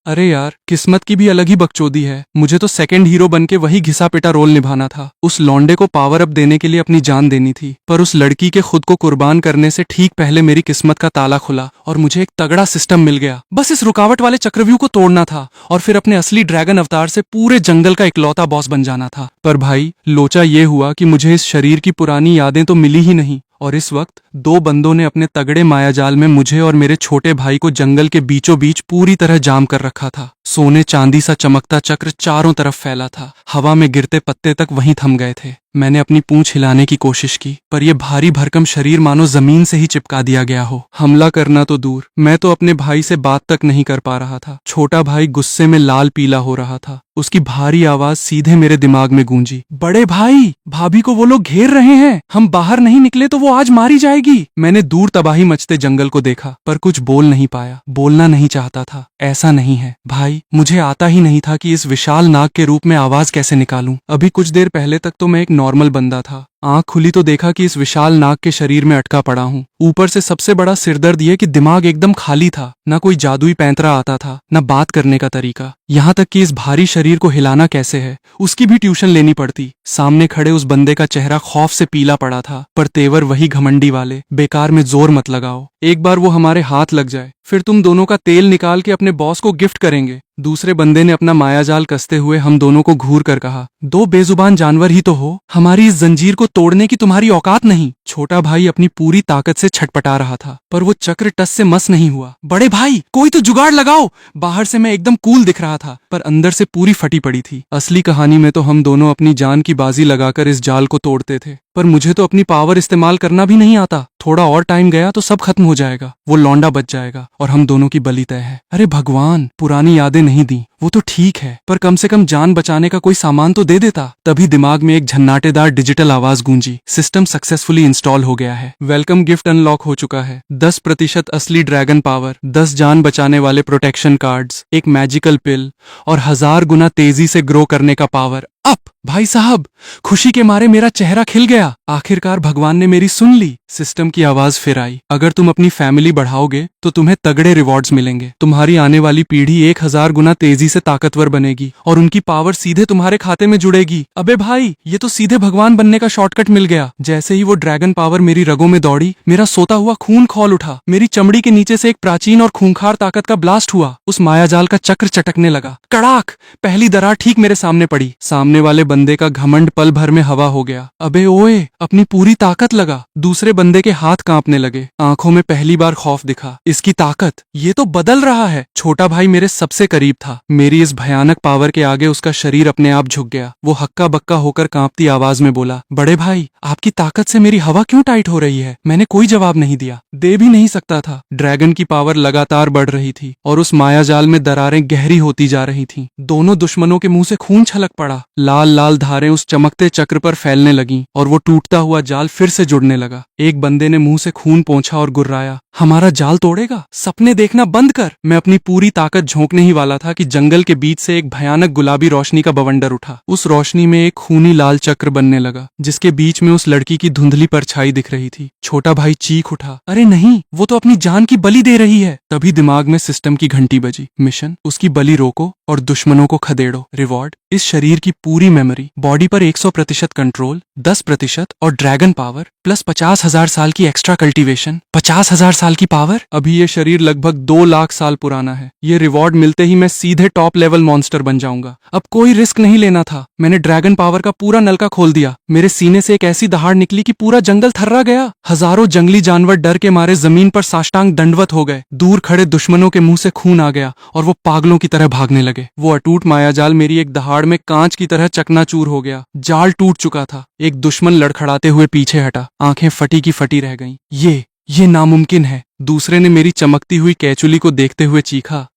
अरे यार, किस्मत की भी अलग ही बकचोदी है। मुझे तो सेकंड हीरो बन के वही घिसा पिटा रोल निभाना था। उस लौंडे को पावर अप देने के लिए अपनी जान देनी थी, पर उस लड़की के खुद को कुर्बान करने से ठीक पहले मेरी किस्मत का ताला खुला और मुझे एक तगड़ा सिस्टम मिल गया। बस इस रुकावट वाले चक्रव्यूह को तोड़ना था और फिर अपने असली ड्रैगन अवतार से पूरे जंगल का इकलौता बॉस बन जाना था। पर भाई, लोचा ये हुआ कि मुझे इस शरीर की पुरानी यादें तो मिली ही नहीं, और इस वक्त दो बंदों ने अपने तगड़े मायाजाल में मुझे और मेरे छोटे भाई को जंगल के बीचों बीच पूरी तरह जाम कर रखा था। सोने चांदी सा चमकता चक्र चारों तरफ फैला था, हवा में गिरते पत्ते तक वहीं थम गए थे। मैंने अपनी पूंछ हिलाने की कोशिश की, पर यह भारी भरकम शरीर मानो जमीन से ही चिपका दिया गया हो। हमला करना तो दूर, मैं तो अपने भाई से बात तक नहीं कर पा रहा था। छोटा भाई गुस्से में लाल पीला हो रहा था। उसकी भारी आवाज सीधे मेरे दिमाग में गूंजी, बड़े भाई, भाभी को वो लोग घेर रहे हैं, हम बाहर नहीं निकले तो वो आज मारी जाएगी। मैंने दूर तबाही मचते जंगल को देखा, पर कुछ बोल नहीं पाया। बोलना नहीं चाहता था। ऐसा नहीं है भाई, मुझे आता ही नहीं था कि इस विशाल नाग के रूप में आवाज कैसे निकालूं। अभी कुछ देर पहले तक तो मैं एक नॉर्मल बंदा था। आंख खुली तो देखा कि इस विशाल नाग के शरीर में अटका पड़ा हूँ। ऊपर से सबसे बड़ा सिरदर्द ये कि दिमाग एकदम खाली था। न कोई जादुई पैंतरा आता था, न बात करने का तरीका। यहाँ तक कि इस भारी शरीर को हिलाना कैसे है, उसकी भी ट्यूशन लेनी पड़ती। सामने खड़े उस बंदे का चेहरा खौफ से पीला पड़ा था, पर तेवर वही घमंडी वाले, बेकार में जोर मत लगाओ। एक बार वो हमारे हाथ लग जाए, फिर तुम दोनों का तेल निकाल के अपने बॉस को गिफ्ट करेंगे। दूसरे बंदे ने अपना मायाजाल कसते हुए हम दोनों को घूर कर कहा, दो बेजुबान जानवर ही तो हो, हमारी इस जंजीर को तोड़ने की तुम्हारी औकात नहीं। छोटा भाई अपनी पूरी ताकत से छटपटा रहा था, पर वो चक्र टस से मस नहीं हुआ। बड़े भाई, कोई तो जुगाड़ लगाओ। बाहर से मैं एकदम कूल दिख रहा था, पर अंदर से पूरी फटी पड़ी थी। असली कहानी में तो हम दोनों अपनी जान की बाजी लगाकर इस जाल को तोड़ते थे, पर मुझे तो अपनी पावर इस्तेमाल करना भी नहीं आता। थोड़ा और टाइम गया तो सब खत्म हो जाएगा, वो लौंडा बच जाएगा और हम दोनों की बलि तय है। अरे भगवान, पुरानी यादें नहीं दी वो तो ठीक है, पर कम से कम जान बचाने का कोई सामान तो दे देता। तभी दिमाग में एक झन्नाटेदार डिजिटल आवाज गूंजी, सिस्टम सक्सेसफुली इंस्टॉल हो गया है, वेलकम गिफ्ट अनलॉक हो चुका है। 10% असली ड्रैगन पावर, 10 जान बचाने वाले प्रोटेक्शन कार्ड्स, एक मैजिकल पिल और 1000 गुना तेजी से ग्रो करने का पावर अप। भाई साहब, खुशी के मारे मेरा चेहरा खिल गया। आखिरकार भगवान ने मेरी सुन ली। सिस्टम की आवाज फिर आई, अगर तुम अपनी फैमिली बढ़ाओगे तो तुम्हें तगड़े रिवॉर्ड्स मिलेंगे। तुम्हारी आने वाली पीढ़ी 1000 गुना तेजी से ताकतवर बनेगी और उनकी पावर सीधे तुम्हारे खाते में जुड़ेगी। अबे भाई, ये तो सीधे भगवान बनने का शॉर्टकट मिल गया। जैसे ही वो ड्रैगन पावर मेरी रगों में दौड़ी, मेरा सोता हुआ खून खौल उठा। मेरी चमड़ी के नीचे से एक प्राचीन और खूंखार ताकत का ब्लास्ट हुआ। उस मायाजाल का चक्र चटकने लगा। कड़ाक, पहली दरार ठीक मेरे सामने पड़ी। सामने वाले बंदे का घमंड पल भर में हवा हो गया। अबे ओए, अपनी पूरी ताकत लगा। दूसरे बंदे के हाथ कांपने लगे, आंखों में पहली बार खौफ दिखा। इसकी ताकत, ये तो बदल रहा है। छोटा भाई मेरे सबसे करीब था। मेरी इस भयानक पावर के आगे उसका शरीर अपने आप झुक गया। वो हक्का बक्का होकर कांपती आवाज में बोला, बड़े भाई, आपकी ताकत से मेरी हवा क्यों टाइट हो रही है? मैंने कोई जवाब नहीं दिया, दे भी नहीं सकता था। ड्रैगन की पावर लगातार बढ़ रही थी और उस मायाजाल में दरारें गहरी होती जा रही थीं। दोनों दुश्मनों के मुंह से खून छलक पड़ा। लाल लाल धारें उस चमकते चक्र पर फैलने लगीं और वो टूटता हुआ जाल फिर से जुड़ने लगा। एक बंदे ने मुंह से खून पोंछा और गुर्राया, हमारा जाल तोड़ेगा? सपने देखना बंद कर। मैं अपनी पूरी ताकत झोंकने ही वाला था कि जंगल के बीच से एक भयानक गुलाबी रोशनी का बवंडर उठा। उस रोशनी में एक खूनी लाल चक्र बनने लगा, जिसके बीच में उस लड़की की धुंधली परछाई दिख रही थी। छोटा भाई चीख उठा, अरे नहीं, वो तो अपनी जान की बलि दे रही है। तभी दिमाग में सिस्टम की घंटी बजी, मिशन, उसकी बलि रोको और दुश्मनों को खदेड़ो। रिवॉर्ड, इस शरीर की पूरी मेमोरी, बॉडी पर 100% कंट्रोल, 10% और ड्रैगन पावर प्लस 50,000 साल की एक्स्ट्रा कल्टीवेशन। 50,000 साल की पावर? अभी ये शरीर लगभग 2 लाख साल पुराना है। ये रिवॉर्ड मिलते ही मैं सीधे टॉप लेवल मॉन्स्टर बन जाऊंगा। अब कोई रिस्क नहीं लेना था। मैंने ड्रैगन पावर का पूरा नलका खोल दिया। मेरे सीने से एक ऐसी दहाड़ निकली कि पूरा जंगल थर्रा गया। हजारों जंगली जानवर डर के मारे जमीन पर साष्टांग दंडवत हो गए। दूर खड़े दुश्मनों के मुंह से खून आ गया और वो पागलों की तरह भागने लगे। वो अटूट मायाजाल मेरी एक दहाड़ में कांच की तरह चकनाचूर हो गया। जाल टूट चुका था। एक दुश्मन लड़खड़ाते हुए पीछे हटा, आंखें फटी की फटी रह गईं। ये नामुमकिन है। दूसरे ने मेरी चमकती हुई कैचुली को देखते हुए चीखा,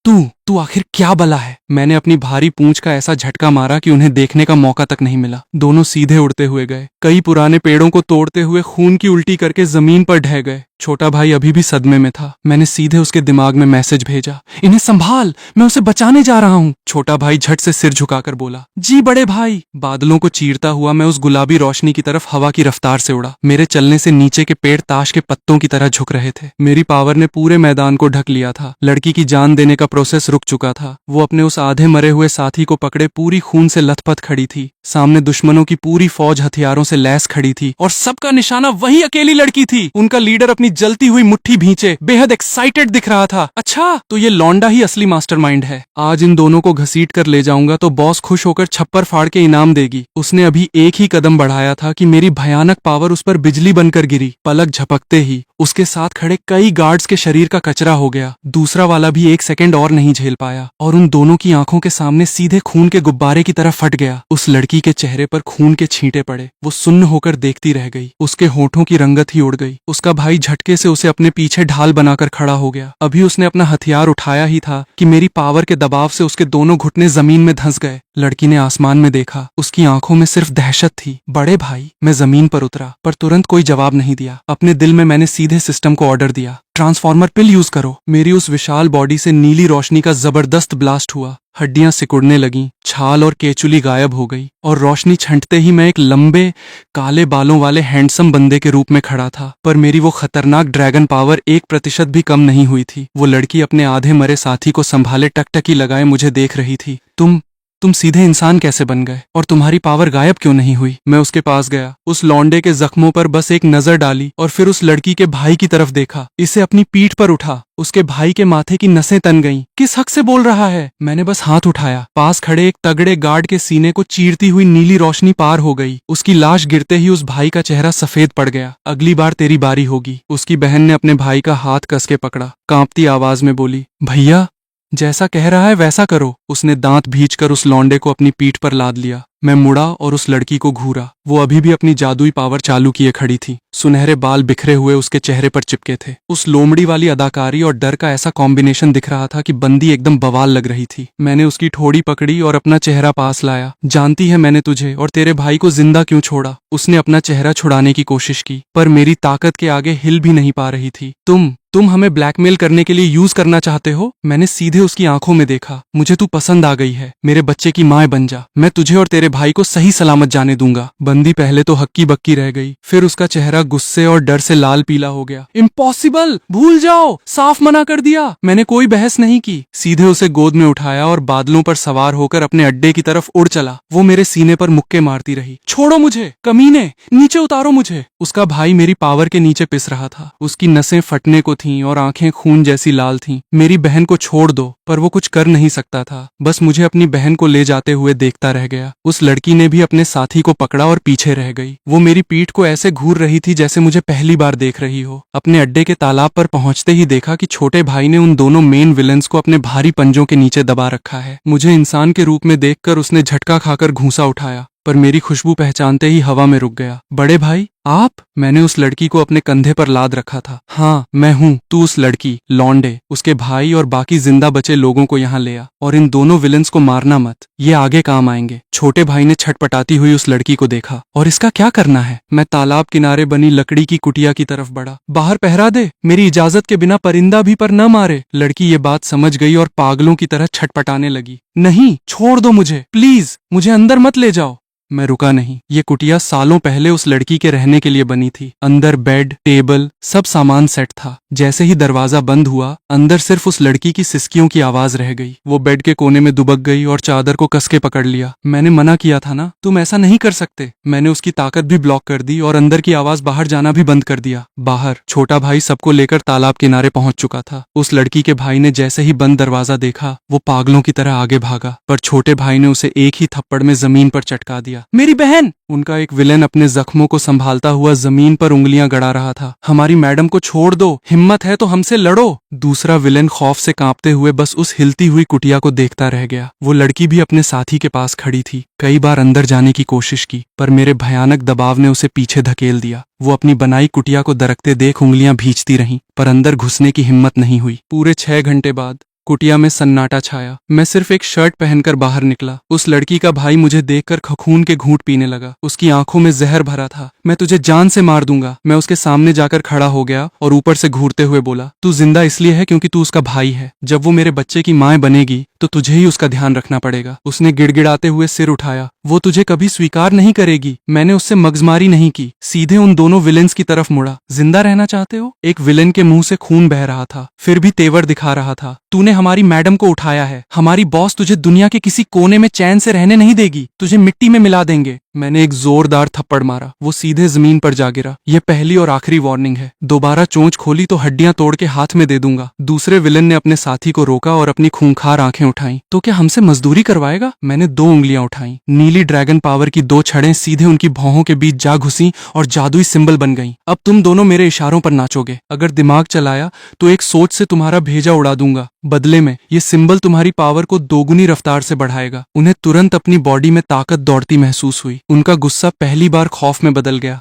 तू आखिर क्या बला है? मैंने अपनी भारी पूंछ का ऐसा झटका मारा कि उन्हें देखने का मौका तक नहीं मिला। दोनों सीधे उड़ते हुए गए, कई पुराने पेड़ों को तोड़ते हुए खून की उल्टी करके जमीन पर ढह गए। छोटा भाई अभी भी सदमे में था। मैंने सीधे उसके दिमाग में मैसेज भेजा, इन्हें संभाल, मैं उसे बचाने जा रहा हूँ। छोटा भाई झट से सिर झुकाकर बोला, जी बड़े भाई। बादलों को चीरता हुआ मैं उस गुलाबी रोशनी की तरफ हवा की रफ्तार से उड़ा। मेरे चलने से नीचे के पेड़ ताश के पत्तों की तरह झुक रहे थे। मेरी पावर ने पूरे मैदान को ढक लिया था। लड़की की जान देने का प्रोसेस रुक चुका था। वो अपने उस आधे मरे हुए साथी को पकड़े पूरी खून से लथपथ खड़ी थी। सामने दुश्मनों की पूरी फौज हथियारों से लैस खड़ी थी और सबका निशाना वही अकेली लड़की थी। उनका लीडर अपनी जलती हुई मुट्ठी भींचे बेहद एक्साइटेड दिख रहा था। अच्छा, तो ये लौंडा ही असली मास्टरमाइंड है। आज इन दोनों को घसीट कर ले जाऊंगा तो बॉस खुश होकर छप्पर फाड़ के इनाम देगी। उसने अभी एक ही कदम बढ़ाया था कि मेरी भयानक पावर उस पर बिजली बनकर गिरी। पलक झपकते ही उसके साथ खड़े कई गार्ड्स के शरीर का कचरा हो गया। दूसरा वाला भी एक सेकंड और नहीं झेल पाया और उन दोनों की आंखों के सामने सीधे खून के गुब्बारे की तरह फट गया। उस लड़की के चेहरे पर खून के छींटे पड़े। वो सुन्न होकर देखती रह गई। उसके होठों की रंगत ही उड़ गई। उसका भाई झटके से उसे अपने पीछे ढाल बनाकर खड़ा हो गया। अभी उसने अपना हथियार उठाया ही था कि मेरी पावर के दबाव से उसके दोनों घुटने जमीन में धंस गए। लड़की ने आसमान में देखा। उसकी आंखों में सिर्फ दहशत थी। बड़े भाई, मैं जमीन पर उतरा पर तुरंत कोई जवाब नहीं दिया। अपने दिल में मैंने सीधे सिस्टम को ऑर्डर दिया, ट्रांसफॉर्मर पिल यूज करो। मेरी उस विशाल बॉडी से नीली रोशनी का जबरदस्त ब्लास्ट हुआ। हड्डियां सिकुड़ने लगीं, छाल और केचुली गायब हो गई और रोशनी छंटते ही मैं एक लंबे काले बालों वाले हैंडसम बंदे के रूप में खड़ा था। पर मेरी वो खतरनाक ड्रैगन पावर 1% भी कम नहीं हुई थी। वो लड़की अपने आधे मरे साथी को संभाले टकटकी लगाए मुझे देख रही थी। तुम सीधे इंसान कैसे बन गए और तुम्हारी पावर गायब क्यों नहीं हुई? मैं उसके पास गया, उस लौंडे के जख्मों पर बस एक नजर डाली और फिर उस लड़की के भाई की तरफ देखा। इसे अपनी पीठ पर उठा। उसके भाई के माथे की नसें तन गईं। किस हक से बोल रहा है? मैंने बस हाथ उठाया। पास खड़े एक तगड़े गार्ड के सीने को चीरती हुई नीली रोशनी पार हो गई। उसकी लाश गिरते ही उस भाई का चेहरा सफेद पड़ गया। अगली बार तेरी बारी होगी। उसकी बहन ने अपने भाई का हाथ कस के पकड़ा, कांपती आवाज में बोली, भैया जैसा कह रहा है वैसा करो। उसने दांत भींचकर उस लौंडे को अपनी पीठ पर लाद लिया। मैं मुड़ा और उस लड़की को घूरा। वो अभी भी अपनी जादुई पावर चालू किए खड़ी थी। सुनहरे बाल बिखरे हुए उसके चेहरे पर चिपके थे। उस लोमड़ी वाली अदाकारी और डर का ऐसा कॉम्बिनेशन दिख रहा था कि बंदी एकदम बवाल लग रही थी। मैंने उसकी ठोड़ी पकड़ी और अपना चेहरा पास लाया। जानती है मैंने तुझे और तेरे भाई को जिंदा क्यों छोड़ा? उसने अपना चेहरा छुड़ाने की कोशिश की पर मेरी ताकत के आगे हिल भी नहीं पा रही थी। तुम हमें ब्लैकमेल करने के लिए यूज करना चाहते हो? मैंने सीधे उसकी आंखों में देखा। मुझे तू पसंद आ गई है। मेरे बच्चे की माँ बन जा। मैं तुझे और तेरे भाई को सही सलामत जाने दूंगा। बंदी पहले तो हक्की बक्की रह गई, फिर उसका चेहरा गुस्से और डर से लाल पीला हो गया। इम्पॉसिबल, भूल जाओ, साफ मना कर दिया। मैंने कोई बहस नहीं की, सीधे उसे गोद में उठाया और बादलों पर सवार होकर अपने अड्डे की तरफ उड़ चला। वो मेरे सीने पर मुक्के मारती रही। छोड़ो मुझे, कमीने, नीचे उतारो मुझे। उसका भाई मेरी पावर के नीचे पिस रहा था। उसकी नसें फटने को थीं और आंखें खून जैसी लाल थीं। मेरी बहन को छोड़ दो, पर वो कुछ कर नहीं सकता था। बस मुझे अपनी बहन को ले जाते हुए देखता रह गया। उस लड़की ने भी अपने साथी को पकड़ा और पीछे रह गई। वो मेरी पीठ को ऐसे घूर रही थी जैसे मुझे पहली बार देख रही हो। अपने अड्डे के तालाब पर पहुंचते ही देखा कि छोटे भाई ने उन दोनों मेन विलेंस को अपने भारी पंजों के नीचे दबा रखा है। मुझे इंसान के रूप में देखकर उसने झटका खाकर घूंसा उठाया, पर मेरी खुशबू पहचानते ही हवा में रुक गया। बड़े भाई आप? मैंने उस लड़की को अपने कंधे पर लाद रखा था। हाँ मैं हूँ। तू उस लड़की, लौंडे, उसके भाई और बाकी जिंदा बचे लोगों को यहाँ ले आ और इन दोनों विलेंस को मारना मत, ये आगे काम आएंगे। छोटे भाई ने छटपटाती हुई उस लड़की को देखा। और इसका क्या करना है? मैं तालाब किनारे बनी लकड़ी की कुटिया की तरफ बढ़ा। बाहर पहरा दे, मेरी इजाजत के बिना परिंदा भी पर न मारे। लड़की ये बात समझ गई और पागलों की तरह छटपटाने लगी। नहीं, छोड़ दो मुझे, प्लीज, मुझे अंदर मत ले जाओ। मैं रुका नहीं। ये कुटिया सालों पहले उस लड़की के रहने के लिए बनी थी। अंदर बेड, टेबल, सब सामान सेट था। जैसे ही दरवाजा बंद हुआ, अंदर सिर्फ उस लड़की की सिसकियों की आवाज रह गई। वो बेड के कोने में दुबक गई और चादर को कसके पकड़ लिया। मैंने मना किया था ना, तुम ऐसा नहीं कर सकते। मैंने उसकी ताकत भी ब्लॉक कर दी और अंदर की आवाज बाहर जाना भी बंद कर दिया। बाहर छोटा भाई सबको लेकर तालाब किनारे पहुंच चुका था। उस लड़की के भाई ने जैसे ही बंद दरवाजा देखा, वो पागलों की तरह आगे भागा, पर छोटे भाई ने उसे एक ही थप्पड़ में जमीन पर चटका दिया। मेरी बहन! उनका एक विलेन अपने जख्मों को संभालता हुआ जमीन पर उंगलियां गड़ा रहा था। हमारी मैडम को छोड़ दो, हिम्मत है तो हमसे लड़ो। दूसरा विलेन खौफ से कांपते हुए बस उस हिलती हुई कुटिया को देखता रह गया। वो लड़की भी अपने साथी के पास खड़ी थी। कई बार अंदर जाने की कोशिश की, पर मेरे भयानक दबाव ने उसे पीछे धकेल दिया। वो अपनी बनाई कुटिया को दरकते देख उंगलियां भींचती रहीं, पर अंदर घुसने की हिम्मत नहीं हुई। पूरे 6 घंटे बाद कुटिया में सन्नाटा छाया। मैं सिर्फ एक शर्ट पहनकर बाहर निकला। उस लड़की का भाई मुझे देखकर खखून के घूंट पीने लगा। उसकी आंखों में जहर भरा था। मैं तुझे जान से मार दूंगा। मैं उसके सामने जाकर खड़ा हो गया और ऊपर से घूरते हुए बोला, तू जिंदा इसलिए है क्योंकि तू उसका भाई है। जब वो मेरे बच्चे की माँ बनेगी तो तुझे ही उसका ध्यान रखना पड़ेगा। उसने गिड़गिड़ाते हुए सिर उठाया। वो तुझे कभी स्वीकार नहीं करेगी। मैंने उससे मगजमारी नहीं की, सीधे उन दोनों विलेन्स की तरफ मुड़ा। जिंदा रहना चाहते हो? एक विलेन के मुंह से खून बह रहा था, फिर भी तेवर दिखा रहा था। तूने हमारी मैडम को उठाया है। हमारी बॉस तुझे दुनिया के किसी कोने में चैन से रहने नहीं देगी। तुझे मिट्टी में मिला देंगे। मैंने एक जोरदार थप्पड़ मारा। वो सीधे जमीन पर जा गिरा। यह पहली और आखिरी वार्निंग है। दोबारा चोंच खोली तो हड्डियां तोड़ के हाथ में दे दूंगा। दूसरे विलन ने अपने साथी को रोका और अपनी खूंखार आंखें उठाई। तो क्या हमसे मजदूरी करवाएगा? मैंने 2 उंगलियां उठाई। नीली ड्रैगन पावर की 2 छड़ें सीधे उनकी भौहों के बीच जा घुसी और जादुई सिंबल बन गईं। अब तुम दोनों मेरे इशारों पर नाचोगे। अगर दिमाग चलाया तो एक सोच से तुम्हारा भेजा उड़ा दूंगा। बदले में ये सिंबल तुम्हारी पावर को 2 गुनी रफ्तार से बढ़ाएगा। उन्हें तुरंत अपनी बॉडी में ताकत दौड़ती महसूस हुई। उनका गुस्सा पहली बार खौफ में बदल गया।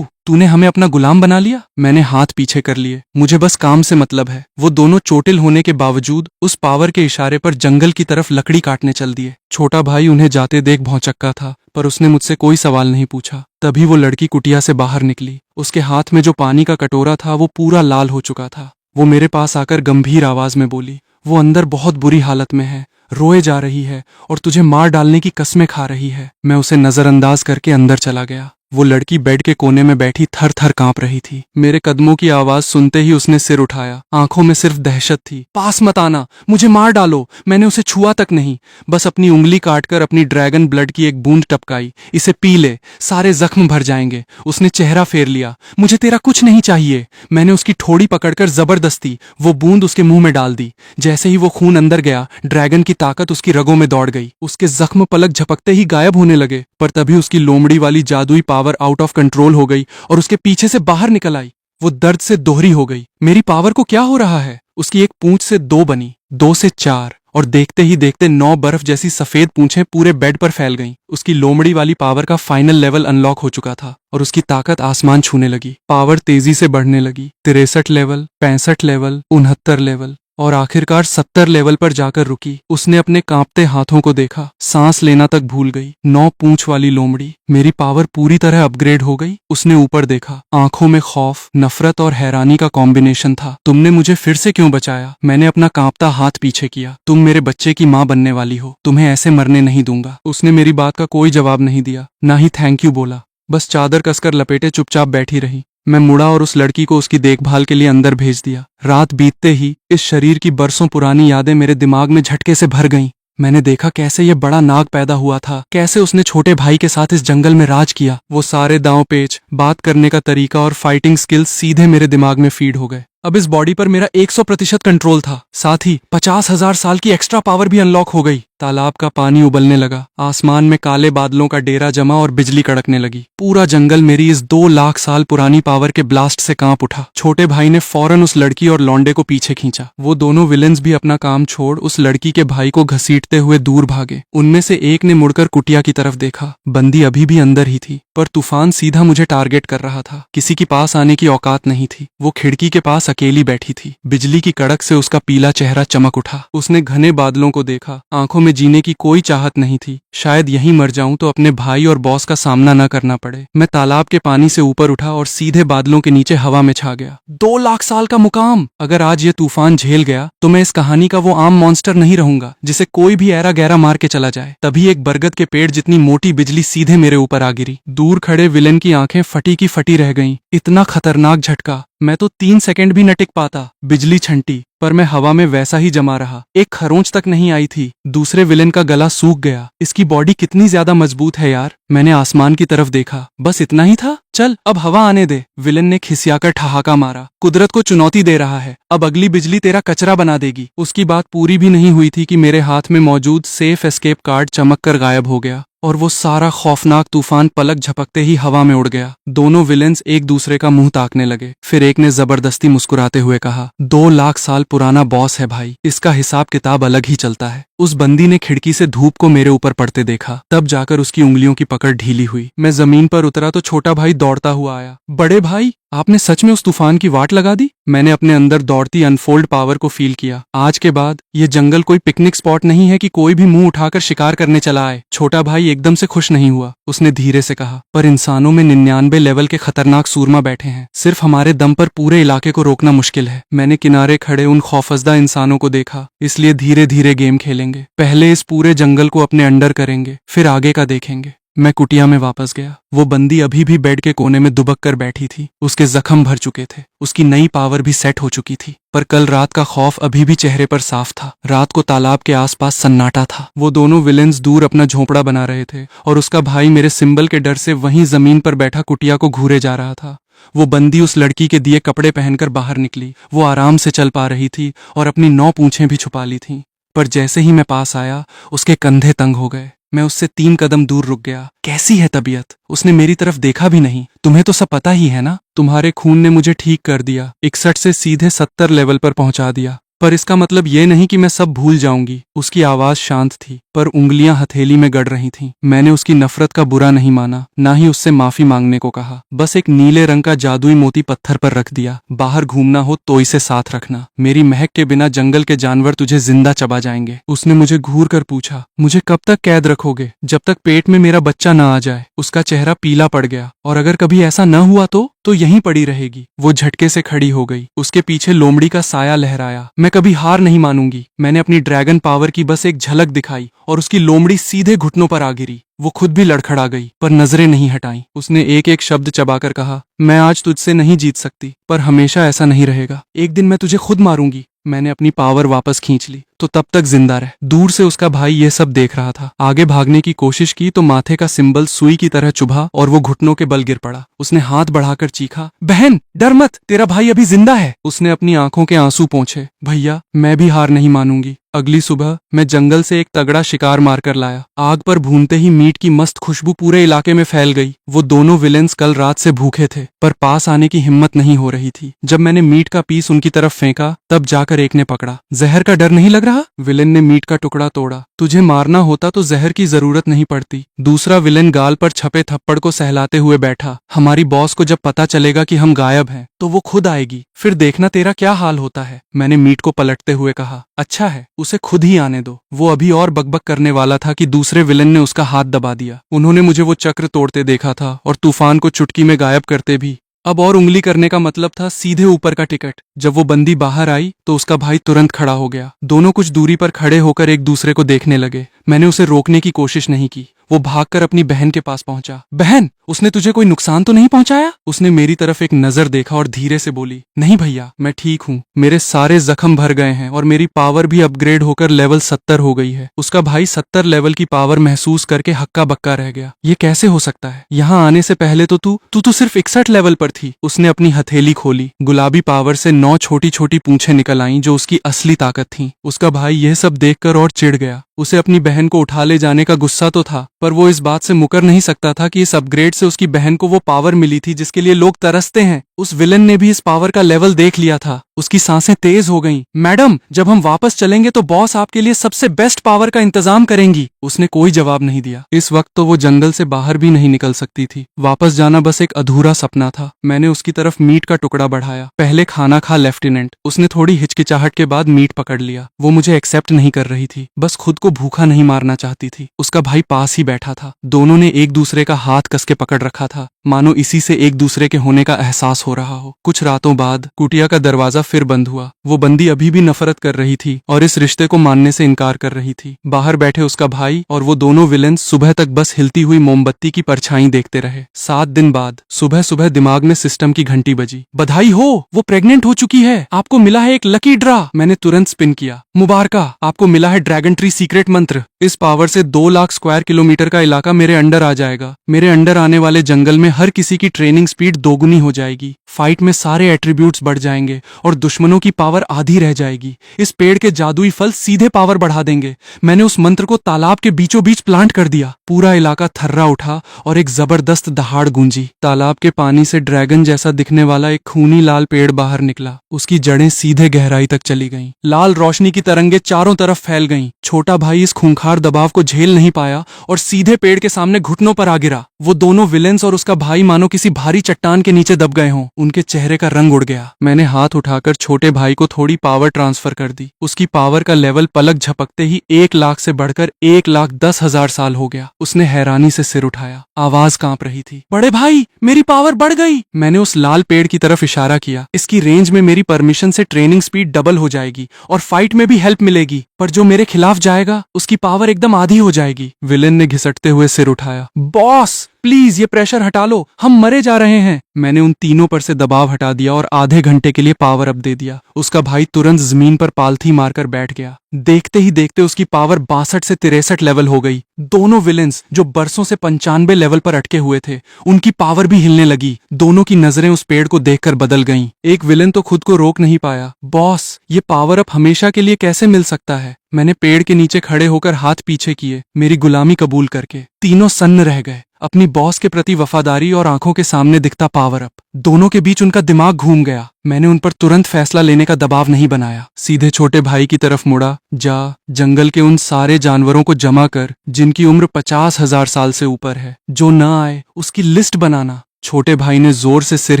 तूने हमें अपना गुलाम बना लिया? मैंने हाथ पीछे कर लिए। मुझे बस काम से मतलब है। वो दोनों चोटिल होने के बावजूद उस पावर के इशारे पर जंगल की तरफ लकड़ी काटने चल दिए। छोटा भाई उन्हें जाते देख भौंचक्का था, पर उसने मुझसे कोई सवाल नहीं पूछा। तभी वो लड़की कुटिया से बाहर निकली। उसके हाथ में जो पानी का कटोरा था वो पूरा लाल हो चुका था। वो मेरे पास आकर गंभीर आवाज में बोली, वो अंदर बहुत बुरी हालत में है, रोए जा रही है और तुझे मार डालने की कस्में खा रही है। मैं उसे नजरअंदाज करके अंदर चला गया। वो लड़की बेड के कोने में बैठी थर थर कांप रही थी। मेरे कदमों की आवाज सुनते ही उसने सिर उठाया। आंखों में सिर्फ दहशत थी। पास मत आना, मुझे मार डालो। मैंने उसे छुआ तक नहीं, बस अपनी उंगली काटकर अपनी ड्रैगन ब्लड की एक बूंद टपकाई। इसे पी ले, सारे जख्म भर जाएंगे। उसने चेहरा फेर लिया। मुझे तेरा कुछ नहीं चाहिए। मैंने उसकी ठोड़ी पकड़कर जबरदस्ती वो बूंद उसके मुंह में डाल दी। जैसे ही वो खून अंदर गया, ड्रैगन की ताकत उसकी रगों में दौड़ गई। उसके जख्म पलक झपकते ही गायब होने लगे, पर तभी उसकी लोमड़ी वाली जादुई पावर आउट ऑफ कंट्रोल हो गई और उसके पीछे से बाहर निकल आई। वो दर्द से दोहरी हो गई। मेरी पावर को क्या हो रहा है? उसकी एक पूंछ से 2 बनी, 2 से 4, और देखते ही देखते 9 बर्फ जैसी सफेद पूंछें पूरे बेड पर फैल गईं। उसकी लोमड़ी वाली पावर का फाइनल लेवल अनलॉक हो चुका था और उसकी ताकत आसमान छूने लगी। पावर तेजी से बढ़ने लगी। 63 लेवल, 65 लेवल, 69 लेवल और आखिरकार 70 लेवल पर जाकर रुकी। उसने अपने कांपते हाथों को देखा। सांस लेना तक भूल गई। 9 पूंछ वाली लोमड़ी, मेरी पावर पूरी तरह अपग्रेड हो गई। उसने ऊपर देखा। आंखों में खौफ, नफरत और हैरानी का कॉम्बिनेशन था। तुमने मुझे फिर से क्यों बचाया? मैंने अपना कांपता हाथ पीछे किया। तुम मेरे बच्चे की मां बनने वाली हो। तुम्हें ऐसे मरने नहीं दूंगा। उसने मेरी बात का कोई जवाब नहीं दिया, ना ही थैंक यू बोला। बस चादर कसकर लपेटे चुपचाप बैठी रही। मैं मुड़ा और उस लड़की को उसकी देखभाल के लिए अंदर भेज दिया। रात बीतते ही इस शरीर की बरसों पुरानी यादें मेरे दिमाग में झटके से भर गईं। मैंने देखा कैसे ये बड़ा नाग पैदा हुआ था, कैसे उसने छोटे भाई के साथ इस जंगल में राज किया। वो सारे दांव पेच, बात करने का तरीका और फाइटिंग स्किल्स सीधे मेरे दिमाग में फीड हो गए। अब इस बॉडी पर मेरा 100% कंट्रोल था। साथ ही 50,000 साल की एक्स्ट्रा पावर भी अनलॉक हो गई। तालाब का पानी उबलने लगा। आसमान में काले बादलों का डेरा जमा और बिजली कड़कने लगी। पूरा जंगल मेरी इस 2 लाख साल पुरानी पावर के ब्लास्ट से कांप उठा। छोटे भाई ने फौरन उस लड़की और लौंडे को पीछे खींचा। वो दोनों विलेन्स भी अपना काम छोड़ उस लड़की के भाई को घसीटते हुए दूर भागे। उनमें से एक ने मुड़कर कुटिया की तरफ देखा। बंदी अभी भी अंदर ही थी, पर तूफान सीधा मुझे टारगेट कर रहा था। किसी के पास आने की औकात नहीं थी। वो खिड़की के पास अकेली बैठी थी। बिजली की कड़क से उसका पीला चेहरा चमक उठा। उसने घने बादलों को देखा। आंखों में जीने की कोई चाहत नहीं थी। शायद यहीं मर जाऊं तो अपने भाई और बॉस का सामना न करना पड़े। मैं तालाब के पानी से ऊपर उठा और सीधे बादलों के नीचे हवा में छा गया। 2 लाख साल का मुकाम! अगर आज ये तूफान झेल गया तो मैं इस कहानी का वो आम मॉन्स्टर नहीं रहूंगा जिसे कोई भी ऐरा गहरा मार के चला जाए। तभी एक बरगद के पेड़ जितनी मोटी बिजली सीधे मेरे ऊपर आ गिरी। दूर खड़े विलेन की आंखें फटी की फटी रह गईं। इतना खतरनाक झटका! मैं तो 3 सेकंड भी न टिक पाता। बिजली छंटी, पर मैं हवा में वैसा ही जमा रहा। एक खरोंच तक नहीं आई थी। दूसरे विलेन का गला सूख गया। इसकी बॉडी कितनी ज्यादा मजबूत है यार। मैंने आसमान की तरफ देखा। बस इतना ही था? चल अब हवा आने दे। विलेन ने खिसियाकर ठहाका मारा। कुदरत को चुनौती दे रहा है। अब अगली बिजली तेरा कचरा बना देगी। उसकी बात पूरी भी नहीं हुई थी कि मेरे हाथ में मौजूद सेफ एस्केप कार्ड चमक कर गायब हो गया और वो सारा खौफनाक तूफान पलक झपकते ही हवा में उड़ गया। दोनों विलेन्स एक दूसरे का मुंह ताकने लगे। फिर एक ने जबरदस्ती मुस्कुराते हुए कहा, 2 लाख साल पुराना बॉस है भाई, इसका हिसाब किताब अलग ही चलता है। उस बंदी ने खिड़की से धूप को मेरे ऊपर पड़ते देखा। तब जाकर उसकी उंगलियों की पकड़ ढीली हुई। मैं जमीन पर उतरा तो छोटा भाई दौड़ता हुआ आया। बड़े भाई, आपने सच में उस तूफान की वाट लगा दी? मैंने अपने अंदर दौड़ती अनफोल्ड पावर को फील किया। आज के बाद ये जंगल कोई पिकनिक स्पॉट नहीं है कि कोई भी मुंह उठाकर शिकार करने चला आए। छोटा भाई एकदम से खुश नहीं हुआ। उसने धीरे से कहा, पर इंसानों में 99 लेवल के खतरनाक सूरमा बैठे हैं। सिर्फ हमारे दम पर पूरे इलाके को रोकना मुश्किल है। मैंने किनारे खड़े उन खौफजदा इंसानों को देखा। इसलिए धीरे धीरे गेम खेलेंगे। लेंगे। पहले इस पूरे जंगल को अपने अंडर करेंगे, फिर आगे का देखेंगे। मैं कुटिया में वापस गया। वो बंदी अभी भी बेड के कोने में दुबक कर बैठी थी। उसके जख्म भर चुके थे, उसकी नई पावर भी सेट हो चुकी थी, पर कल रात का खौफ अभी भी चेहरे पर साफ था। रात को तालाब के आसपास सन्नाटा था। वो दोनों विलेन्स दूर अपना झोंपड़ा बना रहे थे और उसका भाई मेरे सिंबल के डर से वहीं जमीन पर बैठा कुटिया को घूरे जा रहा था। वो बंदी उस लड़की के दिए कपड़े पहनकर बाहर निकली। वो आराम से चल पा रही थी और अपनी 9 पूंछें भी छुपा ली थीं। पर जैसे ही मैं पास आया, उसके कंधे तंग हो गए। मैं उससे 3 कदम दूर रुक गया। कैसी है तबीयत? उसने मेरी तरफ देखा भी नहीं। तुम्हें तो सब पता ही है ना, तुम्हारे खून ने मुझे ठीक कर दिया, 61 से सीधे 70 लेवल पर पहुंचा दिया। पर इसका मतलब ये नहीं कि मैं सब भूल जाऊंगी। उसकी आवाज शांत थी, पर उंगलियां हथेली में गड़ रही थीं। मैंने उसकी नफरत का बुरा नहीं माना, ना ही उससे माफी मांगने को कहा। बस एक नीले रंग का जादुई मोती पत्थर पर रख दिया, बाहर घूमना हो तो इसे साथ रखना। मेरी महक के बिना जंगल के जानवर तुझे जिंदा चबा जाएंगे। उसने मुझे घूर कर पूछा, मुझे कब तक कैद रखोगे? जब तक पेट में मेरा बच्चा न आ जाए। उसका चेहरा पीला पड़ गया। और अगर कभी ऐसा न हुआ तो यहीं पड़ी रहेगी। वो झटके से खड़ी हो गई। उसके पीछे लोमड़ी का साया लहराया। मैं कभी हार नहीं मानूंगी। मैंने अपनी ड्रैगन पावर की बस एक झलक दिखाई और उसकी लोमड़ी सीधे घुटनों पर आ गिरी। वो खुद भी लड़खड़ा गई, पर नजरें नहीं हटाई। उसने एक एक शब्द चबाकर कहा, मैं आज तुझसे नहीं जीत सकती, पर हमेशा ऐसा नहीं रहेगा। एक दिन मैं तुझे खुद मारूंगी। मैंने अपनी पावर वापस खींच ली। तो तब तक जिंदा रह। दूर से उसका भाई ये सब देख रहा था। आगे भागने की कोशिश की तो माथे का सिंबल सुई की तरह चुभा और वो घुटनों के बल गिर पड़ा। उसने हाथ बढ़ाकर चीखा, बहन डर मत, तेरा भाई अभी जिंदा है। उसने अपनी आंखों के आंसू पोंछे। भैया, मैं भी हार नहीं मानूंगी। अगली सुबह मैं जंगल से एक तगड़ा शिकार मारकर लाया। आग पर भूनते ही मीट की मस्त खुशबू पूरे इलाके में फैल गई। वो दोनों विलेन्स कल रात से भूखे थे, पर पास आने की हिम्मत नहीं हो रही थी। जब मैंने मीट का पीस उनकी तरफ फेंका, तब जाकर एक ने पकड़ा। जहर का डर नहीं लग रहा? विलेन ने मीट का टुकड़ा तोड़ा। तुझे मारना होता तो जहर की जरूरत नहीं पड़ती। दूसरा विलेन गाल पर छपे थप्पड़ को सहलाते हुए बैठा। हमारी बॉस को जब पता चलेगा कि हम गायब हैं, तो वो खुद आएगी, फिर देखना तेरा क्या हाल होता है। मैंने मीट को पलटते हुए कहा, अच्छा है, उसे खुद ही आने दो। वो अभी और बकबक करने वाला था कि दूसरे विलेन ने उसका हाथ दबा दिया। उन्होंने मुझे वो चक्र तोड़ते देखा था और तूफान को चुटकी में गायब करते भी। अब और उंगली करने का मतलब था सीधे ऊपर का टिकट। जब वो बंदी बाहर आई तो उसका भाई तुरंत खड़ा हो गया। दोनों कुछ दूरी पर खड़े होकर एक दूसरे को देखने लगे। मैंने उसे रोकने की कोशिश नहीं की। वो भागकर अपनी बहन के पास पहुंचा। बहन, उसने तुझे कोई नुकसान तो नहीं पहुंचाया? उसने मेरी तरफ एक नजर देखा और धीरे से बोली, नहीं भैया, मैं ठीक हूँ। मेरे सारे जख्म भर गए हैं और मेरी पावर भी अपग्रेड होकर लेवल 70 हो गई है। उसका भाई 70 लेवल की पावर महसूस करके हक्का बक्का रह गया। ये कैसे हो सकता है? यहाँ आने से पहले तो तू तो सिर्फ 61 लेवल पर थी। उसने अपनी हथेली खोली। गुलाबी पावर से 9 छोटी छोटी पूंछें निकल आईं, जो उसकी असली ताकत थीं। उसका भाई यह सब देखकर और चिढ़ गया। उसे अपनी बहन को उठा ले जाने का गुस्सा तो था, पर वो इस बात से मुकर नहीं सकता था कि इस अपग्रेड से उसकी बहन को वो पावर मिली थी जिसके लिए लोग तरसते हैं। उस विलन ने भी इस पावर का लेवल देख लिया था। उसकी सांसें तेज हो गईं। मैडम, जब हम वापस चलेंगे तो बॉस आपके लिए सबसे बेस्ट पावर का इंतजाम करेंगी। उसने कोई जवाब नहीं दिया। इस वक्त तो वो जंगल से बाहर भी नहीं निकल सकती थी। वापस जाना बस एक अधूरा सपना था। मैंने उसकी तरफ मीट का टुकड़ा बढ़ाया। पहले खाना खा लेफ्टिनेंट। उसने थोड़ी हिचकिचाहट के बाद मीट पकड़ लिया। वो मुझे एक्सेप्ट नहीं कर रही थी, बस खुद को भूखा नहीं मारना चाहती थी। उसका भाई पास ही बैठा था। दोनों ने एक दूसरे का हाथ कस के पकड़ रखा था, मानो इसी से एक दूसरे के होने का एहसास हो रहा हो। कुछ रातों बाद कुटिया का दरवाजा फिर बंद हुआ। वो बंदी अभी भी नफरत कर रही थी और इस रिश्ते को मानने से इनकार कर रही थी। बाहर बैठे उसका भाई और वो दोनों विलेन सुबह तक बस हिलती हुई मोमबत्ती की परछाई देखते रहे। 7 दिन बाद सुबह सुबह दिमाग में सिस्टम की घंटी बजी। बधाई हो, वो प्रेग्नेंट हो चुकी है। आपको मिला है एक लकी ड्रा। मैंने तुरंत स्पिन किया। मुबारका, आपको मिला है ड्रैगन ट्री सीक्रेट मंत्र। इस पावर से 2 लाख स्क्वायर किलोमीटर का इलाका मेरे अंडर आ जाएगा। मेरे अंडर आने वाले जंगल में हर किसी की ट्रेनिंग स्पीड दोगुनी हो जाएगी। फाइट में सारे एट्रीब्यूट्स बढ़ जाएंगे और दुश्मनों की पावर आधी रह जाएगी। इस पेड़ के जादुई फल सीधे पावर बढ़ा देंगे। मैंने उस मंत्र को तालाब के बीचों बीच प्लांट कर दिया। पूरा इलाका थर्रा उठा और एक जबरदस्त दहाड़ गूंजी। तालाब के पानी से ड्रैगन जैसा दिखने वाला एक खूनी लाल पेड़ बाहर निकला। उसकी जड़ें सीधे गहराई तक चली गईं। लाल रोशनी की तरंगे चारों तरफ फैल गईं। छोटा भाई इस खूंखार दबाव को झेल नहीं पाया और सीधे पेड़ के सामने घुटनों पर आ गिरा। वो दोनों विलेंस और उसका भाई मानो किसी भारी चट्टान के नीचे दब गए हों। उनके चेहरे का रंग उड़ गया। मैंने हाथ उठाकर छोटे भाई को थोड़ी पावर ट्रांसफर कर दी। उसकी पावर का लेवल पलक झपकते ही 1 लाख से बढ़कर 1,10,000 साल हो गया। उसने हैरानी से सिर उठाया। आवाज कांप रही थी। बड़े भाई, मेरी पावर बढ़ गई। मैंने उस लाल पेड़ की तरफ इशारा किया। इसकी रेंज में मेरी परमिशन से ट्रेनिंग स्पीड डबल हो जाएगी और फाइट में भी हेल्प मिलेगी। पर जो मेरे खिलाफ जाएगा उसकी पावर एकदम आधी हो जाएगी। विलेन ने घिसटते हुए सिर उठाया। बॉस प्लीज ये प्रेशर हटा लो, हम मरे जा रहे हैं। मैंने उन तीनों पर से दबाव हटा दिया और आधे घंटे के लिए पावर अप दे दिया। उसका भाई तुरंत जमीन पर पालथी मारकर बैठ गया। देखते ही देखते उसकी पावर 62 से 63 लेवल हो गई। दोनों विलेन्स जो बरसों से 95 लेवल पर अटके हुए थे, उनकी पावर भी हिलने लगी। दोनों की नजरें उस पेड़ को देखकर बदल गईं। एक विलेन तो खुद को रोक नहीं पाया। बॉस ये पावर अप हमेशा के लिए कैसे मिल सकता है? मैंने पेड़ के नीचे खड़े होकर हाथ पीछे किए, मेरी गुलामी कबूल करके। तीनों सन्न रह गए। अपनी बॉस के प्रति वफादारी और आंखों के सामने दिखता पावर अप, दोनों के बीच उनका दिमाग घूम गया। मैंने उन पर तुरंत फैसला लेने का दबाव नहीं बनाया, सीधे छोटे भाई की तरफ मुड़ा। जा जंगल के उन सारे जानवरों को जमा कर जिनकी उम्र 50,000 साल से ऊपर है, जो न आए उसकी लिस्ट बनाना। छोटे भाई ने जोर से सिर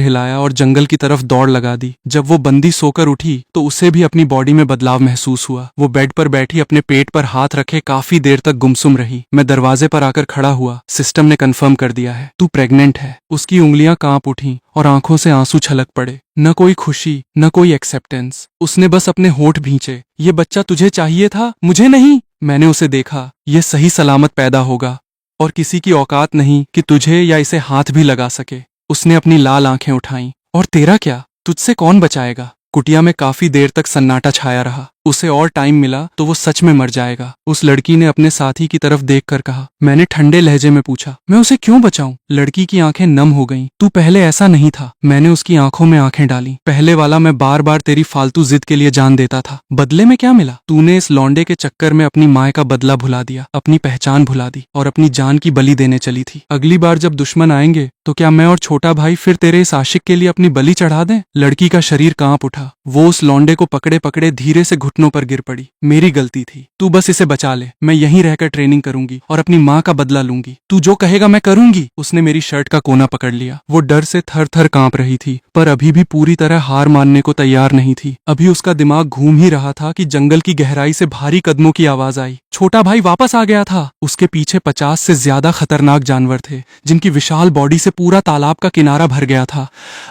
हिलाया और जंगल की तरफ दौड़ लगा दी। जब वो बंदी सोकर उठी तो उसे भी अपनी बॉडी में बदलाव महसूस हुआ। वो बेड पर बैठी अपने पेट पर हाथ रखे काफी देर तक गुमसुम रही। मैं दरवाजे पर आकर खड़ा हुआ। सिस्टम ने कंफर्म कर दिया है, तू प्रेग्नेंट है। उसकी उंगलियां कांप उठी और आंखों से आंसू छलक पड़े। न कोई खुशी न कोई एक्सेप्टेंस। उसने बस अपने होंठ भींचे। ये बच्चा तुझे चाहिए था, मुझे नहीं। मैंने उसे देखा। ये सही सलामत पैदा होगा और किसी की औकात नहीं कि तुझे या इसे हाथ भी लगा सके। उसने अपनी लाल आंखें उठाईं। और तेरा क्या? तुझसे कौन बचाएगा? कुटिया में काफी देर तक सन्नाटा छाया रहा। उसे और टाइम मिला तो वो सच में मर जाएगा। उस लड़की ने अपने साथी की तरफ देखकर कहा। मैंने ठंडे लहजे में पूछा, मैं उसे क्यों बचाऊं? लड़की की आंखें नम हो गईं। तू पहले ऐसा नहीं था। मैंने उसकी आंखों में आंखें डाली। पहले वाला मैं बार बार तेरी फालतू जिद के लिए जान देता था। बदले में क्या मिला? तूने इस लौंडे के चक्कर में अपनी माँ का बदला भुला दिया, अपनी पहचान भुला दी और अपनी जान की बलि देने चली थी। अगली बार जब दुश्मन आएंगे तो क्या मैं और छोटा भाई फिर तेरे इस आशिक के लिए अपनी बलि चढ़ा दें? लड़की का शरीर कांप उठा। वो उस लौंडे को पकड़े पकड़े धीरे से घुटनों पर गिर पड़ी। मेरी गलती थी, तू बस इसे बचा ले। मैं यहीं रहकर ट्रेनिंग करूंगी और अपनी माँ का बदला लूंगी। तू जो कहेगा मैं करूंगी। उसने मेरी शर्ट का कोना पकड़ लिया। वो डर से थर थर कांप रही थी, पर अभी भी पूरी तरह हार मानने को तैयार नहीं थी। अभी उसका दिमाग घूम ही रहा था कि जंगल की गहराई से भारी कदमों की आवाज आई। छोटा भाई वापस आ गया था। उसके पीछे 50 से ज्यादा खतरनाक जानवर थे, जिनकी विशाल बॉडी से पूरा तालाब का किनारा भर गया था।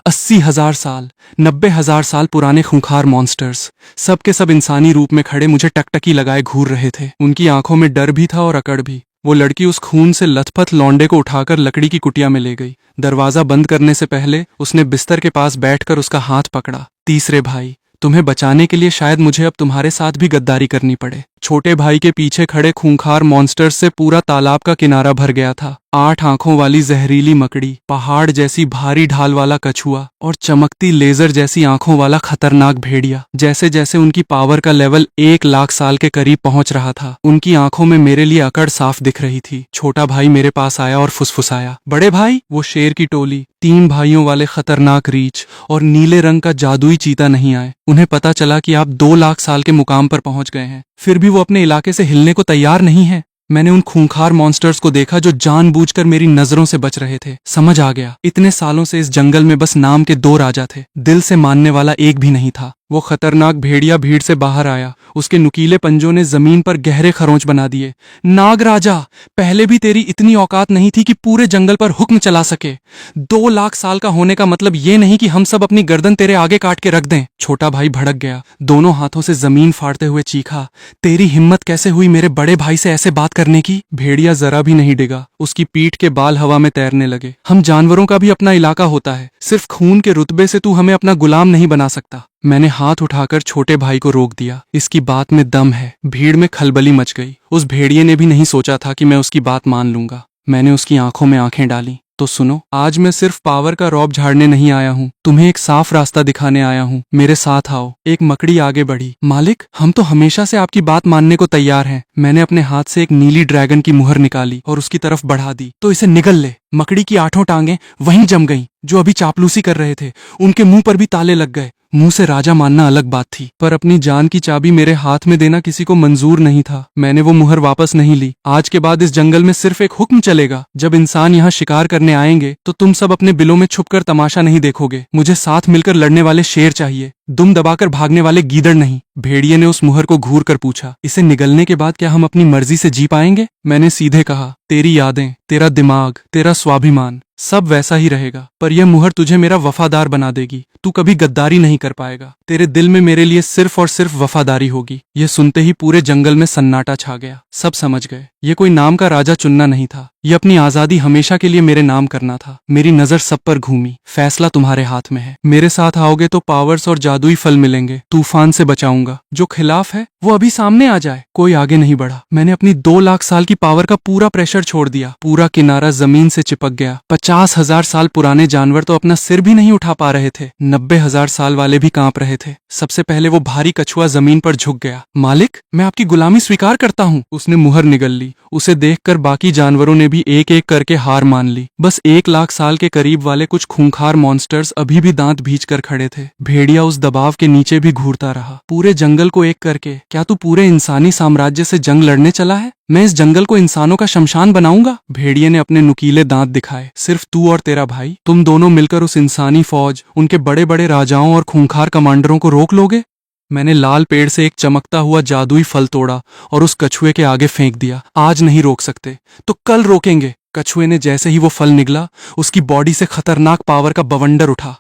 80,000 साल, 90,000 साल पुराने खूंखार मॉन्स्टर्स, सब के सब इंसानी रूप में खड़े मुझे टकटकी लगाए घूर रहे थे। उनकी आंखों में डर भी था और अकड़ भी। वो लड़की उस खून से लथपथ लौंडे को उठाकर लकड़ी की कुटिया में ले गई। दरवाजा बंद करने से पहले उसने बिस्तर के पास बैठकर उसका हाथ पकड़ा। तीसरे भाई, तुम्हें बचाने के लिए शायद मुझे अब तुम्हारे साथ भी गद्दारी करनी पड़े। छोटे भाई के पीछे खड़े खूंखार मॉन्स्टर्स से पूरा तालाब का किनारा भर गया था। 8 आंखों वाली जहरीली मकड़ी, पहाड़ जैसी भारी ढाल वाला कछुआ और चमकती लेजर जैसी आंखों वाला खतरनाक भेड़िया। जैसे जैसे उनकी पावर का लेवल 1 लाख साल के करीब पहुंच रहा था, उनकी आंखों में मेरे लिए अकड़ साफ दिख रही थी। छोटा भाई मेरे पास आया और फुसफुसाया, बड़े भाई। वो शेर की टोली, 3 भाइयों वाले खतरनाक रीछ और नीले रंग का जादुई चीता नहीं आए। उन्हें पता चला कि आप 2 लाख साल के मुकाम पर पहुंच गए हैं, फिर भी वो अपने इलाके से हिलने को तैयार नहीं है। मैंने उन खूंखार मॉन्स्टर्स को देखा जो जानबूझकर मेरी नजरों से बच रहे थे। समझ आ गया, इतने सालों से इस जंगल में बस नाम के 2 राजा थे, दिल से मानने वाला एक भी नहीं था। वो खतरनाक भेड़िया भीड़ से बाहर आया। उसके नुकीले पंजों ने जमीन पर गहरे खरोंच बना दिए। नाग राजा, पहले भी तेरी इतनी औकात नहीं थी कि पूरे जंगल पर हुक्म चला सके। 2 लाख साल का होने का मतलब ये नहीं कि हम सब अपनी गर्दन तेरे आगे काट के रख दें। छोटा भाई भड़क गया, दोनों हाथों से जमीन फाड़ते हुए चीखा, तेरी हिम्मत कैसे हुई मेरे बड़े भाई से ऐसे बात करने की? भेड़िया जरा भी नहीं डिगा। उसकी पीठ के बाल हवा में तैरने लगे। हम जानवरों का भी अपना इलाका होता है, सिर्फ खून के रुतबे से तू हमें अपना गुलाम नहीं बना सकता। मैंने हाथ उठाकर छोटे भाई को रोक दिया। इसकी बात में दम है। भीड़ में खलबली मच गई। उस भेड़िए ने भी नहीं सोचा था कि मैं उसकी बात मान लूंगा। मैंने उसकी आंखों में आंखें डाली। तो सुनो, आज मैं सिर्फ पावर का रौब झाड़ने नहीं आया हूँ, तुम्हें एक साफ रास्ता दिखाने आया हूँ। मेरे साथ आओ। एक मकड़ी आगे बढ़ी। मालिक, हम तो हमेशा से आपकी बात मानने को तैयार हैं। मैंने अपने हाथ से एक नीली ड्रैगन की मुहर निकाली और उसकी तरफ बढ़ा दी। तो इसे निगल ले। मकड़ी की 8 टांगें वहीं जम गईं। जो अभी चापलूसी कर रहे थे, उनके मुंह पर भी ताले लग गए। मुंह से राजा मानना अलग बात थी, पर अपनी जान की चाबी मेरे हाथ में देना किसी को मंजूर नहीं था। मैंने वो मुहर वापस नहीं ली। आज के बाद इस जंगल में सिर्फ एक हुक्म चलेगा, जब इंसान यहाँ शिकार करने आएंगे तो तुम सब अपने बिलों में छुपकर तमाशा नहीं देखोगे। मुझे साथ मिलकर लड़ने वाले शेर चाहिए, दुम दबाकर भागने वाले गीदड़ नहीं। भेड़िए ने उस मुहर को घूर कर पूछा, इसे निगलने के बाद क्या हम अपनी मर्जी से जी पाएंगे? मैंने सीधे कहा, तेरी यादें, तेरा दिमाग, तेरा स्वाभिमान सब वैसा ही रहेगा, पर यह मुहर तुझे मेरा वफादार बना देगी। तू कभी गद्दारी नहीं कर पाएगा। तेरे दिल में मेरे लिए सिर्फ और सिर्फ वफादारी होगी। यह सुनते ही पूरे जंगल में सन्नाटा छा गया। सब समझ गए, ये कोई नाम का राजा चुनना नहीं था, ये अपनी आजादी हमेशा के लिए मेरे नाम करना था। मेरी नजर सब पर घूमी। फैसला तुम्हारे हाथ में है। मेरे साथ आओगे तो पावर्स और जादुई फल मिलेंगे। तूफान से बचाऊंगा। जो खिलाफ है वो अभी सामने आ जाए। कोई आगे नहीं बढ़ा। मैंने अपनी 2 लाख साल की पावर का पूरा प्रेशर छोड़ दिया। पूरा किनारा जमीन से चिपक गया। 50,000 साल पुराने जानवर तो अपना सिर भी नहीं उठा पा रहे थे। 90,000 साल वाले भी कांप रहे थे। सबसे पहले वो भारी कछुआ जमीन पर झुक गया। मालिक, मैं आपकी गुलामी स्वीकार करता हूँ। उसने मुहर निगल ली। उसे देखकर बाकी जानवरों ने भी एक एक करके हार मान ली। बस 1 लाख साल के करीब वाले कुछ खूंखार मॉन्स्टर्स अभी भी दांत भींच कर खड़े थे। भेड़िया उस दबाव के नीचे भी घूरता रहा, पूरे जंगल को एक करके। क्या तू पूरे इंसानी साम्राज्य से जंग लड़ने चला है? मैं इस जंगल को इंसानों का शमशान बनाऊंगा। भेड़िए ने अपने नुकीले दांत दिखाए। सिर्फ तू और तेरा भाई, तुम दोनों मिलकर उस इंसानी फौज, उनके बड़े बड़े राजाओं और खूंखार कमांडरों को रोक लोगे? मैंने लाल पेड़ से एक चमकता हुआ जादुई फल तोड़ा और उस कछुए के आगे फेंक दिया। आज नहीं रोक सकते तो कल रोकेंगे। कछुए ने जैसे ही वो फल निगला, उसकी बॉडी से खतरनाक पावर का बवंडर उठा।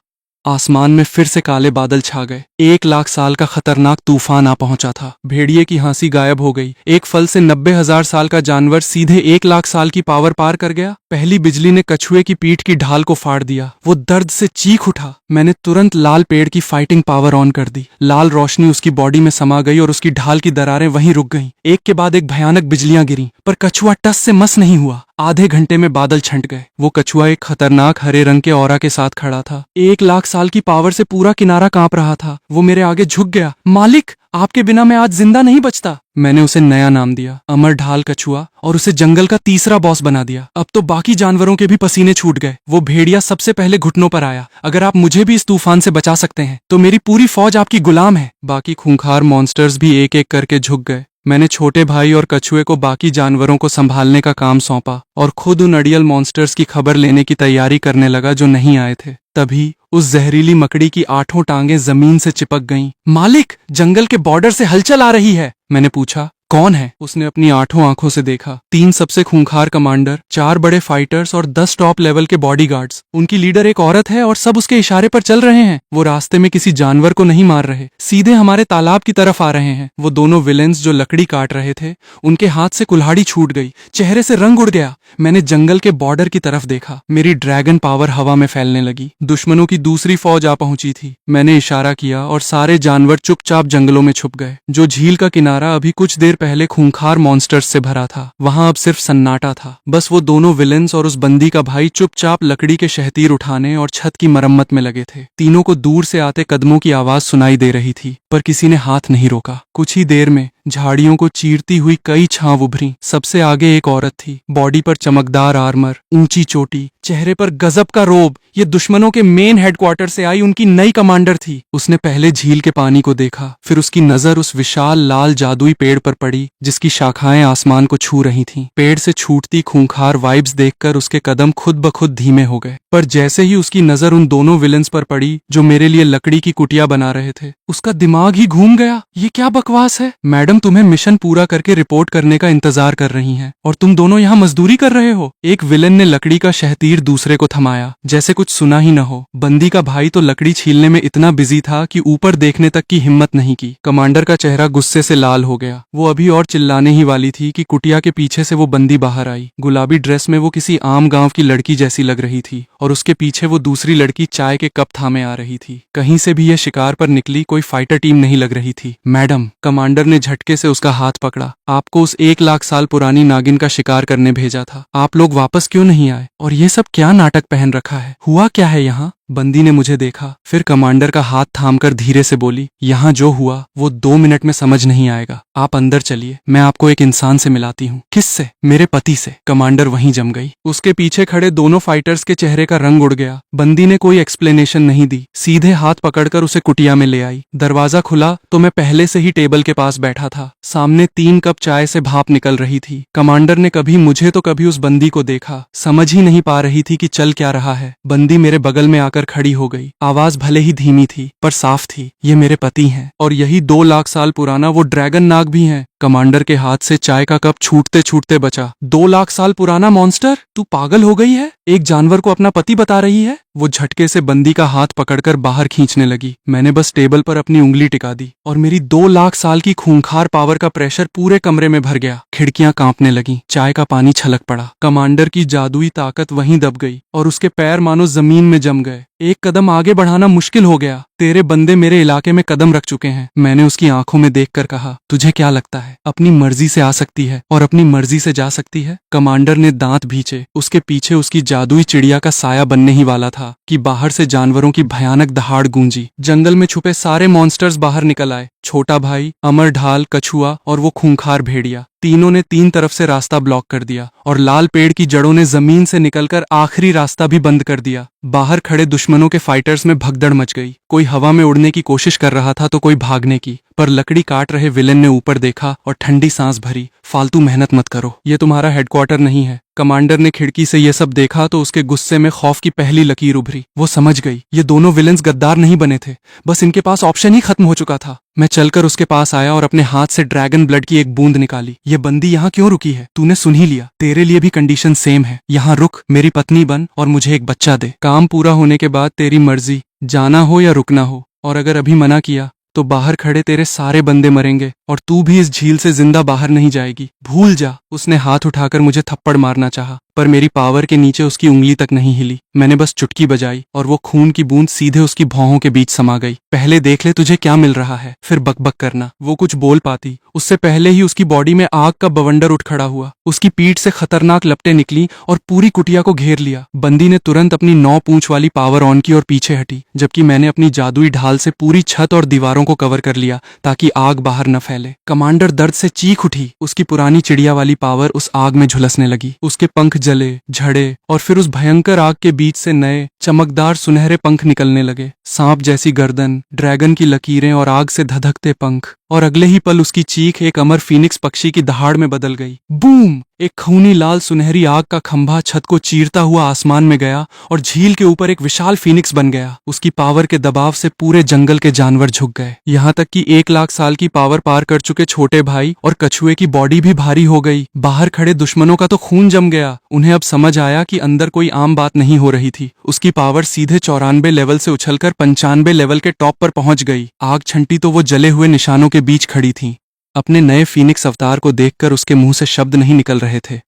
आसमान में फिर से काले बादल छा गए। 1 लाख साल का खतरनाक तूफान आ पहुंचा था। भेड़िए की हंसी गायब हो गई। एक फल से 90,000 साल का जानवर सीधे 1 लाख साल की पावर पार कर गया। पहली बिजली ने कछुए की पीठ की ढाल को फाड़ दिया। वो दर्द से चीख उठा। मैंने तुरंत लाल पेड़ की फाइटिंग पावर ऑन कर दी। लाल रोशनी उसकी बॉडी में समा गई और उसकी ढाल की दरारें वहीं रुक गईं। एक के बाद एक भयानक बिजलियां गिरीं, पर कछुआ टस से मस नहीं हुआ। आधे घंटे में बादल छंट गए। वो कछुआ एक खतरनाक हरे रंग के ऑरा के साथ खड़ा था। 1 लाख साल की पावर से पूरा किनारा कांप रहा था। वो मेरे आगे झुक गया। मालिक, आपके बिना मैं आज जिंदा नहीं बचता। मैंने उसे नया नाम दिया, अमर ढाल कछुआ, और उसे जंगल का तीसरा बॉस बना दिया। अब तो बाकी जानवरों के भी पसीने छूट गए। वो भेड़िया सबसे पहले घुटनों पर आया। अगर आप मुझे भी इस तूफान से बचा सकते हैं तो मेरी पूरी फौज आपकी गुलाम है। बाकी खूंखार मॉन्स्टर्स भी एक एक करके झुक गए। मैंने छोटे भाई और कछुए को बाकी जानवरों को संभालने का काम सौंपा और खुद उन अड़ियल मॉन्स्टर्स की खबर लेने की तैयारी करने लगा जो नहीं आए थे। तभी उस जहरीली मकड़ी की 8 टांगें जमीन से चिपक गईं। मालिक, जंगल के बॉर्डर से हलचल आ रही है। मैंने पूछा, कौन है? उसने अपनी 8 आंखों से देखा। 3 सबसे खूंखार कमांडर, 4 बड़े फाइटर्स और 10 टॉप लेवल के बॉडीगार्ड्स। उनकी लीडर एक औरत है और सब उसके इशारे पर चल रहे हैं। वो रास्ते में किसी जानवर को नहीं मार रहे, सीधे हमारे तालाब की तरफ आ रहे हैं। वो दोनों विलेंस जो लकड़ी काट रहे थे, उनके हाथ से कुल्हाड़ी छूट गई, चेहरे से रंग उड़ गया। मैंने जंगल के बॉर्डर की तरफ देखा। मेरी ड्रैगन पावर हवा में फैलने लगी। दुश्मनों की दूसरी फौज आ पहुंची थी। मैंने इशारा किया और सारे जानवर चुपचाप जंगलों में छुप गए। जो झील का किनारा अभी कुछ देर पहले खूंखार मॉन्स्टर्स से भरा था, वहां अब सिर्फ सन्नाटा था। बस वो दोनों विलेंस और उस बंदी का भाई चुपचाप लकड़ी के शहतीर उठाने और छत की मरम्मत में लगे थे। तीनों को दूर से आते कदमों की आवाज सुनाई दे रही थी, पर किसी ने हाथ नहीं रोका। कुछ ही देर में झाड़ियों को चीरती हुई कई छांव उभरी। सबसे आगे एक औरत थी, बॉडी पर चमकदार आर्मर, ऊंची चोटी, चेहरे पर गजब का रोब। ये दुश्मनों के मेन हेडक्वार्टर से आई उनकी नई कमांडर थी। उसने पहले झील के पानी को देखा, फिर उसकी नजर उस विशाल लाल जादुई पेड़ पर पड़ी जिसकी शाखाएं आसमान को छू रही थीं। पेड़ से छूटती खूंखार वाइब्स देखकर उसके कदम खुद ब खुद धीमे हो गए। पर जैसे ही उसकी नजर उन दोनों विलेंस पर पड़ी जो मेरे लिए लकड़ी की कुटिया बना रहे थे, उसका दिमाग ही घूम गया। ये क्या बकवास है? मैडम, तुम्हें मिशन पूरा करके रिपोर्ट करने का इंतजार कर रही हैं और तुम दोनों यहाँ मजदूरी कर रहे हो। एक विलेन ने लकड़ी का शहतीर दूसरे को थमाया, जैसे कुछ सुना ही न हो। बंदी का भाई तो लकड़ी छीलने में इतना बिजी था कि ऊपर देखने तक की हिम्मत नहीं की। कमांडर का चेहरा गुस्से से लाल हो गया। वो अभी और चिल्लाने ही वाली थी कि कुटिया के पीछे से वो बंदी बाहर आई। गुलाबी ड्रेस में वो किसी आम गांव की लड़की जैसी लग रही थी और उसके पीछे वो दूसरी लड़की चाय के कप थामे आ रही थी। कहीं से भी ये शिकार पर निकली कोई फाइटर टीम नहीं लग रही थी। मैडम, कमांडर ने झटके से उसका हाथ पकड़ा, आपको उस 1 लाख साल पुरानी नागिन का शिकार करने भेजा था। आप लोग वापस क्यों नहीं आए? और ये सब क्या नाटक पहन रखा है? हुआ क्या है यहाँ? बंदी ने मुझे देखा, फिर कमांडर का हाथ थामकर धीरे से बोली, यहाँ जो हुआ वो 2 मिनट में समझ नहीं आएगा। आप अंदर चलिए, मैं आपको एक इंसान से मिलाती हूँ। किससे? मेरे पति से। कमांडर वहीं जम गई। उसके पीछे खड़े दोनों फाइटर्स के चेहरे का रंग उड़ गया। बंदी ने कोई एक्सप्लेनेशन नहीं दी, सीधे हाथ पकड़कर उसे कुटिया में ले आई। दरवाजा खुला तो मैं पहले से ही टेबल के पास बैठा था। सामने 3 कप चाय से भाप निकल रही थी। कमांडर ने कभी मुझे तो कभी उस बंदी को देखा, समझ ही नहीं पा रही थी कि चल क्या रहा है। बंदी मेरे बगल में आकर खड़ी हो गई। आवाज भले ही धीमी थी पर साफ थी। ये मेरे पति हैं और यही 2 लाख साल पुराना वो ड्रैगन नाग भी हैं। कमांडर के हाथ से चाय का कप छूटते छूटते बचा। 2 लाख साल पुराना मॉन्स्टर, तू पागल हो गई है? एक जानवर को अपना पति बता रही है? वो झटके से बंदी का हाथ पकड़कर बाहर खींचने लगी। मैंने बस टेबल पर अपनी उंगली टिका दी और मेरी 2 लाख साल की खूंखार पावर का प्रेशर पूरे कमरे में भर गया। खिड़कियां कांपने लगीं, चाय का पानी छलक पड़ा। कमांडर की जादुई ताकत वहीं दब गई और उसके पैर मानो जमीन में जम गए। एक कदम आगे बढ़ाना मुश्किल हो गया। तेरे बंदे मेरे इलाके में कदम रख चुके हैं। मैंने उसकी आंखों में देखकर कहा, तुझे क्या लगता है अपनी मर्जी से आ सकती है और अपनी मर्जी से जा सकती है? कमांडर ने दांत भींचे। उसके पीछे उसकी जादुई चिड़िया का साया बनने ही वाला था कि बाहर से जानवरों की भयानक दहाड़ गूंजी। जंगल में छुपे सारे मॉन्स्टर्स बाहर निकल आए। छोटा भाई, अमर ढाल, कछुआ और वो खूंखार भेड़िया, तीनों ने 3 तरफ से रास्ता ब्लॉक कर दिया और लाल पेड़ की जड़ों ने जमीन से निकलकर आखिरी रास्ता भी बंद कर दिया। बाहर खड़े दुश्मनों के फाइटर्स में भगदड़ मच गई। कोई हवा में उड़ने की कोशिश कर रहा था तो कोई भागने की, पर लकड़ी काट रहे विलेन ने ऊपर देखा और ठंडी सांस भरी। फालतू मेहनत मत करो, ये तुम्हारा हेडक्वार्टर नहीं है। कमांडर ने खिड़की से ये सब देखा तो उसके गुस्से में खौफ की पहली लकीर उभरी। वो समझ गई ये दोनों विलेन्स गद्दार नहीं बने थे, बस इनके पास ऑप्शन ही खत्म हो चुका था। मैं चलकर उसके पास आया और अपने हाथ से ड्रैगन ब्लड की एक बूंद निकाली। ये बंदी यहाँ क्यों रुकी है? तूने सुन ही लिया, तेरे लिए भी कंडीशन सेम है। यहाँ रुक, मेरी पत्नी बन और मुझे एक बच्चा दे। काम पूरा होने के बाद तेरी मर्जी, जाना हो या रुकना हो। और अगर अभी मना किया तो बाहर खड़े तेरे सारे बंदे मरेंगे और तू भी इस झील से जिंदा बाहर नहीं जाएगी। भूल जा। उसने हाथ उठाकर मुझे थप्पड़ मारना चाहा, पर मेरी पावर के नीचे उसकी उंगली तक नहीं हिली। मैंने बस चुटकी बजाई और वो खून की बूंद सीधे उसकी भौहों के बीच समा गई। पहले देख ले तुझे क्या मिल रहा है, फिर बकबक करना। वो कुछ बोल पाती उससे पहले ही उसकी बॉडी में आग का बवंडर उठ खड़ा हुआ। उसकी पीठ से खतरनाक लपटें निकली और पूरी कुटिया को घेर लिया। बंदी ने तुरंत अपनी 9 पूंछ वाली पावर ऑन की और पीछे हटी, जबकि मैंने अपनी जादुई ढाल से पूरी छत और दीवारों को कवर कर लिया ताकि आग बाहर न फैले। कमांडर दर्द से चीख उठी। उसकी पुरानी चिड़िया वाली पावर उस आग में झुलसने लगी। उसके पंख जले, झड़े और फिर उस भयंकर आग के बीच से नए चमकदार सुनहरे पंख निकलने लगे। सांप जैसी गर्दन, ड्रैगन की लकीरें और आग से धधकते पंख। और अगले ही पल उसकी चीख एक अमर फीनिक्स पक्षी की दहाड़ में बदल गई। बूम! एक खूनी लाल सुनहरी आग का खंभा छत को चीरता हुआ आसमान में गया और झील के ऊपर एक विशाल फीनिक्स बन गया। उसकी पावर के दबाव से पूरे जंगल के जानवर झुक गए। यहाँ तक कि 1 लाख साल की पावर पार कर चुके छोटे भाई और कछुए की बॉडी भी भारी हो गई। बाहर खड़े दुश्मनों का तो खून जम गया। उन्हें अब समझ आया कि अंदर कोई आम बात नहीं हो रही थी। उसकी पावर सीधे 94 लेवल से उछलकर 95 लेवल के टॉप पर पहुंच गई। आग छंटी तो वो जले हुए निशानों के बीच खड़ी थी। अपने नए फीनिक्स अवतार को देखकर उसके मुंह से शब्द नहीं निकल रहे थे।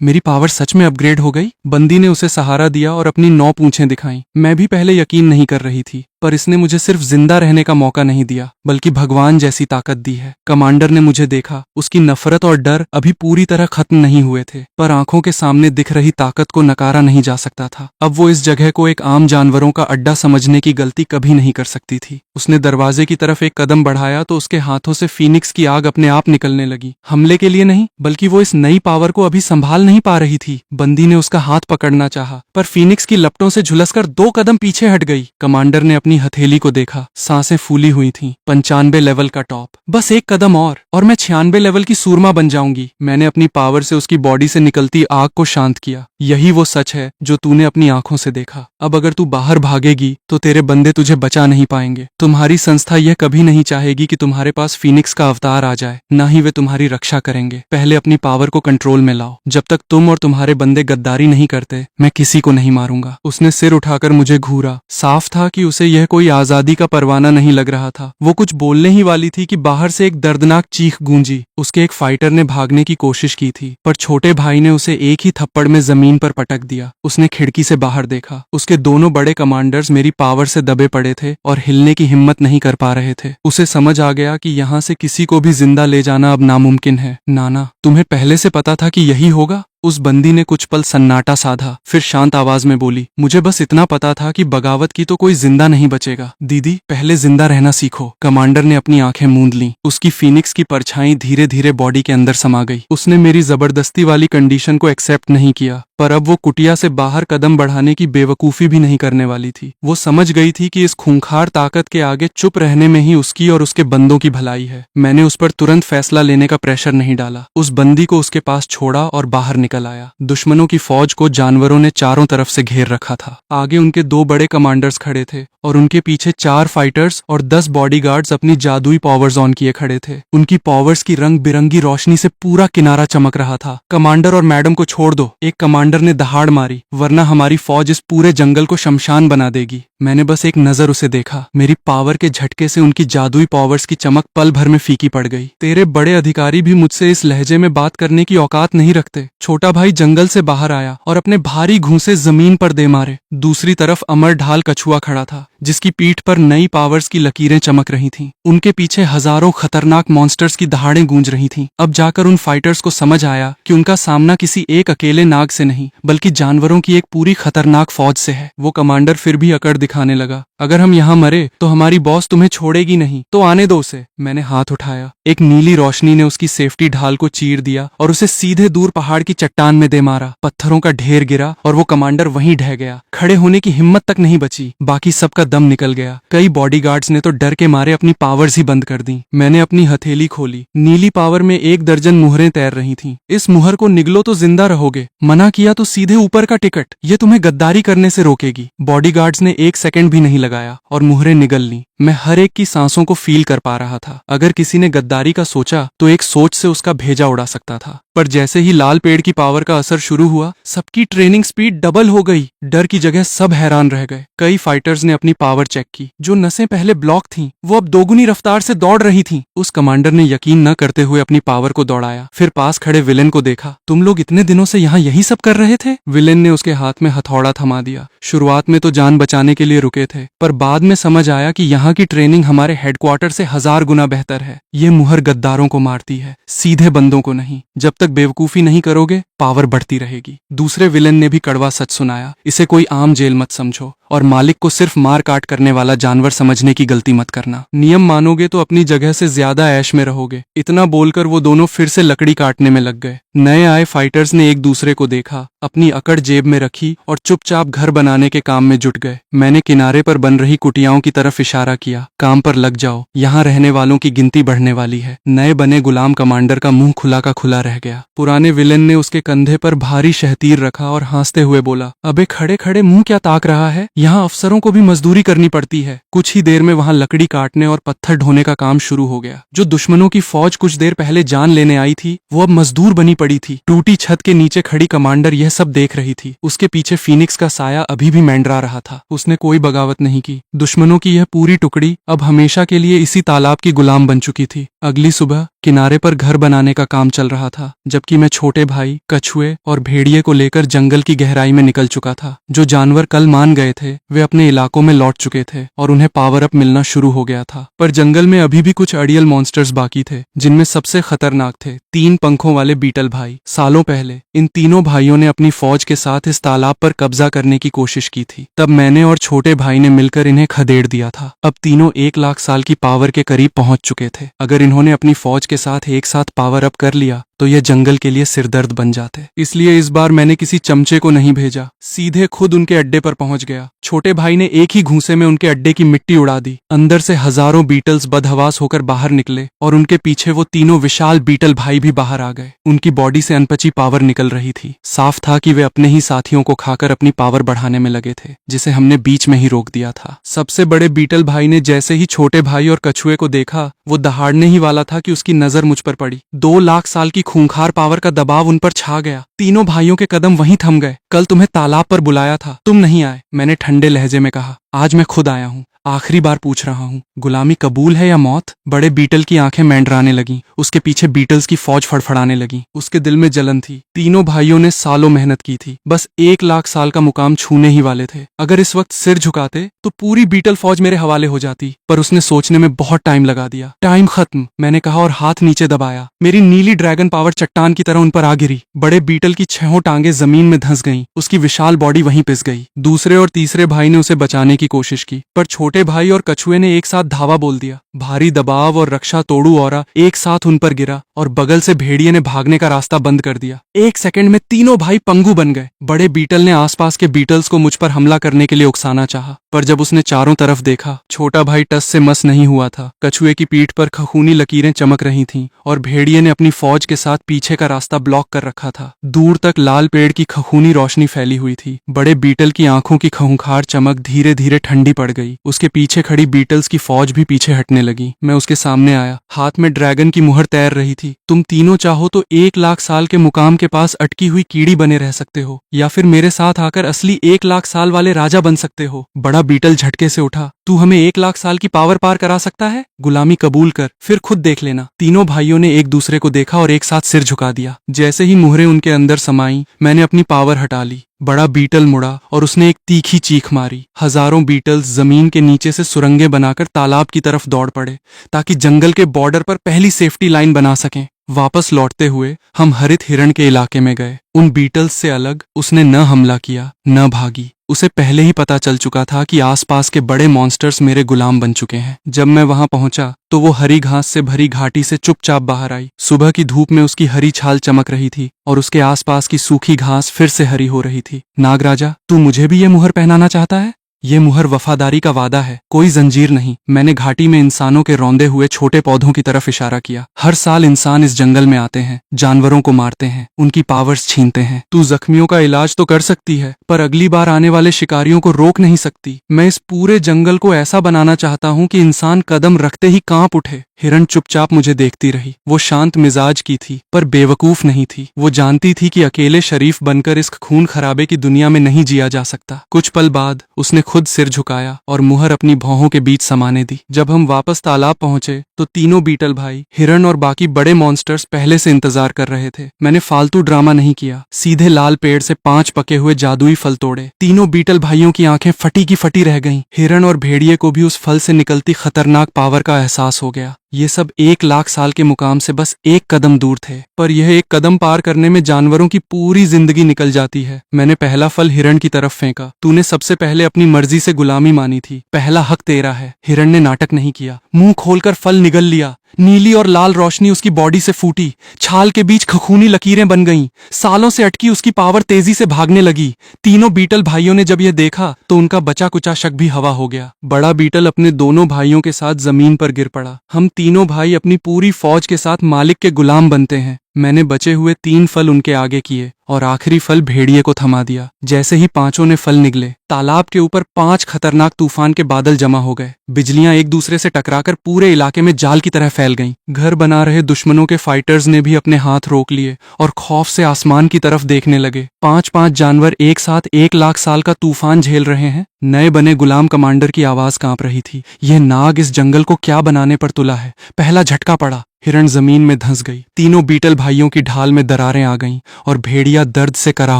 मेरी पावर सच में अपग्रेड हो गई? बंदी ने उसे सहारा दिया और अपनी 9 पूंछें दिखाईं। मैं भी पहले यकीन नहीं कर रही थी, पर इसने मुझे सिर्फ जिंदा रहने का मौका नहीं दिया, बल्कि भगवान जैसी ताकत दी है। कमांडर ने मुझे देखा। उसकी नफरत और डर अभी पूरी तरह खत्म नहीं हुए थे, पर आंखों के सामने दिख रही ताकत को नकारा नहीं जा सकता था। अब वो इस जगह को एक आम जानवरों का अड्डा समझने की गलती कभी नहीं कर सकती थी। उसने दरवाजे की तरफ एक कदम बढ़ाया तो उसके हाथों से फीनिक्स की आग अपने आप निकलने लगी। हमले के लिए नहीं, बल्कि वो इस नई पावर को अभी संभाल नहीं पा रही थी। बंदी ने उसका हाथ पकड़ना चाहा, पर फीनिक्स की लपटों से झुलसकर 2 कदम पीछे हट गई। कमांडर ने अपनी हथेली को देखा। सांसें फूली हुई थीं। 95 लेवल का टॉप, बस एक कदम और मैं 96 लेवल की सूरमा बन जाऊंगी। मैंने अपनी पावर से उसकी बॉडी से निकलती आग को शांत किया। यही वो सच है जो तूने अपनी आंखों से देखा। अब अगर तू बाहर भागेगी तो तेरे बंदे तुझे बचा नहीं पाएंगे। तुम्हारी संस्था यह कभी नहीं चाहेगी कि तुम्हारे पास फीनिक्स का अवतार आ जाए, ना ही वे तुम्हारी रक्षा करेंगे। पहले अपनी पावर को कंट्रोल में लाओ। जब तक तुम और तुम्हारे बंदे गद्दारी नहीं करते, मैं किसी को नहीं मारूंगा। उसने सिर उठाकर मुझे घूरा। साफ था कि उसे यह कोई आजादी का परवाना नहीं लग रहा था। वो कुछ बोलने ही वाली थी कि बाहर से एक दर्दनाक चीख गूंजी। उसके एक फाइटर ने भागने की कोशिश की थी, पर छोटे भाई ने उसे एक ही थप्पड़ में जमीन पर पटक दिया। उसने खिड़की से बाहर देखा। उसके दोनों बड़े कमांडर्स मेरी पावर से दबे पड़े थे और हिलने की हिम्मत नहीं कर पा रहे थे। उसे समझ आ गया कि यहाँ से किसी को भी जिंदा ले जाना अब नामुमकिन है। नाना, तुम्हें पहले से पता था कि यही होगा? उस बंदी ने कुछ पल सन्नाटा साधा, फिर शांत आवाज में बोली, मुझे बस इतना पता था कि बगावत की तो कोई जिंदा नहीं बचेगा। दीदी, पहले जिंदा रहना सीखो। कमांडर ने अपनी आंखें मूंद लीं। उसकी फीनिक्स की परछाई धीरे धीरे बॉडी के अंदर समा गई। उसने मेरी जबरदस्ती वाली कंडीशन को एक्सेप्ट नहीं किया, पर अब वो कुटिया से बाहर कदम बढ़ाने की बेवकूफी भी नहीं करने वाली थी। वो समझ गई थी कि इस खूंखार ताकत के आगे चुप रहने में ही उसकी और उसके बंदों की भलाई है। मैंने उस पर तुरंत फैसला लेने का प्रेशर नहीं डाला। उस बंदी को उसके पास छोड़ा और बाहर निकला। निकल आया। दुश्मनों की फौज को जानवरों ने चारों तरफ से घेर रखा था। आगे उनके 2 बड़े कमांडर्स खड़े थे और उनके पीछे 4 फाइटर्स और 10 बॉडीगार्ड्स अपनी जादुई पावर्स ऑन किए खड़े थे। उनकी पावर्स की रंग बिरंगी रोशनी से पूरा किनारा चमक रहा था। कमांडर और मैडम को छोड़ दो, एक कमांडर ने दहाड़ मारी, वरना हमारी फौज इस पूरे जंगल को शमशान बना देगी। मैंने बस एक नजर उसे देखा। मेरी पावर के झटके से उनकी जादुई पावर्स की चमक पल भर में फीकी पड़ गई। तेरे बड़े अधिकारी भी मुझसे इस लहजे में बात करने की औकात नहीं रखते। छोटा भाई जंगल से बाहर आया और अपने भारी घूंसे जमीन पर दे मारे। दूसरी तरफ अमर ढाल कछुआ खड़ा था, जिसकी पीठ पर नई पावर्स की लकीरें चमक रही थीं। उनके पीछे हजारों खतरनाक मॉन्स्टर्स की दहाड़ें गूंज रही थीं। अब जाकर उन फाइटर्स को समझ आया कि उनका सामना किसी एक अकेले नाग से नहीं, बल्कि जानवरों की एक पूरी खतरनाक फौज से है। वो कमांडर फिर भी अकड़ दिखाने लगा। अगर हम यहाँ मरे तो हमारी बॉस तुम्हें छोड़ेगी नहीं, तो आने दो उसे। मैंने हाथ उठाया। एक नीली रोशनी ने उसकी सेफ्टी ढाल को चीर दिया और उसे सीधे दूर पहाड़ की चट्टान में दे मारा। पत्थरों का ढेर गिरा और वो कमांडर वहीं ढह गया। खड़े होने की हिम्मत तक नहीं बची। बाकी सबका दम निकल गया। कई बॉडीगार्ड्स ने तो डर के मारे अपनी पावर्स ही बंद कर दी। मैंने अपनी हथेली खोली। नीली पावर में 1 दर्जन मुहरें तैर रही थीं। इस मुहर को निगलो तो जिंदा रहोगे, मना किया तो सीधे ऊपर का टिकट। ये तुम्हें गद्दारी करने से रोकेगी। बॉडीगार्ड्स ने 1 सेकंड भी नहीं लगाया और मुहरें निगल ली। मैं हर एक की सांसों को फील कर पा रहा था। अगर किसी ने गद्दारी का सोचा तो एक सोच से उसका भेजा उड़ा सकता था, पर जैसे ही लाल पेड़ की पावर का असर शुरू हुआ, सबकी ट्रेनिंग स्पीड डबल हो गई। डर की जगह सब हैरान रह गए। कई फाइटर्स ने अपनी पावर चेक की। जो नसें पहले ब्लॉक थीं, वो अब दोगुनी रफ्तार से दौड़ रही थीं। उस कमांडर ने यकीन न करते हुए अपनी पावर को दौड़ाया, फिर पास खड़े विलेन को देखा। तुम लोग इतने दिनों से यहाँ यही सब कर रहे थे? विलेन ने उसके हाथ में हथौड़ा थमा दिया। शुरुआत में तो जान बचाने के लिए रुके थे, पर बाद में समझ आया कि यहाँ की ट्रेनिंग हमारे हेडक्वार्टर से 1000 गुना बेहतर है। ये मुहर गद्दारों को मारती है, सीधे बंदों को नहीं। जब तक बेवकूफी नहीं करोगे, पावर बढ़ती रहेगी। दूसरे विलेन ने भी कड़वा सच सुनाया। इसे कोई आम जेल मत समझो और मालिक को सिर्फ मार काट करने वाला जानवर समझने की गलती मत करना। नियम मानोगे तो अपनी जगह से ज्यादा ऐश में रहोगे। इतना बोलकर वो दोनों फिर से लकड़ी काटने में लग गए। नए आए फाइटर्स ने एक दूसरे को देखा, अपनी अकड़ जेब में रखी और चुपचाप घर बनाने के काम में जुट गए। मैंने किनारे पर बन रही कुटियाओं की तरफ इशारा किया। काम पर लग जाओ, यहाँ रहने वालों की गिनती बढ़ने वाली है। नए बने गुलाम कमांडर का मुंह खुला का खुला रह गया। पुराने विलेन ने उसके कंधे पर भारी शहतीर रखा और हंसते हुए बोला, अबे खड़े खड़े मुंह क्या ताक रहा है? यहाँ अफसरों को भी मजदूरी करनी पड़ती है। कुछ ही देर में वहाँ लकड़ी काटने और पत्थर ढोने का काम शुरू हो गया। जो दुश्मनों की फौज कुछ देर पहले जान लेने आई थी, वो अब मजदूर बनी पड़ी थी। टूटी छत के नीचे खड़ी कमांडर यह सब देख रही थी। उसके पीछे फीनिक्स का साया अभी भी मंडरा रहा था। उसने कोई बगावत नहीं की। दुश्मनों की यह पूरी टुकड़ी अब हमेशा के लिए इसी तालाब की गुलाम बन चुकी थी। अगली सुबह किनारे पर घर बनाने का काम चल रहा था, जबकि मैं छोटे भाई, कछुए और भेड़िए को लेकर जंगल की गहराई में निकल चुका था। जो जानवर कल मान गए थे, वे अपने इलाकों में लौट चुके थे और उन्हें पावर अप मिलना शुरू हो गया था। पर जंगल में अभी भी कुछ अड़ियल मॉन्स्टर्स बाकी थे, जिनमें सबसे खतरनाक थे 3 पंखों वाले बीटल भाई। सालों पहले इन तीनों भाइयों ने अपनी फौज के साथ इस तालाब पर कब्जा करने की कोशिश की थी। तब मैंने और छोटे भाई ने मिलकर इन्हें खदेड़ दिया था। अब तीनों 1 लाख साल की पावर के करीब पहुंच चुके थे। अगर इन्होंने अपनी फौज के साथ एक साथ पावर अप कर लिया तो यह जंगल के लिए सिरदर्द बन जाते। इसलिए इस बार मैंने किसी चमचे को नहीं भेजा, सीधे खुद उनके अड्डे पर पहुंच गया। छोटे भाई ने एक ही घूंसे में उनके अड्डे की मिट्टी उड़ा दी। अंदर से हजारों बीटल्स बदहवास होकर बाहर निकले और उनके पीछे वो तीनों विशाल बीटल भाई भी बाहर आ गए। उनकी बॉडी से अनपची पावर निकल रही थी। साफ था कि वे अपने ही साथियों को खाकर अपनी पावर बढ़ाने में लगे थे, जिसे हमने बीच में ही रोक दिया था। सबसे बड़े बीटल भाई ने जैसे ही छोटे भाई और कछुए को देखा, वो दहाड़ने ही वाला था कि उसकी नजर मुझ पर पड़ी। 2 लाख साल की खूंखार पावर का दबाव उन पर छा गया। तीनों भाइयों के कदम वहीं थम गए। कल तुम्हें तालाब पर बुलाया था, तुम नहीं आए। मैंने ठंडे लहजे में कहा, आज मैं खुद आया हूँ। आखिरी बार पूछ रहा हूँ, गुलामी कबूल है या मौत? बड़े बीटल की आंखें मेंडराने लगीं। उसके पीछे बीटल्स की फौज फड़फड़ाने लगी। उसके दिल में जलन थी। तीनों भाइयों ने सालों मेहनत की थी, बस 1 लाख साल का मुकाम छूने ही वाले थे। अगर इस वक्त सिर झुकाते तो पूरी बीटल फौज मेरे हवाले हो जाती, पर उसने सोचने में बहुत टाइम लगा दिया। टाइम खत्म, मैंने कहा और हाथ नीचे दबाया। मेरी नीली ड्रैगन पावर चट्टान की तरह उन पर आ गिरी। बड़े बीटल की 6 टांगे जमीन में धंस गईं। उसकी विशाल बॉडी वहीं पिस गई। दूसरे और तीसरे भाई ने उसे बचाने की कोशिश की, पर छोटे छोटे भाई और कछुए ने एक साथ धावा बोल दिया। भारी दबाव और रक्षा तोड़ू औरा एक साथ उन पर गिरा और बगल से भेड़िए ने भागने का रास्ता बंद कर दिया। एक सेकंड में तीनों भाई पंगु बन गए। बड़े बीटल ने आसपास के बीटल्स को मुझ पर हमला करने के लिए उकसाना चाहा, पर जब उसने चारों तरफ देखा, छोटा भाई टस से मस नहीं हुआ था। कछुए की पीठ पर खखूनी लकीरें चमक रही थीं और भेड़िए ने अपनी फौज के साथ पीछे का रास्ता ब्लॉक कर रखा था। दूर तक लाल पेड़ की खखूनी रोशनी फैली हुई थी। बड़े बीटल की आंखों की खूंखार चमक धीरे धीरे ठंडी पड़ गई। उसके पीछे खड़ी बीटल्स की फौज भी पीछे हटने लगी। मैं उसके सामने आया, हाथ में ड्रैगन की मुहर तैर रही थी। तुम तीनों चाहो तो 1 लाख साल के मुकाम के पास अटकी हुई कीड़ी बने रह सकते हो, या फिर मेरे साथ आकर असली 1 लाख साल वाले राजा बन सकते हो। बड़ा बीटल झटके से उठा। तू हमें 1 लाख साल की पावर पार करा सकता है? गुलामी कबूल कर, फिर खुद देख लेना। तीनों भाइयों ने एक दूसरे को देखा और एक साथ सिर झुका दिया। जैसे ही मुहरें उनके अंदर समाई, मैंने अपनी पावर हटा ली। बड़ा बीटल मुड़ा और उसने एक तीखी चीख मारी। हजारों बीटल्स जमीन के नीचे से सुरंगें बनाकर तालाब की तरफ दौड़ पड़े, ताकि जंगल के बॉर्डर पर पहली सेफ्टी लाइन बना सकें। वापस लौटते हुए हम हरित हिरण के इलाके में गए। उन बीटल्स से अलग उसने न हमला किया, न भागी। उसे पहले ही पता चल चुका था कि आसपास के बड़े मॉन्स्टर्स मेरे गुलाम बन चुके हैं। जब मैं वहां पहुंचा तो वो हरी घास से भरी घाटी से चुपचाप बाहर आई। सुबह की धूप में उसकी हरी छाल चमक रही थी और उसके आसपास की सूखी घास फिर से हरी हो रही थी। नागराजा, तू मुझे भी ये मुहर पहनाना चाहता है? ये मुहर वफादारी का वादा है, कोई जंजीर नहीं। मैंने घाटी में इंसानों के रौंदे हुए छोटे पौधों की तरफ इशारा किया। हर साल इंसान इस जंगल में आते हैं, जानवरों को मारते हैं, उनकी पावर्स छीनते हैं। तू जख्मियों का इलाज तो कर सकती है, पर अगली बार आने वाले शिकारियों को रोक नहीं सकती। मैं इस पूरे जंगल को ऐसा बनाना चाहता हूँ कि इंसान कदम रखते ही कांप उठे। हिरण चुपचाप मुझे देखती रही। वो शांत मिजाज की थी, पर बेवकूफ नहीं थी। वो जानती थी कि अकेले शरीफ बनकर इस खून खराबे की दुनिया में नहीं जिया जा सकता। कुछ पल बाद उसने खुद सिर झुकाया और मुहर अपनी भौहों के बीच समाने दी। जब हम वापस तालाब पहुंचे तो तीनों बीटल भाई, हिरण और बाकी बड़े मॉन्स्टर्स पहले से इंतजार कर रहे थे। मैंने फालतू ड्रामा नहीं किया, सीधे लाल पेड़ से 5 पके हुए जादुई फल तोड़े। तीनों बीटल भाइयों की आंखें फटी की फटी रह गईं। हिरण और भेड़िए को भी उस फल से निकलती खतरनाक पावर का एहसास हो गया। ये सब 1 लाख साल के मुकाम से बस एक कदम दूर थे, पर यह एक कदम पार करने में जानवरों की पूरी जिंदगी निकल जाती है। मैंने पहला फल हिरण की तरफ फेंका। तूने सबसे पहले अपनी मर्जी से गुलामी मानी थी, पहला हक तेरा है। हिरण ने नाटक नहीं किया, मुंह खोलकर फल निगल लिया। नीली और लाल रोशनी उसकी बॉडी से फूटी, छाल के बीच खखूनी लकीरें बन गईं। सालों से अटकी उसकी पावर तेजी से भागने लगी। तीनों बीटल भाइयों ने जब यह देखा तो उनका बचा कुचा शक भी हवा हो गया। बड़ा बीटल अपने दोनों भाइयों के साथ जमीन पर गिर पड़ा। हम तीनों भाई अपनी पूरी फौज के साथ मालिक के गुलाम बनते हैं। मैंने बचे हुए 3 फल उनके आगे किए और आखिरी फल भेड़िए को थमा दिया। जैसे ही पांचों ने फल निगले, तालाब के ऊपर 5 खतरनाक तूफान के बादल जमा हो गए। बिजलियां एक दूसरे से टकराकर पूरे इलाके में जाल की तरह फैल गईं। घर बना रहे दुश्मनों के फाइटर्स ने भी अपने हाथ रोक लिए और खौफ से आसमान की तरफ देखने लगे। 5-5 जानवर एक साथ 1 लाख साल का तूफान झेल रहे हैं। नए बने गुलाम कमांडर की आवाज कांप रही थी। यह नाग इस जंगल को क्या बनाने पर तुला है? पहला झटका पड़ा, हिरण जमीन में धंस गई। तीनों बीटल भाइयों की ढाल में दरारें आ गईं और भेड़िया दर्द से करा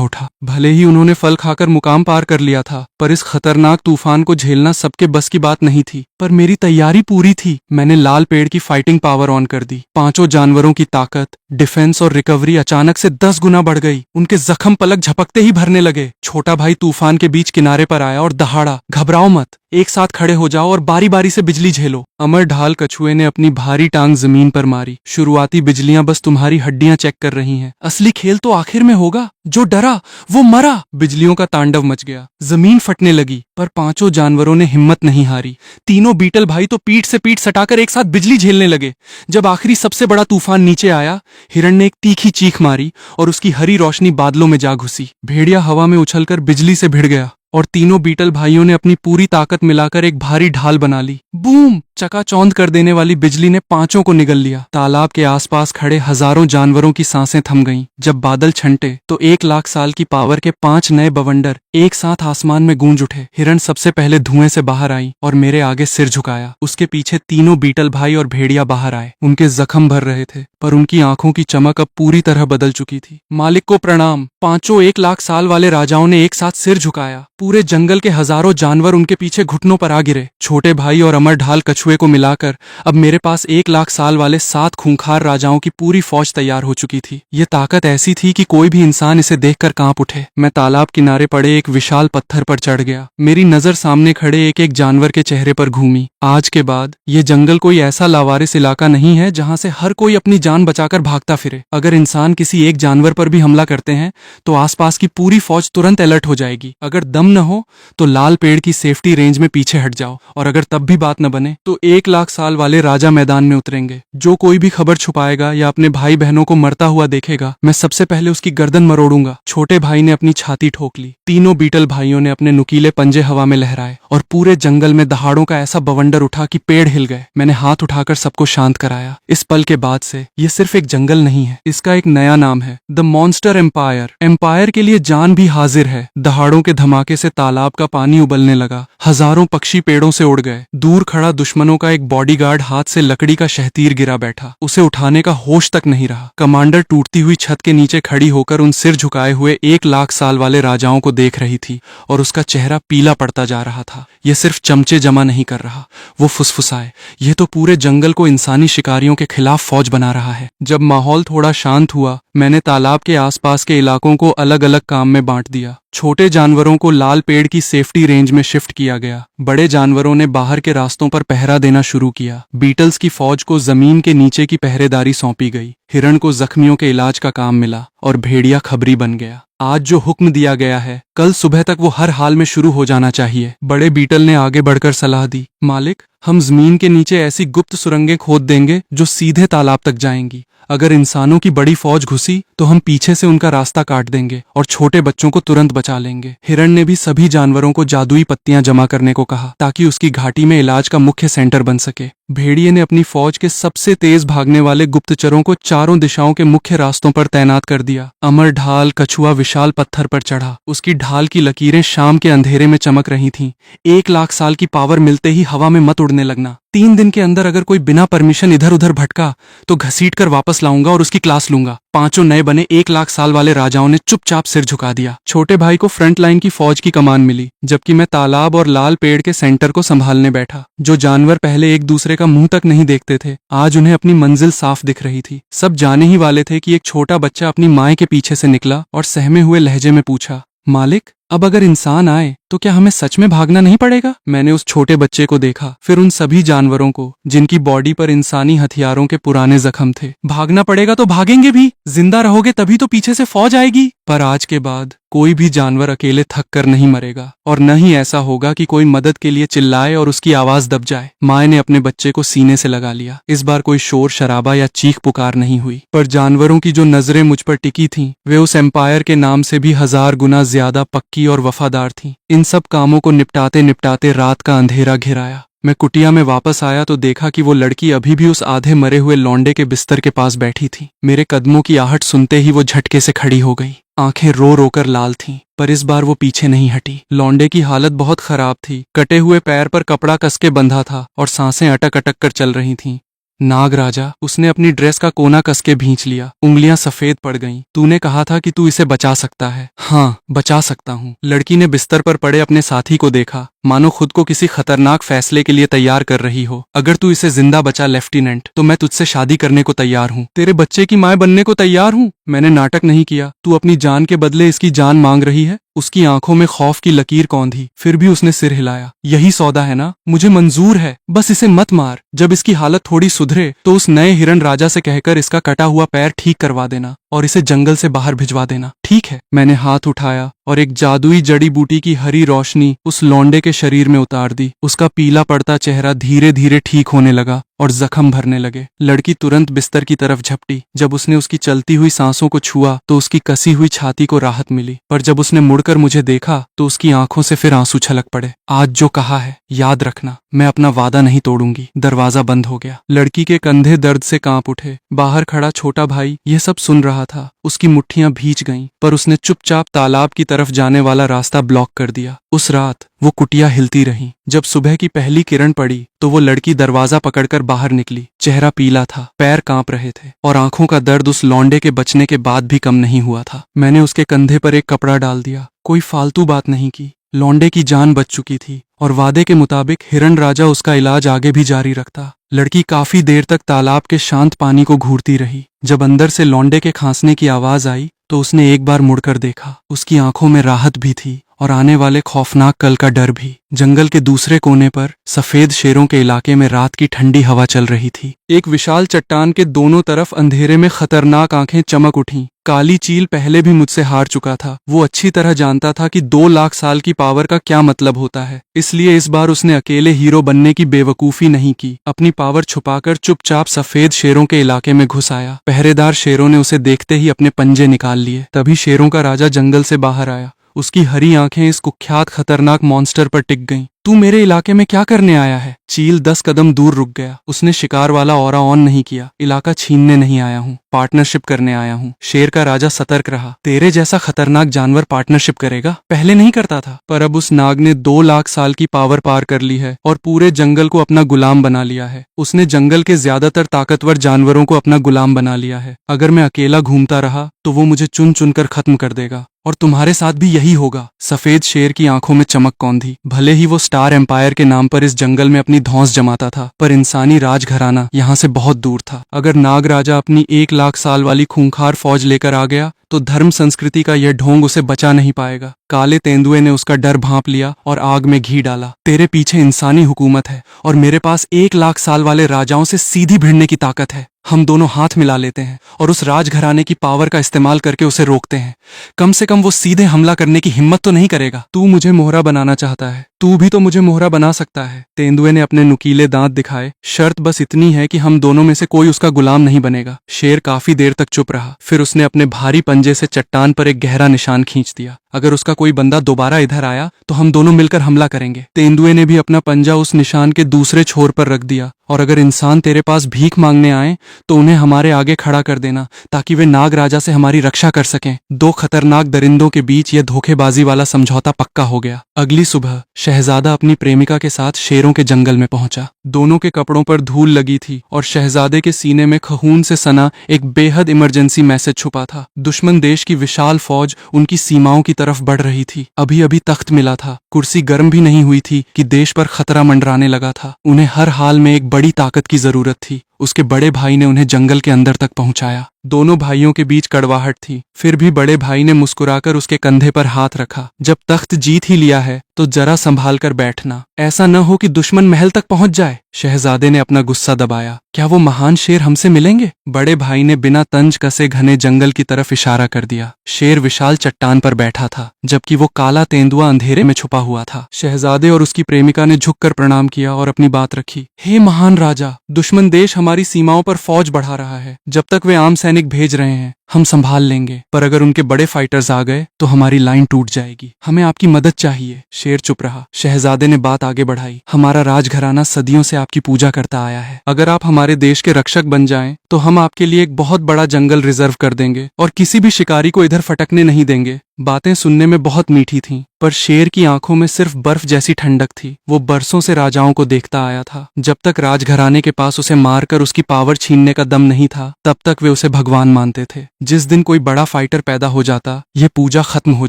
उठा। भले ही उन्होंने फल खाकर मुकाम पार कर लिया था, पर इस खतरनाक तूफान को झेलना सबके बस की बात नहीं थी। पर मेरी तैयारी पूरी थी। मैंने लाल पेड़ की फाइटिंग पावर ऑन कर दी। पांचों जानवरों की ताकत, डिफेंस और रिकवरी अचानक से 10 गुना बढ़ गई। उनके जख्म पलक झपकते ही भरने लगे। छोटा भाई तूफान के बीच किनारे पर आया और दहाड़ा, घबराओ मत, एक साथ खड़े हो जाओ और बारी बारी से बिजली झेलो। अमर ढाल कछुए ने अपनी भारी टांग जमीन पर मारी। शुरुआती बिजलियां बस तुम्हारी हड्डियां चेक कर रही हैं, असली खेल तो आखिर में होगा। जो डरा वो मरा। बिजलियों का तांडव मच गया, जमीन फटने लगी, पर पांचों जानवरों ने हिम्मत नहीं हारी। तीनों बीटल भाई तो पीठ से पीठ सटाकर एक साथ बिजली झेलने लगे। जब आखिरी सबसे बड़ा तूफान नीचे आया, हिरण ने एक तीखी चीख मारी और उसकी हरी रोशनी बादलों में जा घुसी। भेड़िया हवा में उछलकर बिजली से भिड़ गया और तीनों बीटल भाइयों ने अपनी पूरी ताकत मिलाकर एक भारी ढाल बना ली। बूम! चकाचौंध कर देने वाली बिजली ने पांचों को निगल लिया। तालाब के आसपास खड़े हजारों जानवरों की सांसें थम गईं। जब बादल छंटे तो 1 लाख साल की पावर के 5 नए बवंडर एक साथ आसमान में गूंज उठे। हिरण सबसे पहले धुएं से बाहर आई और मेरे आगे सिर झुकाया। उसके पीछे तीनों बीटल भाई और भेड़िया बाहर आए। उनके जख्म भर रहे थे, पर उनकी आंखों की चमक अब पूरी तरह बदल चुकी थी। मालिक को प्रणाम। पांचों 1 लाख साल वाले राजाओं ने एक साथ सिर झुकाया। पूरे जंगल के हजारों जानवर उनके पीछे घुटनों पर आ गिरे। छोटे भाई और अमर ढाल कछुए को मिलाकर अब मेरे पास 1 लाख साल वाले 7 खूंखार राजाओं की पूरी फौज तैयार हो चुकी थी। ये ताकत ऐसी थी कि कोई भी इंसान इसे देखकर कांप उठे। मैं तालाब किनारे पड़े एक विशाल पत्थर पर चढ़ गया। मेरी नजर सामने खड़े एक एक जानवर के चेहरे पर घूमी। आज के बाद ये जंगल कोई ऐसा लावारिस इलाका नहीं है जहां से हर कोई अपनी जान बचाकर भागता फिरे। अगर इंसान किसी एक जानवर पर भी हमला करते हैं तो आसपास की पूरी फौज तुरंत अलर्ट हो जाएगी। अगर दम न हो तो लाल पेड़ की सेफ्टी रेंज में पीछे हट जाओ, और अगर तब भी बात न बने तो 1 लाख साल वाले राजा मैदान में उतरेंगे। जो कोई भी खबर छुपाएगा या अपने भाई बहनों को मरता हुआ देखेगा, मैं सबसे पहले उसकी गर्दन मरोड़ूंगा। छोटे भाई ने अपनी छाती ठोक ली। तीनों बीटल भाइयों ने अपने नुकीले पंजे हवा में लहराए और पूरे जंगल में दहाड़ों का ऐसा बवंडर उठा कि पेड़ हिल गए। मैंने हाथ उठाकर सबको शांत कराया। इस पल के बाद से ये सिर्फ एक जंगल नहीं है, इसका एक नया नाम है, द मॉन्स्टर एम्पायर। एम्पायर के लिए जान भी हाजिर है। दहाड़ों के धमाके से तालाब का पानी उबलने लगा। हजारों पक्षी पेड़ों से उड़ गए। दूर खड़ा दुश्मनों का एक बॉडीगार्ड हाथ से लकड़ी का शहतीर गिरा बैठा। उसे उठाने का होश तक नहीं रहा। कमांडर टूटती हुई छत के नीचे खड़ी होकर उन सिर झुकाए हुए 1 लाख साल वाले राजाओं को देख रही थी और उसका चेहरा पीला पड़ता जा रहा था। यह सिर्फ चमचे जमा नहीं कर रहा, वो फुसफुसाए, यह तो पूरे जंगल को इंसानी शिकारियों के खिलाफ फौज बना रहा है। जब माहौल थोड़ा शांत हुआ, मैंने तालाब के आसपास के इलाकों को अलग अलग काम में बांट दिया। छोटे जानवरों को लाल पेड़ की सेफ्टी रेंज में शिफ्ट किया गया। बड़े जानवरों ने बाहर के रास्तों पर पहरा देना शुरू किया। बीटल्स की फौज को जमीन के नीचे की पहरेदारी सौंपी गई। हिरण को जख्मियों के इलाज का काम मिला और भेड़िया खबरी बन गया। आज जो हुक्म दिया गया है, कल सुबह तक वो हर हाल में शुरू हो जाना चाहिए। बड़े बीटल ने आगे बढ़कर सलाह दी, मालिक, हम जमीन के नीचे ऐसी गुप्त सुरंगें खोद देंगे जो सीधे तालाब तक जाएंगी। अगर इंसानों की बड़ी फौज घुसी तो हम पीछे से उनका रास्ता काट देंगे और छोटे बच्चों को तुरंत बचा लेंगे। हिरण ने भी सभी जानवरों को जादुई पत्तियां जमा करने को कहा ताकि उसकी घाटी में इलाज का मुख्य सेंटर बन सके। भेड़िए ने अपनी फौज के सबसे तेज भागने वाले गुप्तचरों को चारों दिशाओं के मुख्य रास्तों पर तैनात कर दिया। अमर ढाल कछुआ विशाल पत्थर पर चढ़ा। उसकी ढाल की लकीरें शाम के अंधेरे में चमक रही थीं। 1 लाख साल की पावर मिलते ही हवा में मत उड़ने लगना। 3 दिन के अंदर अगर कोई बिना परमिशन इधर उधर भटका तो घसीट कर वापस लाऊंगा और उसकी क्लास लूंगा। पांचों नए बने 1 लाख साल वाले राजाओं ने चुपचाप सिर झुका दिया। छोटे भाई को फ्रंट लाइन की फौज की कमान मिली, जबकि मैं तालाब और लाल पेड़ के सेंटर को संभालने बैठा। जो जानवर पहले एक दूसरे का मुंह तक नहीं देखते थे, आज उन्हें अपनी मंजिल साफ दिख रही थी। सब जाने ही वाले थे कि एक छोटा बच्चा अपनी माँ के पीछे से निकला और सहमे हुए लहजे में पूछा, मालिक, अब अगर इंसान आए तो क्या हमें सच में भागना नहीं पड़ेगा? मैंने उस छोटे बच्चे को देखा, फिर उन सभी जानवरों को जिनकी बॉडी पर इंसानी हथियारों के पुराने जख्म थे। भागना पड़ेगा तो भागेंगे भी, जिंदा रहोगे तभी तो पीछे से फौज आएगी। पर आज के बाद कोई भी जानवर अकेले थक कर नहीं मरेगा, और न ही ऐसा होगा कि कोई मदद के लिए चिल्लाए और उसकी आवाज दब जाए। माँ ने अपने बच्चे को सीने से लगा लिया। इस बार कोई शोर शराबा या चीख पुकार नहीं हुई, पर जानवरों की जो नजरें मुझ पर टिकी थीं, वे उस एम्पायर के नाम से भी 1000 गुना ज्यादा पक्की और वफादार थीं। इन सब कामों को निपटाते निपटाते रात का अंधेरा घिर आया। मैं कुटिया में वापस आया तो देखा कि वो लड़की अभी भी उस आधे मरे हुए लौंडे के बिस्तर के पास बैठी थी। मेरे कदमों की आहट सुनते ही वो झटके से खड़ी हो गई। आंखें रो रो कर लाल थीं, पर इस बार वो पीछे नहीं हटी। लौंडे की हालत बहुत खराब थी। कटे हुए पैर पर कपड़ा कस के बंधा था और सांसें अटक अटक कर चल रही थीं। नाग राजा, उसने अपनी ड्रेस का कोना कस के भींच लिया। उंगलियां सफेद पड़ गईं। तूने कहा था कि तू इसे बचा सकता है। हाँ, बचा सकता हूँ। लड़की ने बिस्तर पर पड़े अपने साथी को देखा, मानो खुद को किसी खतरनाक फैसले के लिए तैयार कर रही हो। अगर तू इसे जिंदा बचा लेफ्टिनेंट, तो मैं तुझसे शादी करने को तैयार हूँ। तेरे बच्चे की माँ बनने को तैयार हूँ। मैंने नाटक नहीं किया। तू अपनी जान के बदले इसकी जान मांग रही है। उसकी आंखों में खौफ की लकीर कौंधी, फिर भी उसने सिर हिलाया। यही सौदा है ना? मुझे मंजूर है, बस इसे मत मार। जब इसकी हालत थोड़ी सुधरे तो उस नए हिरण राजा से कहकर इसका कटा हुआ पैर ठीक करवा देना और इसे जंगल से बाहर भिजवा देना, ठीक है? मैंने हाथ उठाया और एक जादुई जड़ी बूटी की हरी रोशनी उस लौंडे के शरीर में उतार दी। उसका पीला पड़ता चेहरा धीरे धीरे ठीक होने लगा और जख्म भरने लगे। लड़की तुरंत बिस्तर की तरफ झपटी। जब उसने उसकी चलती हुई सांसों को छुआ तो उसकी कसी हुई छाती को राहत मिली, पर जब उसने मुड़कर मुझे देखा तो उसकी आंखों से फिर आंसू छलक पड़े। आज जो कहा है याद रखना, मैं अपना वादा नहीं तोड़ूंगी। दरवाजा बंद हो गया। लड़की के कंधे दर्द से कांप उठे। बाहर खड़ा छोटा भाई यह सब सुन रहा था। उसकी मुट्ठियां भींच गईं, पर उसने चुपचाप तालाब की तरफ जाने वाला रास्ता ब्लॉक कर दिया। उस रात वो कुटिया हिलती रही। जब सुबह की पहली किरण पड़ी तो वो लड़की दरवाजा पकड़कर बाहर निकली। चेहरा पीला था, पैर कांप रहे थे और आंखों का दर्द उस लौंडे के बचने के बाद भी कम नहीं हुआ था। मैंने उसके कंधे पर एक कपड़ा डाल दिया। कोई फालतू बात नहीं की, लौंडे की जान बच चुकी थी और वादे के मुताबिक हिरण राजा उसका इलाज आगे भी जारी रखता। लड़की काफी देर तक तालाब के शांत पानी को घूरती रही। जब अंदर से लौंडे के खांसने की आवाज आई तो उसने एक बार मुड़कर देखा। उसकी आंखों में राहत भी थी और आने वाले खौफनाक कल का डर भी। जंगल के दूसरे कोने पर सफेद शेरों के इलाके में रात की ठंडी हवा चल रही थी। एक विशाल चट्टान के दोनों तरफ अंधेरे में खतरनाक आंखें चमक उठीं। काली चील पहले भी मुझसे हार चुका था। वो अच्छी तरह जानता था कि 2 लाख साल की पावर का क्या मतलब होता है, इसलिए इस बार उसने अकेले हीरो बनने की बेवकूफी नहीं की। अपनी पावर छुपाकर चुपचाप सफेद शेरों के इलाके में घुस आया। पहरेदार शेरों ने उसे देखते ही अपने पंजे निकाल लिए। तभी शेरों का राजा जंगल से बाहर आया। उसकी हरी आंखें इस कुख्यात खतरनाक मॉन्स्टर पर टिक गईं। तू मेरे इलाके में क्या करने आया है? चील 10 कदम दूर रुक गया। उसने शिकार वाला ऑरा ऑन नहीं किया। इलाका छीनने नहीं आया हूँ, पार्टनरशिप करने आया हूँ। शेर का राजा सतर्क रहा। तेरे जैसा खतरनाक जानवर पार्टनरशिप करेगा? पहले नहीं करता था, पर अब उस नाग ने 2 लाख साल की पावर पार कर ली है और पूरे जंगल को अपना गुलाम बना लिया है। उसने जंगल के ज्यादातर ताकतवर जानवरों को अपना गुलाम बना लिया है। अगर मैं अकेला घूमता रहा तो वो मुझे चुन चुनकर खत्म कर देगा और तुम्हारे साथ भी यही होगा। सफेद शेर की आंखों में चमक कौंधी। भले ही वो स्टार एम्पायर के नाम पर इस जंगल में अपनी धौंस जमाता था, पर इंसानी राजघराना यहाँ से बहुत दूर था। अगर नाग राजा अपनी 1 लाख साल वाली खूंखार फौज लेकर आ गया तो धर्म संस्कृति का यह ढोंग उसे बचा नहीं पाएगा। काले तेंदुए ने उसका डर भांप लिया और आग में घी डाला। तेरे पीछे इंसानी हुकूमत है और मेरे पास 1 लाख साल वाले राजाओं से सीधी भिड़ने की ताकत है। हम दोनों हाथ मिला लेते हैं और उस राजघराने की पावर का इस्तेमाल करके उसे रोकते हैं। कम से कम वो सीधे हमला करने की हिम्मत तो नहीं करेगा। तू मुझे मोहरा बनाना चाहता है, तू भी तो मुझे मोहरा बना सकता है। तेंदुए ने अपने नुकीले दांत दिखाए। शर्त बस इतनी है कि हम दोनों में से कोई उसका गुलाम नहीं बनेगा। शेर काफी देर तक चुप रहा, फिर उसने अपने भारी पंजे से चट्टान पर एक गहरा निशान खींच दिया। अगर उसका कोई बंदा दोबारा इधर आया तो हम दोनों मिलकर हमला करेंगे। तेंदुए ने भी अपना पंजा उस निशान के दूसरे छोर पर रख दिया। और अगर इंसान तेरे पास भीख मांगने आए तो उन्हें हमारे आगे खड़ा कर देना ताकि वे नाग राजा से हमारी रक्षा कर सकें। 2 खतरनाक दरिंदों के बीच यह धोखेबाजी वाला समझौता पक्का हो गया। अगली सुबह शहजादा अपनी प्रेमिका के साथ शेरों के जंगल में पहुंचा। दोनों के कपड़ों पर धूल लगी थी और शहजादे के सीने में खून से सना एक बेहद इमरजेंसी मैसेज छुपा था। दुश्मन देश की विशाल फौज उनकी सीमाओं की तरफ बढ़ रही थी। अभी अभी तख्त मिला था, कुर्सी गर्म भी नहीं हुई थी कि देश पर खतरा मंडराने लगा था। उन्हें हर हाल में एक बड़ी ताकत की जरूरत थी। उसके बड़े भाई ने उन्हें जंगल के अंदर तक पहुंचाया। दोनों भाइयों के बीच कड़वाहट थी, फिर भी बड़े भाई ने मुस्कुराकर उसके कंधे पर हाथ रखा। जब तख्त जीत ही लिया है तो जरा संभाल कर बैठना, ऐसा न हो कि दुश्मन महल तक पहुंच जाए। शहजादे ने अपना गुस्सा दबाया। क्या वो महान शेर हमसे मिलेंगे? बड़े भाई ने बिना तंज कसे घने जंगल की तरफ इशारा कर दिया। शेर विशाल चट्टान पर बैठा था, जबकि वो काला तेंदुआ अंधेरे में छुपा हुआ था। शहजादे और उसकी प्रेमिका ने झुककर प्रणाम किया और अपनी बात रखी। हे महान राजा, दुश्मन देश हमारी सीमाओं पर फौज बढ़ा रहा है। जब तक वे आम सैनिक भेज रहे हैं हम संभाल लेंगे, पर अगर उनके बड़े फाइटर्स आ गए तो हमारी लाइन टूट जाएगी। हमें आपकी मदद चाहिए। शेर चुप रहा। शहजादे ने बात आगे बढ़ाई। हमारा राजघराना सदियों से आपकी पूजा करता आया है। अगर आप हमारे देश के रक्षक बन जाएं तो हम आपके लिए एक बहुत बड़ा जंगल रिजर्व कर देंगे और किसी भी शिकारी को इधर फटकने नहीं देंगे। बातें सुनने में बहुत मीठी थीं, पर शेर की आंखों में सिर्फ बर्फ जैसी ठंडक थी। वो बरसों से राजाओं को देखता आया था। जब तक राजघराने के पास उसे मारकर उसकी पावर छीनने का दम नहीं था, तब तक वे उसे भगवान मानते थे। जिस दिन कोई बड़ा फाइटर पैदा हो जाता, यह पूजा खत्म हो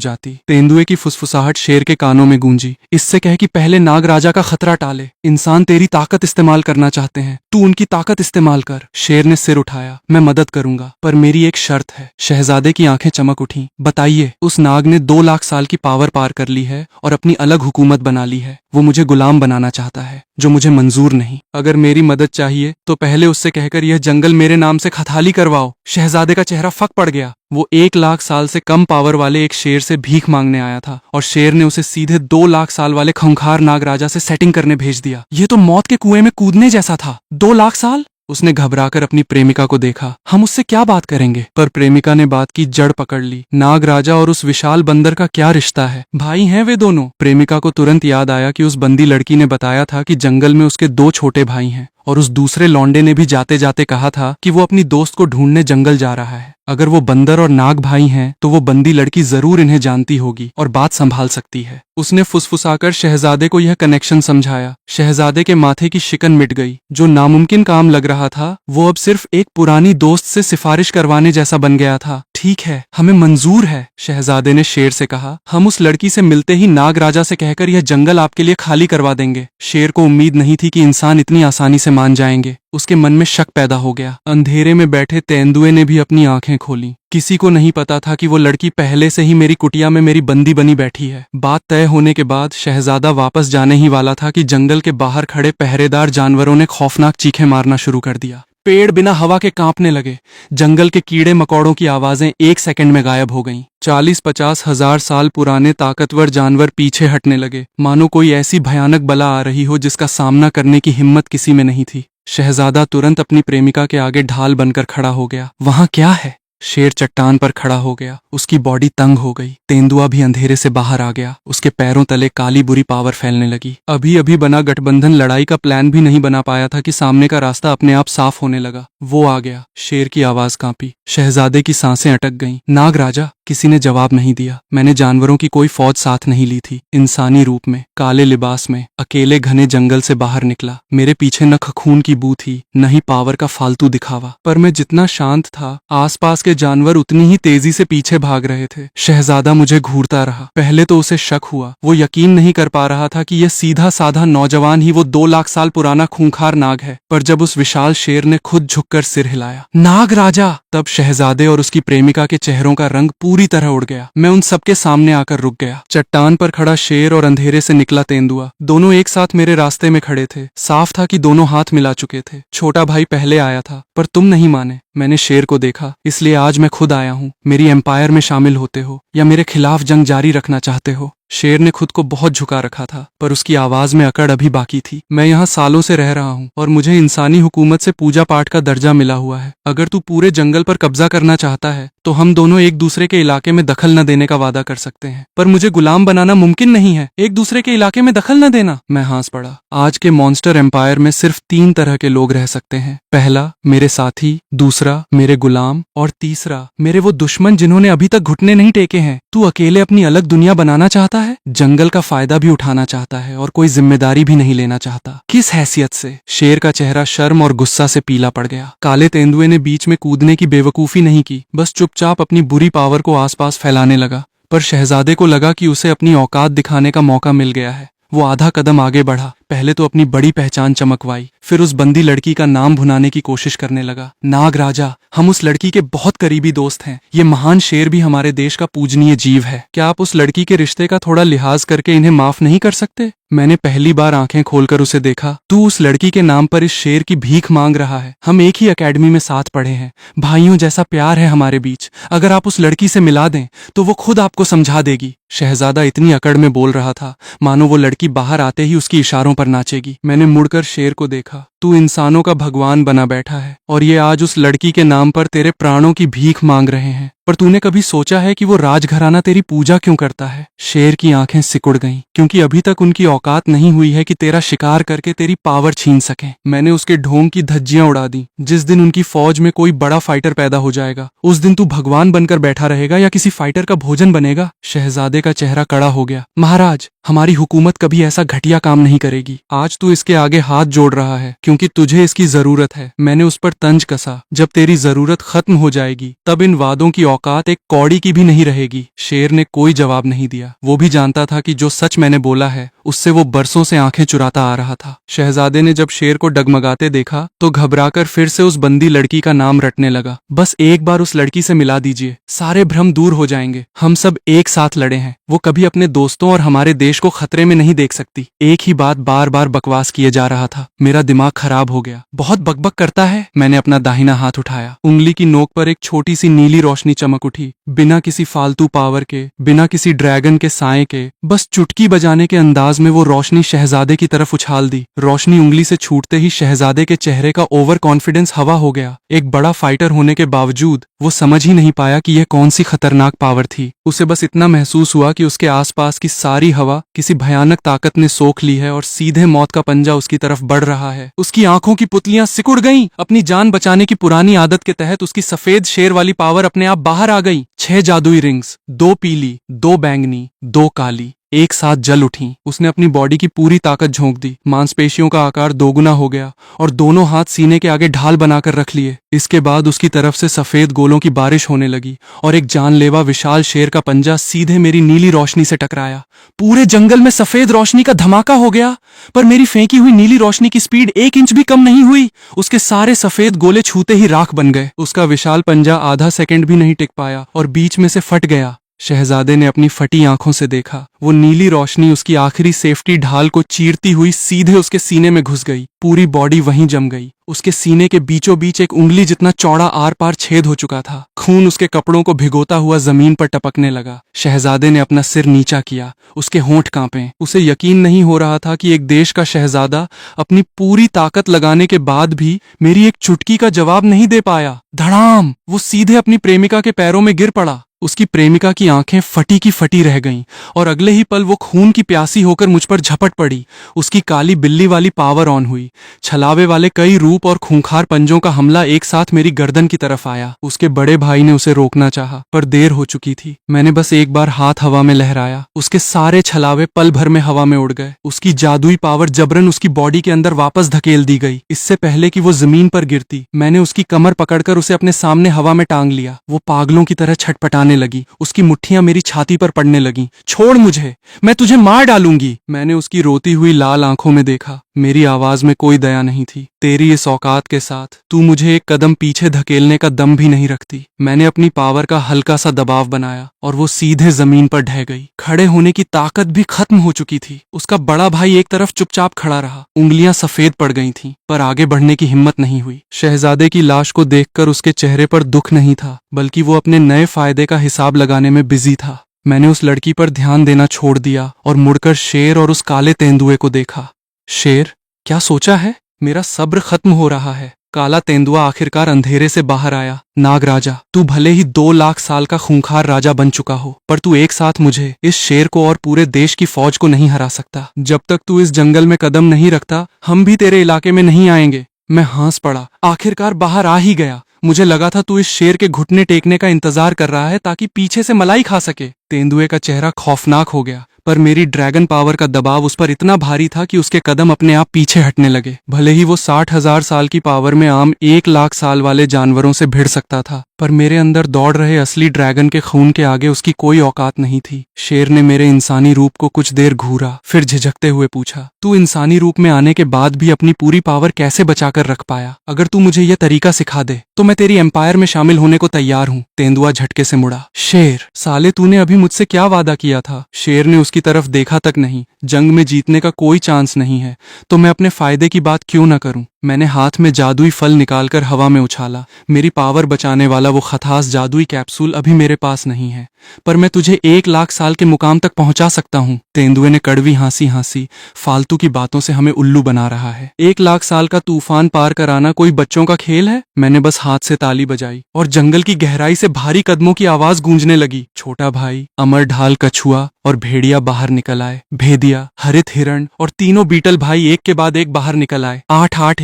जाती। तेंदुए की फुसफुसाहट शेर के कानों में गूंजी। इससे कह कि पहले नाग राजा का खतरा टाले। इंसान तेरी ताकत इस्तेमाल करना चाहते हैं, तू उनकी ताकत इस्तेमाल कर। शेर ने सिर उठाया। मैं मदद करूंगा, पर मेरी एक शर्त है। शहजादे की आंखें चमक उठी। बताइए। उस नाग ने 2 लाख साल की पावर पार कर ली है और अपनी अलग हुकूमत बना ली है। वो मुझे गुलाम बनाना चाहता है, जो मुझे मंजूर नहीं। अगर मेरी मदद चाहिए तो पहले उससे कहकर यह जंगल मेरे नाम से खथाली करवाओ। शहजादे का चेहरा फक पड़ गया। वो 1 लाख साल से कम पावर वाले एक शेर से भीख मांगने आया था और शेर ने उसे सीधे 2 लाख साल वाले खूंखार नाग राजा से सेटिंग करने भेज दिया। ये तो मौत के कुएं में कूदने जैसा था। 2 लाख साल? उसने घबराकर अपनी प्रेमिका को देखा। हम उससे क्या बात करेंगे? पर प्रेमिका ने बात की जड़ पकड़ ली। नाग राजा और उस विशाल बंदर का क्या रिश्ता है? भाई हैं वे दोनों। प्रेमिका को तुरंत याद आया कि उस बंदी लड़की ने बताया था कि जंगल में उसके 2 छोटे भाई हैं और उस दूसरे लौंडे ने भी जाते जाते कहा था कि वो अपनी दोस्त को ढूंढने जंगल जा रहा है। अगर वो बंदर और नाग भाई हैं तो वो बंदी लड़की जरूर इन्हें जानती होगी और बात संभाल सकती है। उसने फुसफुसाकर शहजादे को यह कनेक्शन समझाया। शहजादे के माथे की शिकन मिट गई। जो नामुमकिन काम लग रहा था वो अब सिर्फ एक पुरानी दोस्त से सिफारिश करवाने जैसा बन गया था। ठीक है, हमें मंजूर है, शहजादे ने शेर से कहा। हम उस लड़की से मिलते ही नाग राजा से कहकर यह जंगल आपके लिए खाली करवा देंगे। शेर को उम्मीद नहीं थी कि इंसान इतनी आसानी से मान जाएंगे। उसके मन में शक पैदा हो गया। अंधेरे में बैठे तेंदुए ने भी अपनी आंखें खोली। किसी को नहीं पता था कि वो लड़की पहले से ही मेरी कुटिया में मेरी बंदी बनी बैठी है। बात तय होने के बाद शहजादा वापस जाने ही वाला था कि जंगल के बाहर खड़े पहरेदार जानवरों ने खौफनाक चीखें मारना शुरू कर दिया। पेड़ बिना हवा के कांपने लगे। जंगल के कीड़े मकोड़ों की आवाजें 1 सेकंड में गायब हो गईं। 40-50 हजार साल पुराने ताकतवर जानवर पीछे हटने लगे, मानो कोई ऐसी भयानक बला आ रही हो जिसका सामना करने की हिम्मत किसी में नहीं थी। शहजादा तुरंत अपनी प्रेमिका के आगे ढाल बनकर खड़ा हो गया। वहां क्या है? शेर चट्टान पर खड़ा हो गया। उसकी बॉडी तंग हो गई। तेंदुआ भी अंधेरे से बाहर आ गया। उसके पैरों तले काली बुरी पावर फैलने लगी। अभी अभी बना गठबंधन लड़ाई का प्लान भी नहीं बना पाया था कि सामने का रास्ता अपने आप साफ होने लगा। वो आ गया। शेर की आवाज कांपी। शहजादे की सांसें अटक गईं। नाग राजा? किसी ने जवाब नहीं दिया। मैंने जानवरों की कोई फौज साथ नहीं ली थी। इंसानी रूप में, काले लिबास में, अकेले घने जंगल से बाहर निकला। मेरे पीछे न खून की बू थी, न ही पावर का फालतू दिखावा। पर मैं जितना शांत था, आसपास के जानवर उतनी ही तेजी से पीछे भाग रहे थे। शहजादा मुझे घूरता रहा। पहले तो उसे शक हुआ। वो यकीन नहीं कर पा रहा था कि यह सीधा साधा नौजवान ही वो 2 लाख साल पुराना खूंखार नाग है। पर जब उस विशाल शेर ने खुद झुककर सिर हिलाया, नाग राजा, तब शहजादे और उसकी प्रेमिका के चेहरों का रंग पूरी तरह उड़ गया। मैं उन सबके सामने आकर रुक गया। चट्टान पर खड़ा शेर और अंधेरे से निकला तेंदुआ, दोनों एक साथ मेरे रास्ते में खड़े थे। साफ था कि दोनों हाथ मिला चुके थे। छोटा भाई पहले आया था, पर तुम नहीं माने। मैंने शेर को देखा, इसलिए आज मैं खुद आया हूँ। मेरी एम्पायर में शामिल होते हो या मेरे खिलाफ जंग जारी रखना चाहते हो? शेर ने खुद को बहुत झुका रखा था, पर उसकी आवाज में अकड़ अभी बाकी थी। मैं यहाँ सालों से रह रहा हूँ और मुझे इंसानी हुकूमत से पूजा पाठ का दर्जा मिला हुआ है। अगर तू पूरे जंगल पर कब्जा करना चाहता है तो हम दोनों एक दूसरे के इलाके में दखल न देने का वादा कर सकते हैं, पर मुझे गुलाम बनाना मुमकिन नहीं है। एक दूसरे के इलाके में दखल न देना। मैं हंस पड़ा। आज के मॉन्स्टर एम्पायर में सिर्फ 3 तरह के लोग रह सकते हैं। पहला, मेरे साथी। दूसरा, मेरे गुलाम। और तीसरा, मेरे वो दुश्मन जिन्होंने अभी तक घुटने नहीं टेके हैं। तू अकेले अपनी अलग दुनिया बनाना चाहता है, जंगल का फायदा भी उठाना चाहता है और कोई जिम्मेदारी भी नहीं लेना चाहता। किस हैसियत से? शेर का चेहरा शर्म और गुस्सा से पीला पड़ गया। काले तेंदुए ने बीच में कूदने की बेवकूफी नहीं की, बस चुपचाप अपनी बुरी पावर को आसपास फैलाने लगा। पर शहजादे को लगा कि उसे अपनी औकात दिखाने का मौका मिल गया है। वो आधा कदम आगे बढ़ा। पहले तो अपनी बड़ी पहचान चमकवाई, फिर उस बंदी लड़की का नाम भुनाने की कोशिश करने लगा। नाग राजा, हम उस लड़की के बहुत करीबी दोस्त हैं। ये महान शेर भी हमारे देश का पूजनीय जीव है। क्या आप उस लड़की के रिश्ते का थोड़ा लिहाज करके इन्हें माफ नहीं कर सकते? मैंने पहली बार आंखें खोलकर उसे देखा। तू उस लड़की के नाम पर इस शेर की भीख मांग रहा है। हम एक ही एकेडमी में साथ पढ़े हैं। भाइयों जैसा प्यार है हमारे बीच। अगर आप उस लड़की से मिला दें तो वो खुद आपको समझा देगी। शहजादा इतनी अकड़ में बोल रहा था मानो वो लड़की बाहर आते ही उसकी इशारों पर नाचेगी। मैंने मुड़कर शेर को देखा। तू इंसानों का भगवान बना बैठा है और ये आज उस लड़की के नाम पर तेरे प्राणों की भीख मांग रहे हैं। पर तूने कभी सोचा है कि वो राजघराना तेरी पूजा क्यों करता है? शेर की आंखें सिकुड़ गईं, क्योंकि अभी तक उनकी औकात नहीं हुई है कि तेरा शिकार करके तेरी पावर छीन सकें। मैंने उसके ढोंग की धज्जियां उड़ा दी। जिस दिन उनकी फौज में कोई बड़ा फाइटर पैदा हो जाएगा, उस दिन तू भगवान बनकर बैठा रहेगा या किसी फाइटर का भोजन बनेगा। शहजादे का चेहरा कड़ा हो गया। महाराज, हमारी हुकूमत कभी ऐसा घटिया काम नहीं करेगी। आज तू इसके आगे हाथ जोड़ रहा है क्योंकि तुझे इसकी जरूरत है। मैंने उस पर तंज कसा। जब तेरी जरूरत खत्म हो जाएगी तब इन वादों की औकात एक कौड़ी की भी नहीं रहेगी। शेर ने कोई जवाब नहीं दिया। वो भी जानता था कि जो सच मैंने बोला है उससे वो बरसों से आंखें चुराता आ रहा था। शहजादे ने जब शेर को डगमगाते देखा तो घबराकर फिर से उस बंदी लड़की का नाम रटने लगा। बस एक बार उस लड़की से मिला दीजिए, सारे भ्रम दूर हो जाएंगे। हम सब एक साथ लड़े हैं। वो कभी अपने दोस्तों और हमारे देश को खतरे में नहीं देख सकती। एक ही बात बार बार बकवास किए जा रहा था। मेरा दिमाग खराब हो गया। बहुत बकबक करता है। मैंने अपना दाहिना हाथ उठाया। उंगली की नोक पर एक छोटी सी नीली रोशनी चमक उठी। बिना किसी फालतू पावर के, बिना किसी ड्रैगन के साए के, बस चुटकी बजाने के अंदाज में वो रोशनी शहजादे की तरफ उछाल दी। रोशनी उंगली से छूटते ही शहजादे के चेहरे का ओवर कॉन्फिडेंस हवा हो गया। एक बड़ा फाइटर होने के बावजूद वो समझ ही नहीं पाया कि यह कौन सी खतरनाक पावर थी। उसे बस इतना महसूस हुआ कि उसके आसपास की सारी हवा किसी भयानक ताकत ने सोख ली है और सीधे मौत का पंजा उसकी तरफ बढ़ रहा है। उसकी आंखों की पुतलियां सिकुड़ गईं। अपनी जान बचाने की पुरानी आदत के तहत उसकी सफेद शेर वाली पावर अपने आप बाहर आ गई। 6 जादुई रिंग्स, 2 पीली, 2 बैंगनी, 2 काली। एक साथ जल उठी। उसने अपनी बॉडी की पूरी ताकत झोंक दी, मांसपेशियों का आकार दोगुना हो गया और दोनों हाथ सीने के आगे ढाल बनाकर रख लिए। इसके बाद उसकी तरफ से सफेद गोलों की बारिश होने लगी और एक जानलेवा विशाल शेर का पंजा सीधे मेरी नीली रोशनी से टकराया। पूरे जंगल में सफेद रोशनी का धमाका हो गया, पर मेरी फेंकी हुई नीली रोशनी की स्पीड 1 इंच भी कम नहीं हुई। उसके सारे सफेद गोले छूते ही राख बन गए। उसका विशाल पंजा आधा सेकंड भी नहीं टिक पाया और बीच में से फट गया। शहजादे ने अपनी फटी आंखों से देखा। वो नीली रोशनी उसकी आखिरी सेफ्टी ढाल को चीरती हुई सीधे उसके सीने में घुस गई। पूरी बॉडी वहीं जम गई। उसके सीने के बीचों बीच एक उंगली जितना चौड़ा आर पार छेद हो चुका था। खून उसके कपड़ों को भिगोता हुआ जमीन पर टपकने लगा। शहजादे ने अपना सिर नीचा किया। उसके होंठ कांपे। उसे यकीन नहीं हो रहा था कि एक देश का शहजादा अपनी पूरी ताकत लगाने के बाद भी मेरी एक चुटकी का जवाब नहीं दे पाया। धड़ाम! वो सीधे अपनी प्रेमिका के पैरों में गिर पड़ा। उसकी प्रेमिका की आंखें फटी की फटी रह गईं और अगले ही पल वो खून की प्यासी होकर मुझ पर झपट पड़ी। उसकी काली बिल्ली वाली पावर ऑन हुई। छलावे वाले कई रूप और खूंखार पंजों का हमला एक साथ मेरी गर्दन की तरफ आया। उसके बड़े भाई ने उसे रोकना चाहा, पर देर हो चुकी थी। मैंने बस एक बार हाथ हवा में लहराया। उसके सारे छलावे पल भर में हवा में उड़ गए। उसकी जादुई पावर जबरन उसकी बॉडी के अंदर वापस धकेल दी गई। इससे पहले कि वो जमीन पर गिरती, मैंने उसकी कमर पकड़कर उसे अपने सामने हवा में टांग लिया। वो पागलों की तरह छटपटाने लगी। उसकी मुट्ठियां मेरी छाती पर पड़ने लगीं। छोड़ मुझे, मैं तुझे मार डालूंगी। मैंने उसकी रोती हुई लाल आंखों में देखा। मेरी आवाज में कोई दया नहीं थी। तेरी इस औकात के साथ तू मुझे एक कदम पीछे धकेलने का दम भी नहीं रखती। मैंने अपनी पावर का हल्का सा दबाव बनाया और वो सीधे जमीन पर ढह गई। खड़े होने की ताकत भी खत्म हो चुकी थी। उसका बड़ा भाई एक तरफ चुपचाप खड़ा रहा। उंगलियां सफेद पड़ गई थीं, पर आगे बढ़ने की हिम्मत नहीं हुई। शहजादे की लाश को देखकर उसके चेहरे पर दुख नहीं था, बल्कि वो अपने नए फायदे का हिसाब लगाने में बिजी था। मैंने उस लड़की पर ध्यान देना छोड़ दिया और मुड़कर शेर और उस काले तेंदुए को देखा। शेर, क्या सोचा है? मेरा सब्र खत्म हो रहा है। काला तेंदुआ आखिरकार अंधेरे से बाहर आया। नागराजा, तू भले ही 2 लाख साल का खूंखार राजा बन चुका हो, पर तू एक साथ मुझे, इस शेर को और पूरे देश की फौज को नहीं हरा सकता। जब तक तू इस जंगल में कदम नहीं रखता, हम भी तेरे इलाके में नहीं आएंगे। मैं हंस पड़ा। आखिरकार बाहर आ ही गया। मुझे लगा था तू इस शेर के घुटने टेकने का इंतजार कर रहा है ताकि पीछे से मलाई खा सके। तेंदुए का चेहरा खौफनाक हो गया, पर मेरी ड्रैगन पावर का दबाव उस पर इतना भारी था कि उसके कदम अपने आप पीछे हटने लगे। भले ही वो 60,000 साल की पावर में आम 1 लाख साल वाले जानवरों से भिड़ सकता था, पर मेरे अंदर दौड़ रहे असली ड्रैगन के खून के आगे उसकी कोई औकात नहीं थी। शेर ने मेरे इंसानी रूप को कुछ देर घूरा, फिर झिझकते हुए पूछा, तू इंसानी रूप में आने के बाद भी अपनी पूरी पावर कैसे बचाकर रख पाया? अगर तू मुझे यह तरीका सिखा दे तो मैं तेरी एम्पायर में शामिल होने को तैयार हूँ। तेंदुआ झटके से मुड़ा। शेर, साले तूने अभी मुझसे क्या वादा किया था? शेर ने उसकी तरफ देखा तक नहीं। जंग में जीतने का कोई चांस नहीं है, तो मैं अपने फायदे की बात क्यों ना करूं? मैंने हाथ में जादुई फल निकालकर हवा में उछाला। मेरी पावर बचाने वाला वो खतास जादुई कैप्सूल अभी मेरे पास नहीं है, पर मैं तुझे 1 लाख साल के मुकाम तक पहुंचा सकता हूं। तेंदुए ने कड़वी हंसी हंसी। फालतू की बातों से हमें उल्लू बना रहा है। 1 लाख साल का तूफान पार कराना कोई बच्चों का खेल है? मैंने बस हाथ से ताली बजाई और जंगल की गहराई से भारी कदमों की आवाज गूंजने लगी। छोटा भाई, अमर ढाल कछुआ और भेड़िया बाहर निकल आए। भेदिया, हरित हिरण और तीनों बीटल भाई एक के बाद एक बाहर निकल आए।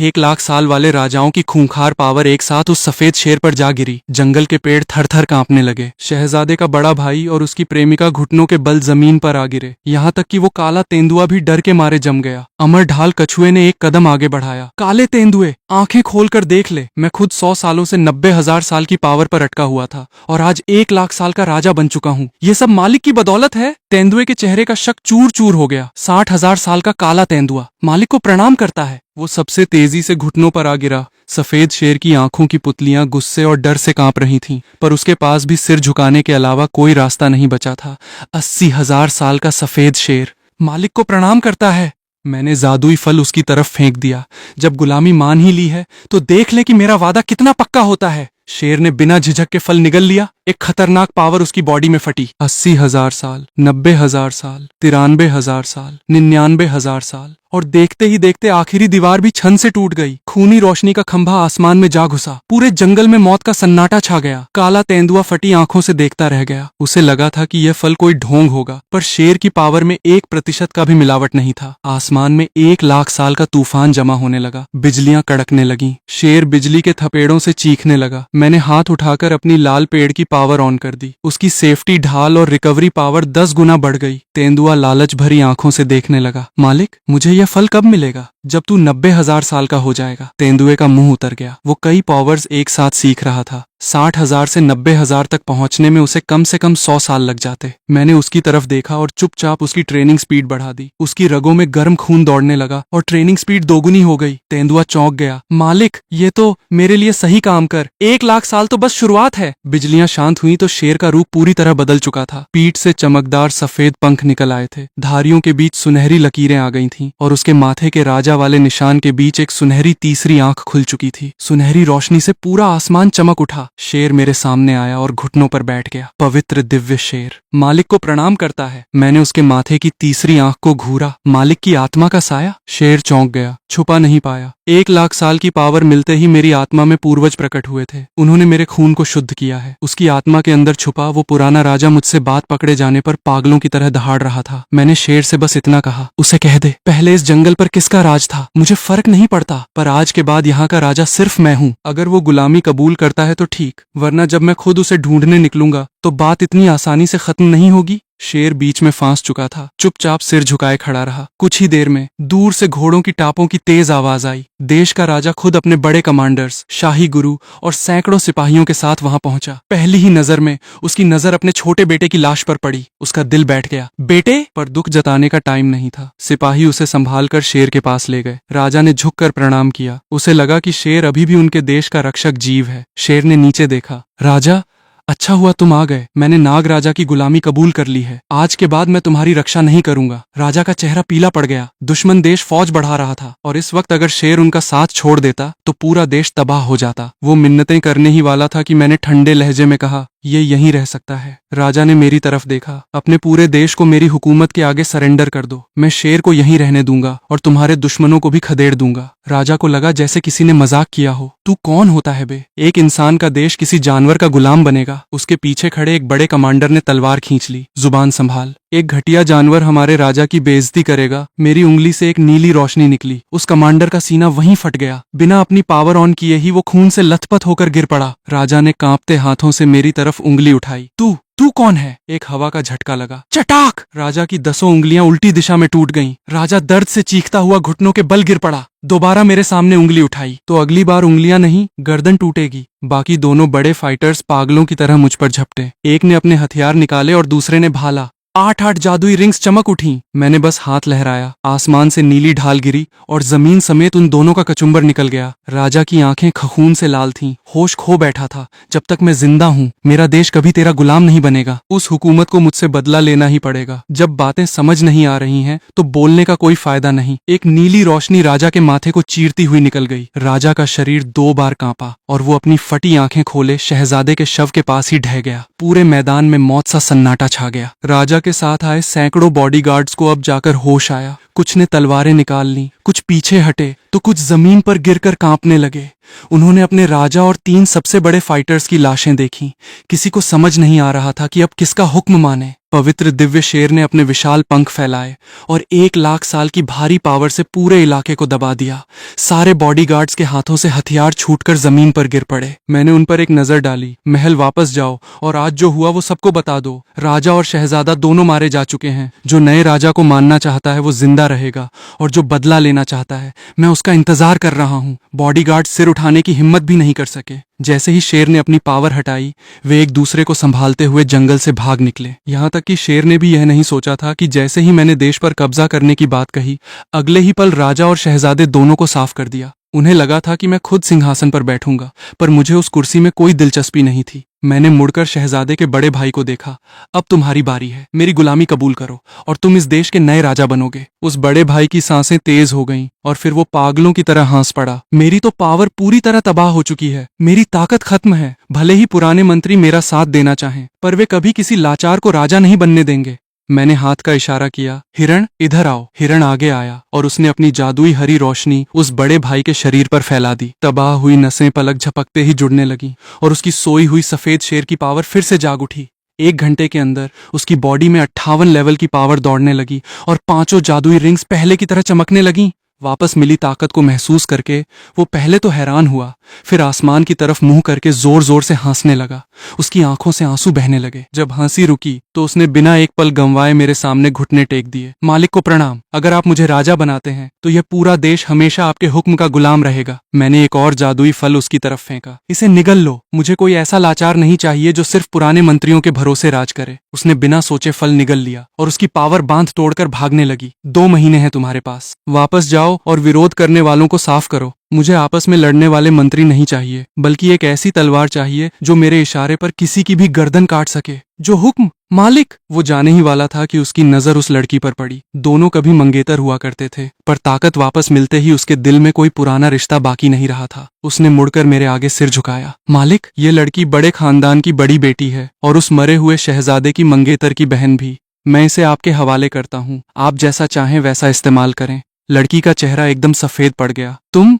1 लाख साल वाले राजाओं की खूंखार पावर एक साथ उस सफेद शेर पर जा गिरी। जंगल के पेड़ थर थर कांपने लगे। शहजादे का बड़ा भाई और उसकी प्रेमिका घुटनों के बल जमीन पर आ गिरे। यहाँ तक कि वो काला तेंदुआ भी डर के मारे जम गया। अमर ढाल कछुए ने एक कदम आगे बढ़ाया। काले तेंदुए, आंखें खोलकर देख ले, मैं खुद 100 सालों से 90,000 साल की पावर पर अटका हुआ था और आज 1 लाख साल का राजा बन चुका हूँ। ये सब मालिक की बदौलत है। तेंदुए के चेहरे का शक चूर चूर हो गया। 60,000 साल का काला तेंदुआ मालिक को प्रणाम करता है। वो सबसे तेजी से घुटनों पर आ गिरा। सफेद शेर की आंखों की पुतलियां गुस्से और डर से कांप रही थीं, पर उसके पास भी सिर झुकाने के अलावा कोई रास्ता नहीं बचा था। 80,000 साल का सफेद शेर मालिक को प्रणाम करता है। मैंने जादुई फल उसकी तरफ फेंक दिया। जब गुलामी मान ही ली है तो देख ले कि मेरा वादा कितना पक्का होता है। शेर ने बिना झिझक के फल निगल लिया। एक खतरनाक पावर उसकी बॉडी में फटी। 80,000 साल, 90,000 साल, 93,000 साल, 99,000 साल, और देखते ही देखते आखिरी दीवार भी छन से टूट गई। खूनी रोशनी का खंभा आसमान में जा घुसा। पूरे जंगल में मौत का सन्नाटा छा गया। काला तेंदुआ फटी आंखों से देखता रह गया। उसे लगा था कि यह फल कोई ढोंग होगा, पर शेर की पावर में 1% का भी मिलावट नहीं था। आसमान में 1 लाख साल का तूफान जमा होने लगा। बिजलियां कड़कने लगीं। शेर बिजली के थपेड़ों से चीखने लगा। मैंने हाथ उठाकर अपनी लाल पेड़ की पावर ऑन कर दी। उसकी सेफ्टी ढाल और रिकवरी पावर 10 गुना बढ़ गई। तेंदुआ लालच भरी आंखों से देखने लगा। मालिक, मुझे यह फल कब मिलेगा? जब तू 90,000 साल का हो जाएगा। तेंदुए का मुंह उतर गया। वो कई पावर्स एक साथ सीख रहा था। 60,000 से 90,000 तक पहुंचने में उसे कम से कम 100 साल लग जाते। मैंने उसकी तरफ देखा और चुपचाप उसकी ट्रेनिंग स्पीड बढ़ा दी। उसकी रगों में गर्म खून दौड़ने लगा और ट्रेनिंग स्पीड दोगुनी हो गई। तेंदुआ चौंक गया। मालिक, ये तो मेरे लिए सही काम कर। 1 लाख साल तो बस शुरुआत है। बिजलियां शांत हुई तो शेर का रूप पूरी तरह बदल चुका था। पीठ से चमकदार सफेद पंख निकल आए थे। धारियों के बीच सुनहरी लकीरें आ गई थीं और उसके माथे के राजा वाले निशान के बीच एक सुनहरी तीसरी आंख खुल चुकी थी। सुनहरी रोशनी से पूरा आसमान चमक उठा। शेर मेरे सामने आया और घुटनों पर बैठ गया। पवित्र दिव्य शेर मालिक को प्रणाम करता है। मैंने उसके माथे की तीसरी आंख को घूरा। मालिक की आत्मा का साया? शेर चौंक गया, छुपा नहीं पाया। 1 लाख साल की पावर मिलते ही मेरी आत्मा में पूर्वज प्रकट हुए थे। उन्होंने मेरे खून को शुद्ध किया है। उसकी आत्मा के अंदर छुपा वो पुराना राजा मुझसे बात पकड़े जाने पर पागलों की तरह दहाड़ रहा था। मैंने शेर से बस इतना कहा, उसे कह दे, पहले इस जंगल पर किसका राज था मुझे फर्क नहीं पड़ता, पर आज के बाद यहाँ का राजा सिर्फ मैं हूँ। अगर वो गुलामी कबूल करता है तो ठीक, वरना जब मैं खुद उसे ढूंढने निकलूंगा तो बात इतनी आसानी से खत्म नहीं होगी। शेर बीच में फांस चुका था। चुपचाप सिर झुकाए खड़ा रहा। कुछ ही देर में दूर से घोड़ों की टापों की तेज आवाज आई। देश का राजा खुद अपने बड़े कमांडर्स, शाही गुरु और सैकड़ों सिपाहियों के साथ वहां पहुंचा। पहली ही नजर में उसकी नजर अपने छोटे बेटे की लाश पर पड़ी। उसका दिल बैठ गया। बेटे? पर दुख जताने का टाइम नहीं था। सिपाही उसे संभालकर शेर के पास ले गए। राजा ने झुककर प्रणाम किया। उसे लगा कि शेर अभी भी उनके देश का रक्षक जीव है। शेर ने नीचे देखा। राजा, अच्छा हुआ तुम आ गए। मैंने नाग राजा की गुलामी कबूल कर ली है। आज के बाद मैं तुम्हारी रक्षा नहीं करूंगा। राजा का चेहरा पीला पड़ गया। दुश्मन देश फौज बढ़ा रहा था और इस वक्त अगर शेर उनका साथ छोड़ देता तो पूरा देश तबाह हो जाता। वो मिन्नतें करने ही वाला था कि मैंने ठंडे लहजे में कहा, ये यहीं रह सकता है। राजा ने मेरी तरफ देखा। अपने पूरे देश को मेरी हुकूमत के आगे सरेंडर कर दो। मैं शेर को यहीं रहने दूंगा और तुम्हारे दुश्मनों को भी खदेड़ दूंगा। राजा को लगा जैसे किसी ने मजाक किया हो। तू कौन होता है बे? एक इंसान का देश किसी जानवर का गुलाम बनेगा? उसके पीछे खड़े एक बड़े कमांडर ने तलवार खींच ली। जुबान संभाल, एक घटिया जानवर हमारे राजा की बेइज्जती करेगा। मेरी उंगली से एक नीली रोशनी निकली। उस कमांडर का सीना वहीं फट गया। बिना अपनी पावर ऑन किए ही वो खून से लथपथ होकर गिर पड़ा। राजा ने कांपते हाथों से मेरी तरफ उंगली उठाई। तू कौन है? एक हवा का झटका लगा। चटाक! राजा की 10 उंगलियां उल्टी दिशा में टूट गईं। राजा दर्द से चीखता हुआ घुटनों के बल गिर पड़ा। दोबारा मेरे सामने उंगली उठाई तो अगली बार उंगलियां नहीं, गर्दन टूटेगी। बाकी दोनों बड़े फाइटर्स पागलों की तरह मुझ पर झपटे। एक ने अपने हथियार निकाले और दूसरे ने भाला। 8-8 जादुई रिंग्स चमक उठी। मैंने बस हाथ लहराया। आसमान से नीली ढाल गिरी और जमीन समेत उन दोनों का कचुम्बर निकल गया। राजा की आंखें खून से लाल थीं। होश खो बैठा था। जब तक मैं जिंदा हूँ मेरा देश कभी तेरा गुलाम नहीं बनेगा। उस हुकूमत को मुझसे बदला लेना ही पड़ेगा। जब बातें समझ नहीं आ रही हैं तो बोलने का कोई फायदा नहीं। एक नीली रोशनी राजा के माथे को चीरती हुई निकल गई। राजा का शरीर 2 बार कांपा और वो अपनी फटी आंखें खोले शहजादे के शव के पास ही ढह गया। पूरे मैदान में मौत सा सन्नाटा छा गया। राजा के साथ आए सैकड़ों बॉडीगार्ड्स को अब जाकर होश आया। कुछ ने तलवारें निकाल ली, कुछ पीछे हटे तो कुछ जमीन पर गिरकर कांपने लगे। उन्होंने अपने राजा और 3 सबसे बड़े फाइटर्स की लाशें देखी। किसी को समझ नहीं आ रहा था कि अब किसका हुक्म माने। पवित्र दिव्य शेर ने अपने विशाल पंख फैलाए और 1 लाख साल की भारी पावर से पूरे इलाके को दबा दिया। सारे बॉडीगार्ड्स के हाथों से हथियार छूटकर जमीन पर गिर पड़े। मैंने उन पर एक नजर डाली। महल वापस जाओ और आज जो हुआ वो सबको बता दो। राजा और शहजादा दोनों मारे जा चुके हैं। जो नए राजा को मानना चाहता है वो जिंदा रहेगा और जो बदला लेना चाहता है मैं उसका इंतजार कर रहा हूँ। बॉडीगार्ड सिर उठाने की हिम्मत भी नहीं कर सके। जैसे ही शेर ने अपनी पावर हटाई वे एक दूसरे को संभालते हुए जंगल से भाग निकले। यहाँ तक कि शेर ने भी यह नहीं सोचा था कि जैसे ही मैंने देश पर कब्जा करने की बात कही अगले ही पल राजा और शहजादे दोनों को साफ कर दिया। उन्हें लगा था कि मैं खुद सिंहासन पर बैठूंगा, पर मुझे उस कुर्सी में कोई दिलचस्पी नहीं थी। मैंने मुड़कर शहजादे के बड़े भाई को देखा। अब तुम्हारी बारी है, मेरी गुलामी कबूल करो और तुम इस देश के नए राजा बनोगे। उस बड़े भाई की सांसें तेज हो गईं और फिर वो पागलों की तरह हंस पड़ा। मेरी तो पावर पूरी तरह तबाह हो चुकी है। मेरी ताकत खत्म है। भले ही पुराने मंत्री मेरा साथ देना चाहें, पर वे कभी किसी लाचार को राजा नहीं बनने देंगे। मैंने हाथ का इशारा किया। हिरण, इधर आओ। हिरण आगे आया और उसने अपनी जादुई हरी रोशनी उस बड़े भाई के शरीर पर फैला दी। तबाह हुई नसें पलक झपकते ही जुड़ने लगीं और उसकी सोई हुई सफेद शेर की पावर फिर से जाग उठी। 1 घंटे के अंदर उसकी बॉडी में 58 लेवल की पावर दौड़ने लगी और 5 जादुई रिंग्स पहले की तरह चमकने लगीं। वापस मिली ताकत को महसूस करके वो पहले तो हैरान हुआ, फिर आसमान की तरफ मुंह करके जोर जोर से हंसने लगा। उसकी आंखों से आंसू बहने लगे। जब हंसी रुकी तो उसने बिना एक पल गंवाए मेरे सामने घुटने टेक दिए। मालिक को प्रणाम। अगर आप मुझे राजा बनाते हैं तो यह पूरा देश हमेशा आपके हुक्म का गुलाम रहेगा। मैंने एक और जादुई फल उसकी तरफ फेंका। इसे निगल लो। मुझे कोई ऐसा लाचार नहीं चाहिए जो सिर्फ पुराने मंत्रियों के भरोसे राज करे। उसने बिना सोचे फल निगल लिया और उसकी पावर बांध तोड़कर भागने लगी। 2 महीने हैं तुम्हारे पास, वापस जाओ और विरोध करने वालों को साफ करो। मुझे आपस में लड़ने वाले मंत्री नहीं चाहिए, बल्कि एक ऐसी तलवार चाहिए जो मेरे इशारे पर किसी की भी गर्दन काट सके। जो हुक्म मालिक। वो जाने ही वाला था कि उसकी नजर उस लड़की पर पड़ी। दोनों कभी मंगेतर हुआ करते थे, पर ताकत वापस मिलते ही उसके दिल में कोई पुराना रिश्ता बाकी नहीं रहा था। उसने मुड़कर मेरे आगे सिर झुकाया। मालिक, ये लड़की बड़े खानदान की बड़ी बेटी है और उस मरे हुए शहजादे की मंगेतर की बहन भी। मैं इसे आपके हवाले करता हूँ, आप जैसा चाहें वैसा इस्तेमाल करें। लड़की का चेहरा एकदम सफेद पड़ गया। तुम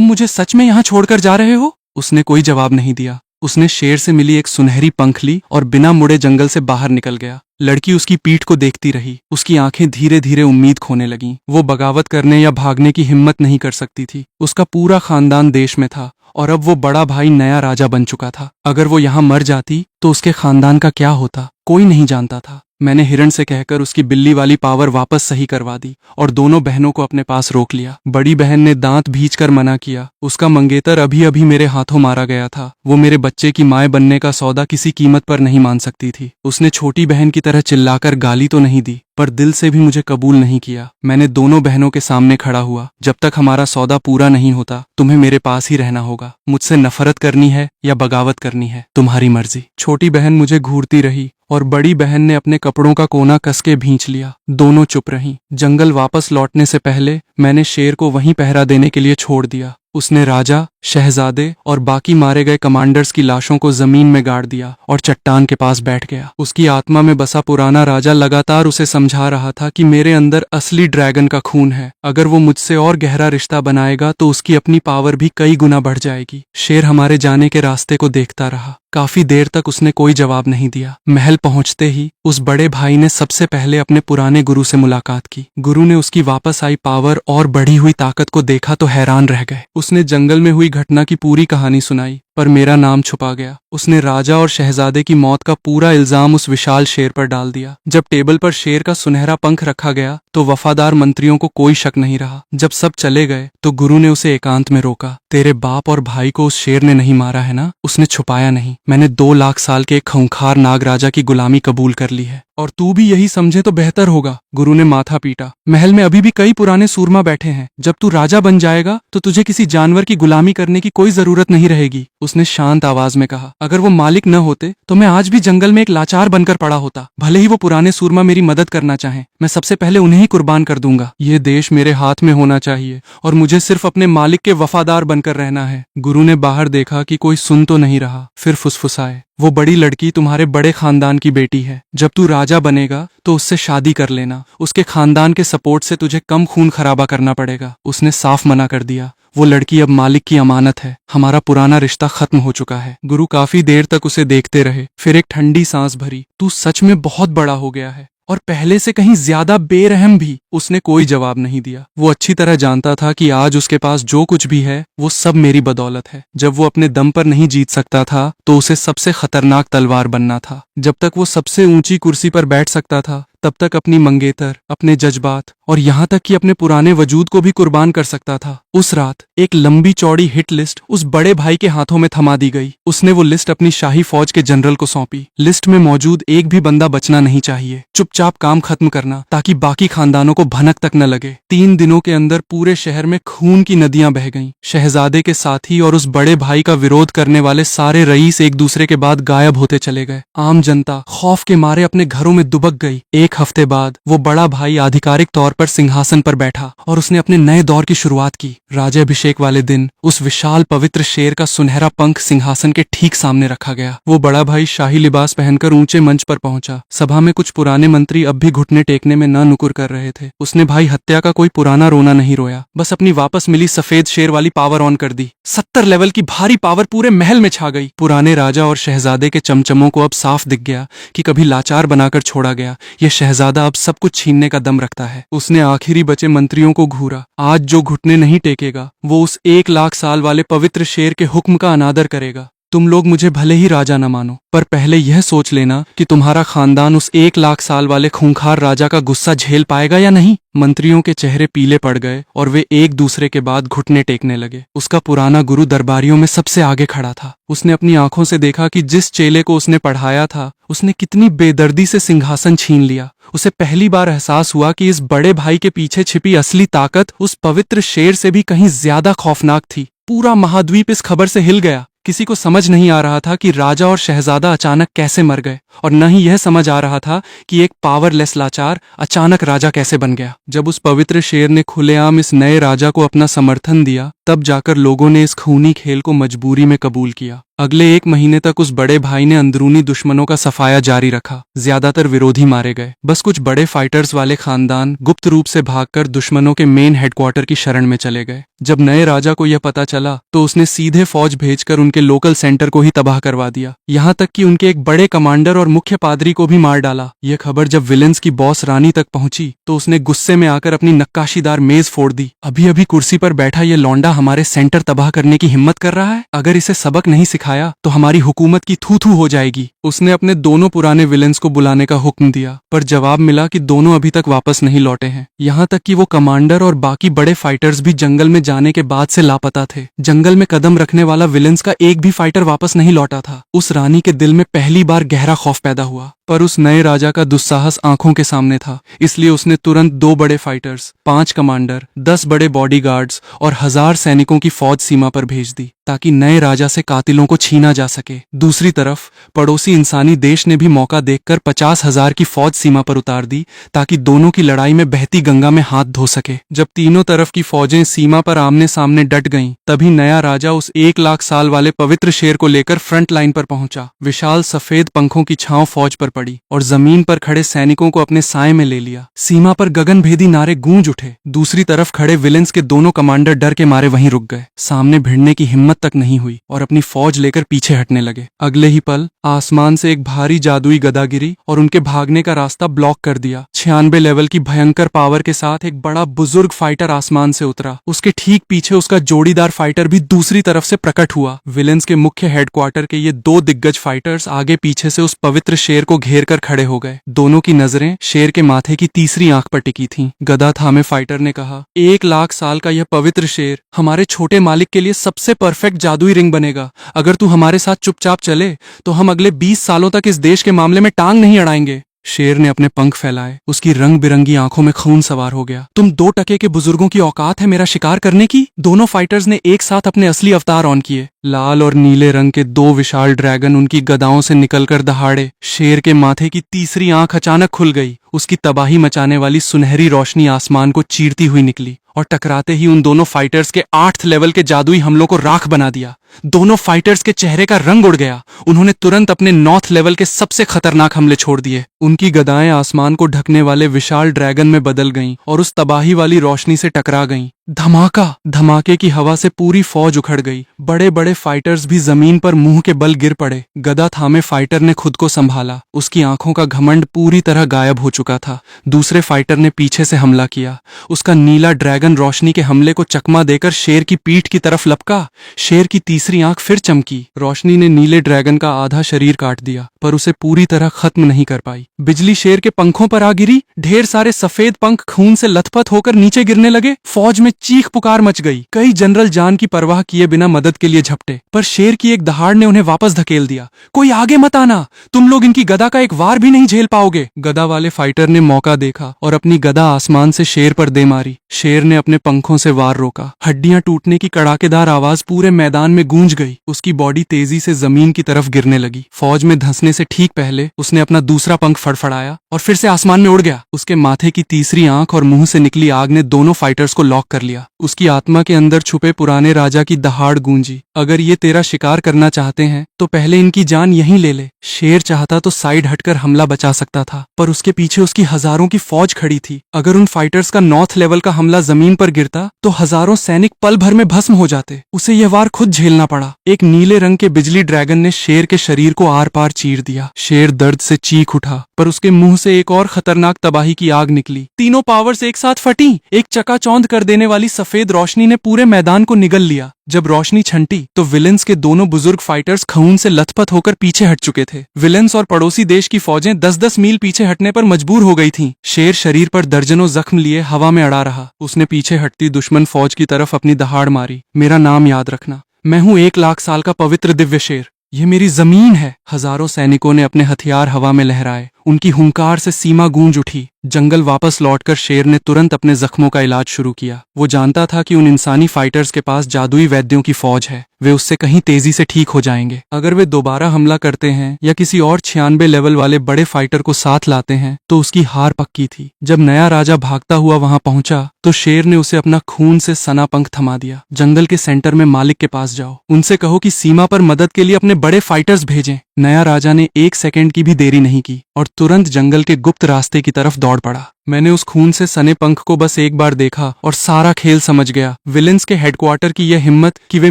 मुझे सच में यहाँ छोड़कर जा रहे हो? उसने कोई जवाब नहीं दिया। उसने शेर से मिली एक सुनहरी पंख ली और बिना मुड़े जंगल से बाहर निकल गया। लड़की उसकी पीठ को देखती रही। उसकी आंखें धीरे धीरे उम्मीद खोने लगीं। वो बगावत करने या भागने की हिम्मत नहीं कर सकती थी। उसका पूरा खानदान देश में था और अब वो बड़ा भाई नया राजा बन चुका था। अगर वो यहाँ मर जाती तो उसके खानदान का क्या होता, कोई नहीं जानता था। मैंने हिरण से कहकर उसकी बिल्ली वाली पावर वापस सही करवा दी और दोनों बहनों को अपने पास रोक लिया। बड़ी बहन ने दांत भींचकर मना किया। उसका मंगेतर अभी अभी मेरे हाथों मारा गया था। वो मेरे बच्चे की माए बनने का सौदा किसी कीमत पर नहीं मान सकती थी। उसने छोटी बहन की तरह चिल्लाकर गाली तो नहीं दी, पर दिल से भी मुझे कबूल नहीं किया। मैंने दोनों बहनों के सामने खड़ा हुआ। जब तक हमारा सौदा पूरा नहीं होता तुम्हें मेरे पास ही रहना होगा। मुझसे नफरत करनी है या बगावत करनी है, तुम्हारी मर्जी। छोटी बहन मुझे घूरती रही और बड़ी बहन ने अपने कपड़ों का कोना कसके भींच लिया। दोनों चुप रहीं। जंगल वापस लौटने से पहले मैंने शेर को वहीं पहरा देने के लिए छोड़ दिया। उसने राजा, शहजादे और बाकी मारे गए कमांडर्स की लाशों को जमीन में गाड़ दिया और चट्टान के पास बैठ गया। उसकी आत्मा में बसा पुराना राजा लगातार उसे समझा रहा था कि मेरे अंदर असली ड्रैगन का खून है। अगर वो मुझसे और गहरा रिश्ता बनाएगा तो उसकी अपनी पावर भी कई गुना बढ़ जाएगी। शेर हमारे जाने के रास्ते को देखता रहा। काफी देर तक उसने कोई जवाब नहीं दिया। महल पहुंचते ही उस बड़े भाई ने सबसे पहले अपने पुराने गुरु से मुलाकात की। गुरु ने उसकी वापस आई पावर और बढ़ी हुई ताकत को देखा तो हैरान रह गए। उसने जंगल में हुई घटना की पूरी कहानी सुनाई, पर मेरा नाम छुपा गया। उसने राजा और शहजादे की मौत का पूरा इल्जाम उस विशाल शेर पर डाल दिया। जब टेबल पर शेर का सुनहरा पंख रखा गया तो वफादार मंत्रियों को कोई शक नहीं रहा। जब सब चले गए तो गुरु ने उसे एकांत में रोका। तेरे बाप और भाई को उस शेर ने नहीं मारा है ना? उसने छुपाया नहीं। मैंने 2 लाख साल के एक खूंखार नाग राजा की गुलामी कबूल कर ली है और तू भी यही समझे तो बेहतर होगा। गुरु ने माथा पीटा। महल में अभी भी कई पुराने सूरमा बैठे हैं। जब तू राजा बन जाएगा तो तुझे किसी जानवर की गुलामी करने की कोई जरूरत नहीं रहेगी। उसने शांत आवाज में कहा। अगर वो मालिक न होते तो मैं आज भी जंगल में एक लाचार बनकर पड़ा होता। भले ही वो पुराने सूरमा मेरी मदद करना चाहें, मैं सबसे पहले उन्हें ही कुर्बान कर दूंगा। ये देश मेरे हाथ में होना चाहिए और मुझे सिर्फ अपने मालिक के वफादार बनकर रहना है। गुरु ने बाहर देखा कि कोई सुन तो नहीं रहा, फिर फुसफुसाए। वो बड़ी लड़की तुम्हारे बड़े खानदान की बेटी है। जब तू राजा बनेगा तो उससे शादी कर लेना। उसके खानदान के सपोर्ट से तुझे कम खून खराबा करना पड़ेगा। उसने साफ मना कर दिया। वो लड़की अब मालिक की अमानत है। हमारा पुराना रिश्ता खत्म हो चुका है। गुरु काफी देर तक उसे देखते रहे, फिर एक ठंडी सांस भरी। तू सच में बहुत बड़ा हो गया है और पहले से कहीं ज्यादा बेरहम भी। उसने कोई जवाब नहीं दिया। वो अच्छी तरह जानता था कि आज उसके पास जो कुछ भी है वो सब मेरी बदौलत है। जब वो अपने दम पर नहीं जीत सकता था तो उसे सबसे खतरनाक तलवार बनना था। जब तक वो सबसे ऊंची कुर्सी पर बैठ सकता था तब तक अपनी मंगेतर, अपने जज्बात और यहाँ तक कि अपने पुराने वजूद को भी कुर्बान कर सकता था। उस रात एक लंबी चौड़ी हिट लिस्ट उस बड़े भाई के हाथों में थमा दी गई। उसने वो लिस्ट अपनी शाही फौज के जनरल को सौंपी। लिस्ट में मौजूद एक भी बंदा बचना नहीं चाहिए। चुपचाप काम खत्म करना ताकि बाकी खानदानों को भनक तक न लगे। 3 दिनों के अंदर पूरे शहर में खून की नदियां बह गईं। शहजादे के साथी और उस बड़े भाई का विरोध करने वाले सारे रईस एक दूसरे के बाद गायब होते चले गए। आम जनता खौफ के मारे अपने घरों में दुबक गई। 1 हफ्ते बाद वो बड़ा भाई आधिकारिक तौर पर सिंहासन पर बैठा और उसने अपने नए दौर की शुरुआत की। राज्याभिषेक वाले दिन उस विशाल पवित्र शेर का सुनहरा पंख सिंहासन के ठीक सामने रखा गया। वो बड़ा भाई शाही लिबास पहनकर ऊंचे मंच पर पहुंचा। सभा में कुछ पुराने मंत्री अब भी घुटने टेकने में न नुकुर कर रहे थे। उसने भाई हत्या का कोई पुराना रोना नहीं रोया, बस अपनी वापस मिली सफेद शेर वाली पावर ऑन कर दी। 70 लेवल की भारी पावर पूरे महल में छा गई। पुराने राजा और शहजादे के चमचमों को अब साफ दिख गया कि कभी लाचार बनाकर छोड़ा गया ये शहजादा अब सब कुछ छीनने का दम रखता है। उसने आखिरी बचे मंत्रियों को घूरा। आज जो घुटने नहीं टेकेगा वो उस 1 लाख साल वाले पवित्र शेर के हुक्म का अनादर करेगा। तुम लोग मुझे भले ही राजा न मानो, पर पहले यह सोच लेना कि तुम्हारा खानदान उस 1 लाख साल वाले खूंखार राजा का गुस्सा झेल पाएगा या नहीं। मंत्रियों के चेहरे पीले पड़ गए और वे एक दूसरे के बाद घुटने टेकने लगे। उसका पुराना गुरु दरबारियों में सबसे आगे खड़ा था। उसने अपनी आंखों से देखा कि जिस चेले को उसने पढ़ाया था उसने कितनी बेदर्दी से सिंहासन छीन लिया। उसे पहली बार एहसास हुआ कि इस बड़े भाई के पीछे छिपी असली ताकत उस पवित्र शेर से भी कहीं ज्यादा खौफनाक थी। पूरा महाद्वीप इस खबर से हिल गया। किसी को समझ नहीं आ रहा था कि राजा और शहजादा अचानक कैसे मर गए, और न ही यह समझ आ रहा था कि एक पावरलेस लाचार अचानक राजा कैसे बन गया। जब उस पवित्र शेर ने खुलेआम इस नए राजा को अपना समर्थन दिया, तब जाकर लोगों ने इस खूनी खेल को मजबूरी में कबूल किया। अगले 1 महीने तक उस बड़े भाई ने अंदरूनी दुश्मनों का सफाया जारी रखा। ज्यादातर विरोधी मारे गए। बस कुछ बड़े फाइटर्स वाले खानदान गुप्त रूप से भागकर दुश्मनों के मेन हेडक्वार्टर की शरण में चले गए। जब नए राजा को यह पता चला तो उसने सीधे फौज भेजकर उनके लोकल सेंटर को ही तबाह करवा दिया। यहाँ तक कि उनके एक बड़े कमांडर और मुख्य पादरी को भी मार डाला। यह खबर जब विलेंस की बॉस रानी तक पहुंची तो उसने गुस्से में आकर अपनी नक्काशीदार मेज फोड़ दी। अभी अभी कुर्सी पर बैठा यह लौंडा हमारे सेंटर तबाह करने की हिम्मत कर रहा है। अगर इसे सबक नहीं सिखाया तो हमारी हुकूमत की थू थू हो जाएगी। उसने अपने दोनों पुराने विलेंस को बुलाने का हुक्म दिया, पर जवाब मिला कि दोनों अभी तक वापस नहीं लौटे हैं। यहाँ तक कि वो कमांडर और बाकी बड़े फाइटर्स भी जंगल में जाने के बाद से लापता थे। जंगल में कदम रखने वाला विलेंस का एक भी फाइटर वापस नहीं लौटा था। उस रानी के दिल में पहली बार गहरा खौफ पैदा हुआ, पर उस नए राजा का दुस्साहस आंखों के सामने था। इसलिए उसने तुरंत 2 बड़े फाइटर्स, 5 कमांडर, 10 बड़े बॉडीगार्ड्स और 1000 सैनिकों की फौज सीमा पर भेज दी, ताकि नए राजा से कातिलों को छीना जा सके। दूसरी तरफ पड़ोसी इंसानी देश ने भी मौका देखकर 50,000 की फौज सीमा पर उतार दी, ताकि दोनों की लड़ाई में बहती गंगा में हाथ धो सके। जब तीनों तरफ की फौजें सीमा पर आमने सामने डट गईं, तभी नया राजा उस 1 लाख साल वाले पवित्र शेर को लेकर फ्रंट लाइन पर पहुंचा। विशाल सफेद पंखों की छांव फौज पर पड़ी और जमीन पर खड़े सैनिकों को अपने साए में ले लिया। सीमा पर गगनभेदी नारे गूंज उठे। दूसरी तरफ खड़े विलेंस के दोनों कमांडर डर के मारे वहीं रुक गए। सामने भिड़ने की हिम्मत तक नहीं हुई और अपनी फौज लेकर पीछे हटने लगे। अगले ही पल आसमान से एक भारी जादुई गदा गिरी और उनके भागने का रास्ता ब्लॉक कर दिया। 96 लेवल की भयंकर पावर के साथ एक बड़ा बुजुर्ग फाइटर आसमान से उतरा। उसके ठीक पीछे उसका जोड़ीदार फाइटर भी दूसरी तरफ से प्रकट हुआ। विलेंस के मुख्य हेडक्वार्टर के ये 2 दिग्गज फाइटर्स आगे पीछे से उस पवित्र शेर को घेर कर खड़े हो गए। दोनों की नजरें शेर के माथे की तीसरी आंख पर टिकी थीं। गदा थामे फाइटर ने कहा, 1 लाख साल का यह पवित्र शेर हमारे छोटे मालिक के लिए सबसे परफेक्ट जादुई रिंग बनेगा। अगर तू हमारे साथ चुपचाप चले तो हम अगले 20 सालों तक इस देश के मामले में टांग नहीं अड़ाएंगे। शेर ने अपने पंख फैलाए। उसकी रंग बिरंगी आंखों में खून सवार हो गया। तुम 2 टके के बुजुर्गों की औकात है मेरा शिकार करने की? दोनों फाइटर्स ने एक साथ अपने असली अवतार ऑन किए। लाल और नीले रंग के 2 विशाल ड्रैगन उनकी गदाओं से निकलकर दहाड़े। शेर के माथे की तीसरी आंख अचानक खुल गई। उसकी तबाही मचाने वाली सुनहरी रोशनी आसमान को चीरती हुई निकली और टकराते ही उन दोनों फाइटर्स के 8th लेवल के जादुई हमलों को राख बना दिया। दोनों फाइटर्स के चेहरे का रंग उड़ गया। उन्होंने तुरंत अपने 9th लेवल के सबसे खतरनाक हमले छोड़ दिए। उनकी गदाएं आसमान को ढकने वाले विशाल ड्रैगन में बदल गईं और उस तबाही वाली रोशनी से टकरा गईं। धमाका! धमाके की हवा से पूरी फौज उखड़ गई। बड़े बड़े फाइटर्स भी जमीन पर मुंह के बल गिर पड़े। गदा थामे फाइटर ने खुद को संभाला। उसकी आंखों का घमंड पूरी तरह गायब हो चुका था। दूसरे फाइटर ने पीछे से हमला किया। उसका नीला ड्रैगन रोशनी के हमले को चकमा देकर शेर की पीठ की तरफ लपका। शेर की तीसरी आंख फिर चमकी। रोशनी ने नीले ड्रैगन का आधा शरीर काट दिया, पर उसे पूरी तरह खत्म नहीं कर पाई। बिजली शेर के पंखों पर आ गिरी। ढेर सारे सफेद पंख खून से लथपथ होकर नीचे गिरने लगे। फौज में चीख पुकार मच गई। कई जनरल जान की परवाह किए बिना मदद के लिए झपटे, पर शेर की एक दहाड़ ने उन्हें वापस धकेल दिया। कोई आगे मत आना, तुम लोग इनकी गदा का एक वार भी नहीं झेल पाओगे। गदा वाले फाइटर ने मौका देखा और अपनी गदा आसमान से शेर पर दे मारी। शेर ने अपने पंखों से वार रोका। हड्डियां टूटने की कड़ाकेदार आवाज पूरे मैदान में गूंज गई। उसकी बॉडी तेजी से जमीन की तरफ गिरने लगी। फौज में धंसने से ठीक पहले उसने अपना दूसरा पंख फड़फड़ाया और फिर से आसमान में उड़ गया। उसके माथे की तीसरी आंख और मुंह से निकली आग ने दोनों फाइटर्स को लॉक कर लिया। उसकी आत्मा के अंदर छुपे पुराने राजा की दहाड़ गूंजी। अगर ये तेरा शिकार करना चाहते हैं तो पहले इनकी जान यहीं ले ले। शेर चाहता तो साइड हटकर हमला बचा सकता था, पर उसके पीछे उसकी हजारों की फौज खड़ी थी। अगर उन फाइटर्स का 9th लेवल का हमला जमीन पर गिरता तो हजारों सैनिक पल भर में भस्म हो जाते। उसे यह वार खुद झेलना खेलना पड़ा। एक नीले रंग के बिजली ड्रैगन ने शेर के शरीर को आर पार चीर दिया। शेर दर्द से चीख उठा, पर उसके मुंह से एक और खतरनाक तबाही की आग निकली। तीनों पावर्स एक साथ फटी। एक चकाचौंध कर देने वाली सफेद रोशनी ने पूरे मैदान को निगल लिया। जब रोशनी छंटी तो विलेंस के दोनों बुजुर्ग फाइटर्स खून से लथपथ होकर पीछे हट चुके थे। विलेंस और पड़ोसी देश की फौजें 10-10 मील पीछे हटने पर मजबूर हो गई थीं। शेर शरीर पर दर्जनों जख्म लिए हवा में अड़ा रहा। उसने पीछे हटती दुश्मन फौज की तरफ अपनी दहाड़ मारी। मेरा नाम याद रखना, मैं हूं 1 लाख साल का पवित्र दिव्य शेर। ये मेरी जमीन है। हजारों सैनिकों ने अपने हथियार हवा में लहराए। उनकी हुंकार से सीमा गूंज उठी। जंगल वापस लौटकर शेर ने तुरंत अपने जख्मों का इलाज शुरू किया। वो जानता था कि उन इंसानी फाइटर्स के पास जादुई वैद्यों की फौज है। वे उससे कहीं तेजी से ठीक हो जाएंगे। अगर वे दोबारा हमला करते हैं या किसी और 96 लेवल वाले बड़े फाइटर को साथ लाते हैं तो उसकी हार पक्की थी। जब नया राजा भागता हुआ वहां पहुंचा तो शेर ने उसे अपना खून से सना पंख थमा दिया। जंगल के सेंटर में मालिक के पास जाओ, उनसे कहो कि सीमा पर मदद के लिए अपने बड़े फाइटर्स भेजें। नया राजा ने 1 सेकंड की भी देरी नहीं की और तुरंत जंगल के गुप्त रास्ते की तरफ दौड़ पड़ा। मैंने उस खून से सने पंख को बस एक बार देखा और सारा खेल समझ गया। विलेंस के हेडक्वार्टर की यह हिम्मत कि वे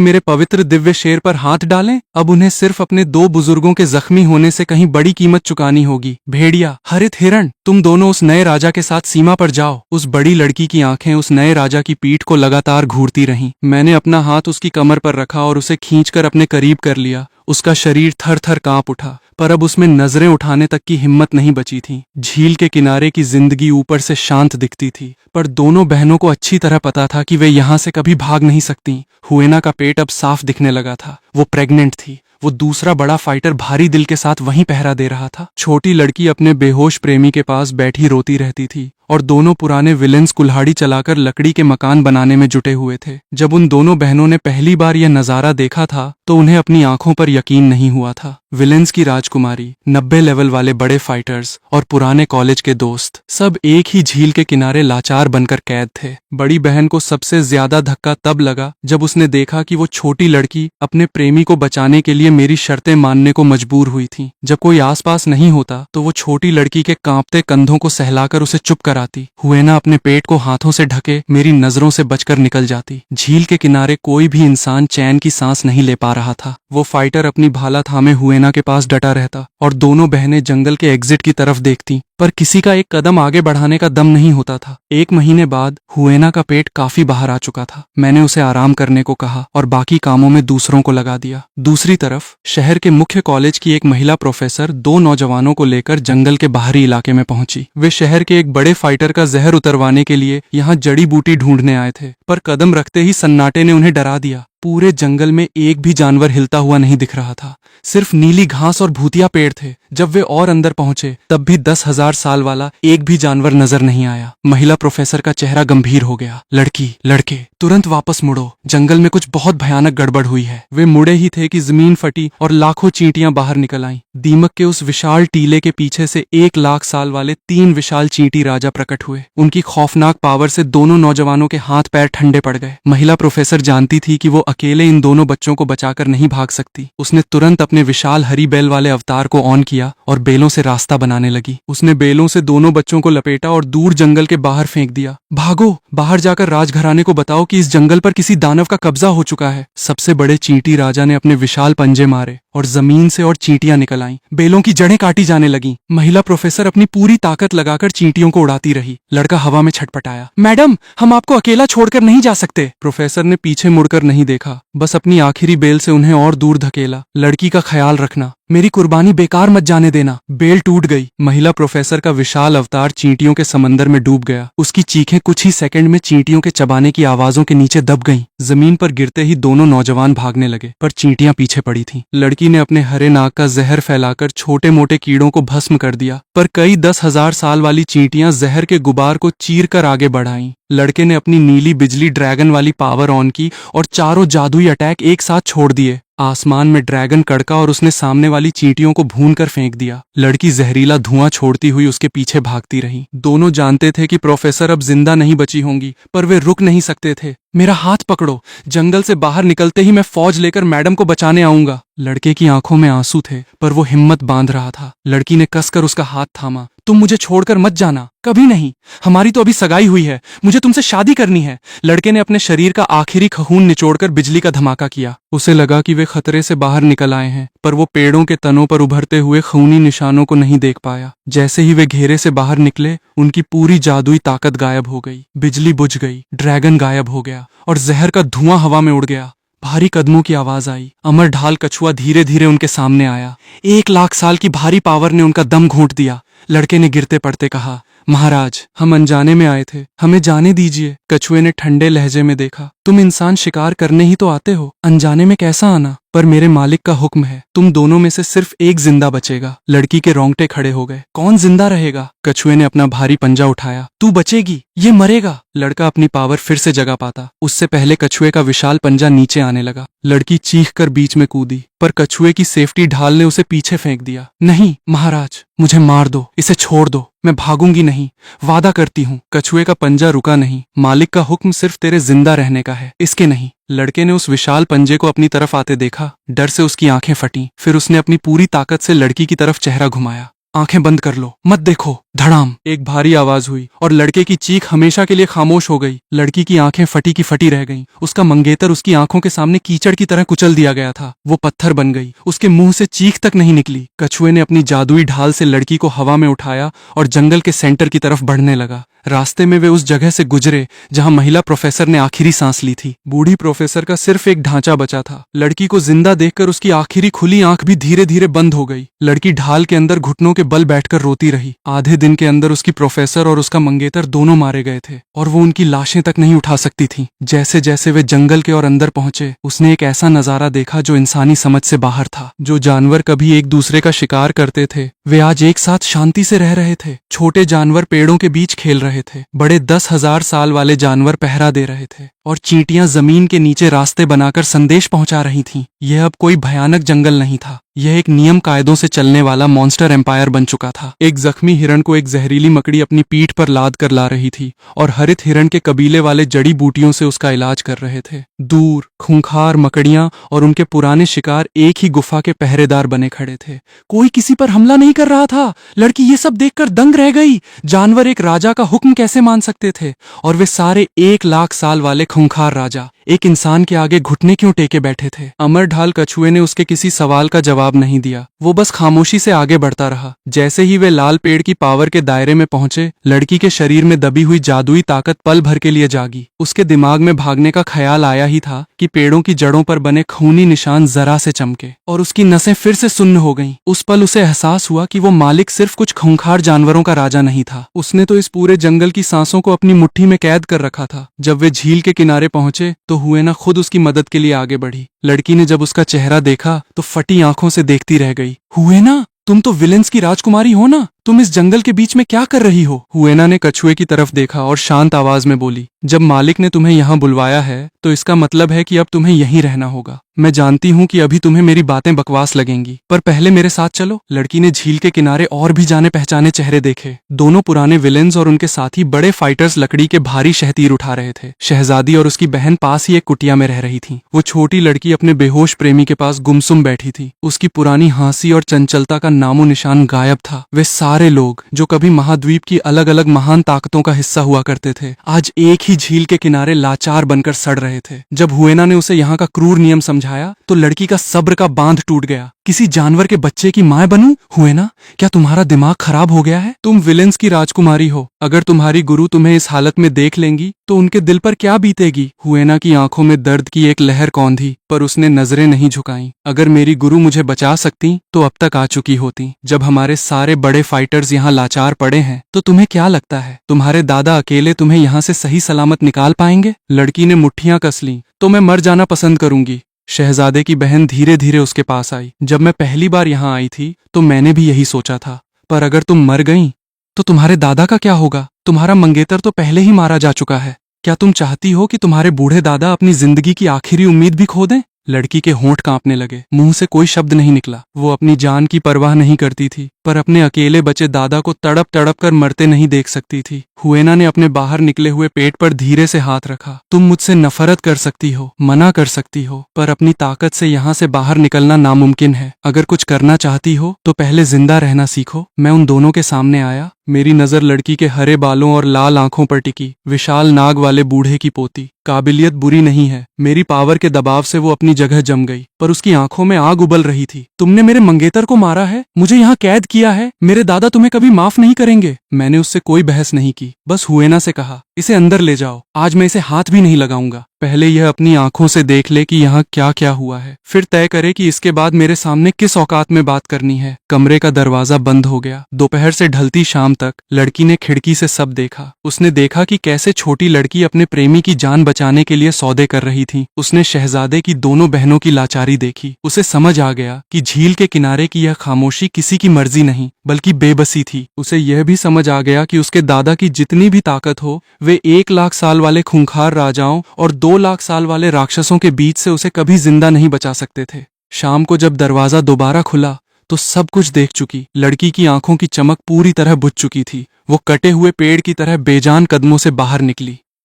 मेरे पवित्र दिव्य शेर पर हाथ डालें। अब उन्हें सिर्फ अपने 2 बुजुर्गों के जख्मी होने से कहीं बड़ी कीमत चुकानी होगी। भेड़िया, हरित हिरण, तुम दोनों उस नए राजा के साथ सीमा पर जाओ। उस बड़ी लड़की की आंखें उस नए राजा की पीठ को लगातार घूरती रहीं। मैंने अपना हाथ उसकी कमर पर रखा और उसे खींचकर अपने करीब कर लिया। उसका शरीर थर थर कांप उठा, पर अब उसमें नजरें उठाने तक की हिम्मत नहीं बची थी। झील के किनारे की जिंदगी ऊपर से शांत दिखती थी, पर दोनों बहनों को अच्छी तरह पता था कि वे यहाँ से कभी भाग नहीं सकती। हुएना का पेट अब साफ दिखने लगा था। वो प्रेग्नेंट थी। वो दूसरा बड़ा फाइटर भारी दिल के साथ वहीं पहरा दे रहा था। छोटी लड़की अपने बेहोश प्रेमी के पास बैठी रोती रहती थी और दोनों पुराने विलेंस कुल्हाड़ी चलाकर लकड़ी के मकान बनाने में जुटे हुए थे। जब उन दोनों बहनों ने पहली बार यह नजारा देखा था तो उन्हें अपनी आंखों पर यकीन नहीं हुआ था। विलेंस की राजकुमारी, 90 लेवल वाले बड़े फाइटर्स और पुराने कॉलेज के दोस्त, सब एक ही झील के किनारे लाचार बनकर कैद थे। बड़ी बहन को सबसे ज्यादा धक्का तब लगा जब उसने देखा कि वो छोटी लड़की अपने प्रेमी को बचाने के लिए मेरी शर्तें मानने को मजबूर हुई थी। जब कोई आसपास नहीं होता तो वो छोटी लड़की के कांपते कंधों को सहलाकर उसे चुप कराती। हुएना अपने पेट को हाथों से ढके मेरी नजरों से बचकर निकल जाती। झील के किनारे कोई भी इंसान चैन की सांस नहीं ले पा रहा था। वो फाइटर अपनी भाला थामे हुएना के पास डटा रहता और दोनों बहनें जंगल के एग्जिट की तरफ देखती, पर किसी का एक कदम आगे बढ़ाने का दम नहीं होता था। 1 महीने बाद हुएना का पेट काफी बाहर आ चुका था। मैंने उसे आराम करने को कहा और बाकी कामों में दूसरों को लगा दिया। दूसरी तरफ शहर के मुख्य कॉलेज की एक महिला प्रोफेसर 2 नौजवानों को लेकर जंगल के बाहरी इलाके में पहुंची। वे शहर के एक बड़े फाइटर का जहर उतरवाने के लिए यहाँ जड़ी बूटी ढूंढने आए थे, पर कदम रखते ही सन्नाटे ने उन्हें डरा दिया। पूरे जंगल में एक भी जानवर हिलता हुआ नहीं दिख रहा था। सिर्फ नीली घास और भूतिया पेड़ थे। जब वे और अंदर पहुंचे तब भी 10,000 साल वाला एक भी जानवर नजर नहीं आया। महिला प्रोफेसर का चेहरा गंभीर हो गया। लड़की, लड़के, तुरंत वापस मुड़ो, जंगल में कुछ बहुत भयानक गड़बड़ हुई है। वे मुड़े ही थे कि जमीन फटी और लाखों चींटियां बाहर निकल आईं। दीमक के उस विशाल टीले के पीछे से 1 लाख साल वाले 3 विशाल चींटी राजा प्रकट हुए। उनकी खौफनाक पावर से दोनों नौजवानों के हाथ पैर ठंडे पड़ गए। महिला प्रोफेसर जानती थी कि वो अकेले इन दोनों बच्चों को बचाकर नहीं भाग सकती। उसने तुरंत अपने विशाल हरी बेल वाले अवतार को ऑन किया और बेलों से रास्ता बनाने लगी। उसने बेलों से दोनों बच्चों को लपेटा और दूर जंगल के बाहर फेंक दिया। भागो, बाहर जाकर राजघराने को बताओ कि इस जंगल पर किसी दानव का कब्जा हो चुका है। सबसे बड़े चींटी राजा ने अपने विशाल पंजे मारे और जमीन से और चींटियां निकल आईं। बेलों की जड़ें काटी जाने लगीं। महिला प्रोफेसर अपनी पूरी ताकत लगाकर चींटियों को उड़ाती रही। लड़का हवा में छटपटाया। मैडम, हम आपको अकेला छोड़कर नहीं जा सकते। प्रोफेसर ने पीछे मुड़कर नहीं देखा, बस अपनी आखिरी बेल से उन्हें और दूर धकेला। लड़की का ख्याल रखना, मेरी कुर्बानी बेकार मत जाने देना। बेल टूट गई। महिला प्रोफेसर का विशाल अवतार चींटियों के समंदर में डूब गया। उसकी चीखें कुछ ही सेकंड में चींटियों के चबाने की आवाजों के नीचे दब गईं। जमीन पर गिरते ही दोनों नौजवान भागने लगे, पर चींटियां पीछे पड़ी थीं। लड़की ने अपने हरे नाग का जहर फैलाकर छोटे मोटे कीड़ों को भस्म कर दिया, पर कई 10,000 साल वाली चींटियां जहर के गुबार को चीर कर आगे बढ़ाईं। लड़के ने अपनी नीली बिजली ड्रैगन वाली पावर ऑन की और चारों जादुई अटैक एक साथ छोड़ दिए। आसमान में ड्रैगन कड़का और उसने सामने वाली चींटियों को भून कर फेंक दिया। लड़की जहरीला धुआं छोड़ती हुई उसके पीछे भागती रही। दोनों जानते थे कि प्रोफेसर अब जिंदा नहीं बची होंगी, पर वे रुक नहीं सकते थे। मेरा हाथ पकड़ो, जंगल से बाहर निकलते ही मैं फौज लेकर मैडम को बचाने आऊंगा। लड़के की आंखों में आंसू थे, पर वो हिम्मत बांध रहा था। लड़की ने कसकर उसका हाथ थामा। तुम मुझे छोड़कर मत जाना, कभी नहीं। हमारी तो अभी सगाई हुई है, मुझे तुमसे शादी करनी है। लड़के ने अपने शरीर का आखिरी खून निचोड़कर बिजली का धमाका किया। उसे लगा कि वे खतरे से बाहर निकल आए हैं, पर वो पेड़ों के तनों पर उभरते हुए खूनी निशानों को नहीं देख पाया। जैसे ही वे घेरे से बाहर निकले, उनकी पूरी जादुई ताकत गायब हो गई। बिजली बुझ गई, ड्रैगन गायब हो गया और जहर का धुआं हवा में उड़ गया। भारी कदमों की आवाज आई। अमर ढाल कछुआ धीरे धीरे उनके सामने आया। 1 लाख साल की भारी पावर ने उनका दम घोंट दिया। लड़के ने गिरते पड़ते कहा, महाराज, हम अनजाने में आए थे, हमें जाने दीजिए। कछुए ने ठंडे लहजे में देखा, तुम इंसान शिकार करने ही तो आते हो, अनजाने में कैसा आना? पर मेरे मालिक का हुक्म है, तुम दोनों में से सिर्फ एक जिंदा बचेगा। लड़की के रोंगटे खड़े हो गए। कौन जिंदा रहेगा? कछुए ने अपना भारी पंजा उठाया। तू बचेगी, ये मरेगा। लड़का अपनी पावर फिर से जगा पाता, उससे पहले कछुए का विशाल पंजा नीचे आने लगा। लड़की चीख कर बीच में कूदी, पर कछुए की सेफ्टी ढाल ने उसे पीछे फेंक दिया। नहीं महाराज, मुझे मार दो, इसे छोड़ दो, मैं भागूंगी नहीं, वादा करती हूँ। कछुए का पंजा रुका नहीं। मालिक का हुक्म सिर्फ तेरे जिंदा रहने का है, इसके नहीं। लड़के ने उस विशाल पंजे को अपनी तरफ आते देखा। डर से उसकी आंखें फटी। फिर उसने अपनी पूरी ताकत से लड़की की तरफ चेहरा घुमाया। आंखें बंद कर लो, मत देखो। धड़ाम, एक भारी आवाज हुई और लड़के की चीख हमेशा के लिए खामोश हो गई। लड़की की आंखें फटी की फटी रह गईं। उसका मंगेतर उसकी आंखों के सामने कीचड़ की तरह कुचल दिया गया था। वो पत्थर बन गई, उसके मुंह से चीख तक नहीं निकली। कछुए ने अपनी जादुई ढाल से लड़की को हवा में उठाया और जंगल के सेंटर की तरफ बढ़ने लगा। रास्ते में वे उस जगह से गुजरे जहां महिला प्रोफेसर ने आखिरी सांस ली थी। बूढ़ी प्रोफेसर का सिर्फ एक ढांचा बचा था। लड़की को जिंदा देखकर उसकी आखिरी खुली आंख भी धीरे धीरे बंद हो गई। लड़की ढाल के अंदर घुटनों के बल बैठकर रोती रही। आधे दिन के अंदर उसकी प्रोफेसर और उसका मंगेतर दोनों मारे गए थे और वो उनकी लाशें तक नहीं उठा सकती थी। जैसे जैसे वे जंगल के और अंदर पहुंचे, उसने एक ऐसा नजारा देखा जो इंसानी समझ से बाहर था। जो जानवर कभी एक दूसरे का शिकार करते थे, वे आज एक साथ शांति से रह रहे थे। छोटे जानवर पेड़ों के बीच खेल रहे थे, बड़े 10,000 साल वाले जानवर पहरा दे रहे थे और चींटियां जमीन के नीचे रास्ते बनाकर संदेश पहुंचा रही थीं। यह अब कोई भयानक जंगल नहीं था, यह एक नियम कायदों से चलने वाला मॉन्स्टर एम्पायर बन चुका था। एक जख्मी हिरण को एक जहरीली मकड़ी अपनी पीठ पर लाद कर ला रही थी और हरित हिरण के कबीले वाले जड़ी बूटियों से उसका इलाज कर रहे थे। दूर खूंखार मकड़ियां और उनके पुराने शिकार एक ही गुफा के पहरेदार बने खड़े थे। कोई किसी पर हमला नहीं कर रहा था। लड़की ये सब देखकर दंग रह गई। जानवर एक राजा का हुक्म कैसे मान सकते थे, और वे सारे 1 लाख साल वाले खूंखार राजा एक इंसान के आगे घुटने क्यों टेके बैठे थे? अमर ढाल कछुए ने उसके किसी सवाल का जवाब नहीं दिया। वो बस खामोशी से आगे बढ़ता रहा। जैसे ही वे लाल पेड़ की पावर के दायरे में पहुंचे, लड़की के शरीर में दबी हुई जादुई ताकत पल भर के लिए जागी। उसके दिमाग में भागने का ख्याल आया ही था कि पेड़ों की जड़ों पर बने खूनी निशान जरा से चमके और उसकी नसें फिर से सुन्न हो गईं। उस पल उसे एहसास हुआ कि वो मालिक सिर्फ कुछ खूंखार जानवरों का राजा नहीं था, उसने तो इस पूरे जंगल की सांसों को अपनी मुट्ठी में कैद कर रखा था। जब वे झील के किनारे पहुंचे तो हुएना खुद उसकी मदद के लिए आगे बढ़ी। लड़की ने जब उसका चेहरा देखा तो फटी आंखों से देखती रह गई। हुएना, तुम तो विलेंस की राजकुमारी हो ना? तुम इस जंगल के बीच में क्या कर रही हो? हुएना ने कछुए की तरफ देखा और शांत आवाज में बोली, जब मालिक ने तुम्हें यहाँ बुलवाया है तो इसका मतलब है कि अब तुम्हें यहीं रहना होगा। मैं जानती हूँ कि अभी तुम्हें मेरी बातें बकवास लगेंगी, पर पहले मेरे साथ चलो। लड़की ने झील के किनारे और भी जाने पहचाने चेहरे देखे। दोनों पुराने विलेंस और उनके साथी बड़े फाइटर्स लकड़ी के भारी शहतीर उठा रहे थे। शहजादी और उसकी बहन पास ही एक कुटिया में रह रही थी। वो छोटी लड़की अपने बेहोश प्रेमी के पास गुमसुम बैठी थी। उसकी पुरानी हंसी और चंचलता का नामो निशान गायब था। वे सारे लोग जो कभी महाद्वीप की अलग अलग महान ताकतों का हिस्सा हुआ करते थे, आज एक ही झील के किनारे लाचार बनकर सड़ रहे थे। जब हुएना ने उसे यहाँ का क्रूर नियम समझाया तो लड़की का सब्र का बांध टूट गया। किसी जानवर के बच्चे की मां बनूं? हुएना, क्या तुम्हारा दिमाग खराब हो गया है? तुम विलेंस की राजकुमारी हो। अगर तुम्हारी गुरु तुम्हें इस हालत में देख लेंगी तो उनके दिल पर क्या बीतेगी? हुएना की आंखों में दर्द की एक लहर कौंधी, पर उसने नजरें नहीं झुकाईं। अगर मेरी गुरु मुझे बचा सकती तो अब तक आ चुकी होती। जब हमारे सारे बड़े फाइटर्स यहाँ लाचार पड़े हैं तो तुम्हें क्या लगता है तुम्हारे दादा अकेले तुम्हें यहाँ से सही सलामत निकाल पाएंगे? लड़की ने मुट्ठियां कस लीं। तो मैं मर जाना पसंद करूंगी। शहजादे की बहन धीरे धीरे उसके पास आई। जब मैं पहली बार यहाँ आई थी तो मैंने भी यही सोचा था, पर अगर तुम मर गईं तो तुम्हारे दादा का क्या होगा? तुम्हारा मंगेतर तो पहले ही मारा जा चुका है। क्या तुम चाहती हो कि तुम्हारे बूढ़े दादा अपनी जिंदगी की आखिरी उम्मीद भी खो दें? लड़की के होंठ कांपने लगे। मुंह से कोई शब्द नहीं निकला। वो अपनी जान की परवाह नहीं करती थी, पर अपने अकेले बचे दादा को तड़प तड़प कर मरते नहीं देख सकती थी। हुएना ने अपने बाहर निकले हुए पेट पर धीरे से हाथ रखा। तुम मुझसे नफरत कर सकती हो, मना कर सकती हो, पर अपनी ताकत से यहाँ से बाहर निकलना नामुमकिन है। अगर कुछ करना चाहती हो तो पहले जिंदा रहना सीखो। मैं उन दोनों के सामने आया। मेरी नजर लड़की के हरे बालों और लाल आंखों पर टिकी। विशाल नाग वाले बूढ़े की पोती। काबिलियत बुरी नहीं है, मेरी पावर के दबाव से वो अपनी जगह जम गई, पर उसकी आंखों में आग उबल रही थी। तुमने मेरे मंगेतर को मारा है, मुझे यहाँ कैद किया है, मेरे दादा तुम्हें कभी माफ नहीं करेंगे। मैंने उससे कोई बहस नहीं की, बस हुएना से कहा, इसे अंदर ले जाओ, आज मैं इसे हाथ भी नहीं लगाऊंगा। पहले यह अपनी आंखों से देख ले कि यहाँ क्या क्या हुआ है, फिर तय करे कि इसके बाद मेरे सामने किस औकात में बात करनी है। कमरे का दरवाजा बंद हो गया। दोपहर से ढलती शाम तक लड़की ने खिड़की से सब देखा। उसने देखा कि कैसे छोटी लड़की अपने प्रेमी की जान बचाने के लिए सौदे कर रही थी। उसने शहजादे की दोनों बहनों की लाचारी देखी। उसे समझ आ गया कि झील के किनारे की यह खामोशी किसी की मर्जी नहीं बल्कि बेबसी थी। उसे यह भी समझ आ गया कि उसके दादा की जितनी भी ताकत हो, वे 1 लाख साल वाले खूंखार राजाओं और 2 लाख साल वाले राक्षसों के बीच से उसे कभी जिंदा नहीं बचा सकते थे। शाम को जब दरवाजा दोबारा खुला तो सब कुछ देख चुकी लड़की की आंखों की चमक पूरी तरह बुझ चुकी थी। वो कटे हुए पेड़ की तरह बेजान कदमों से बाहर निकली।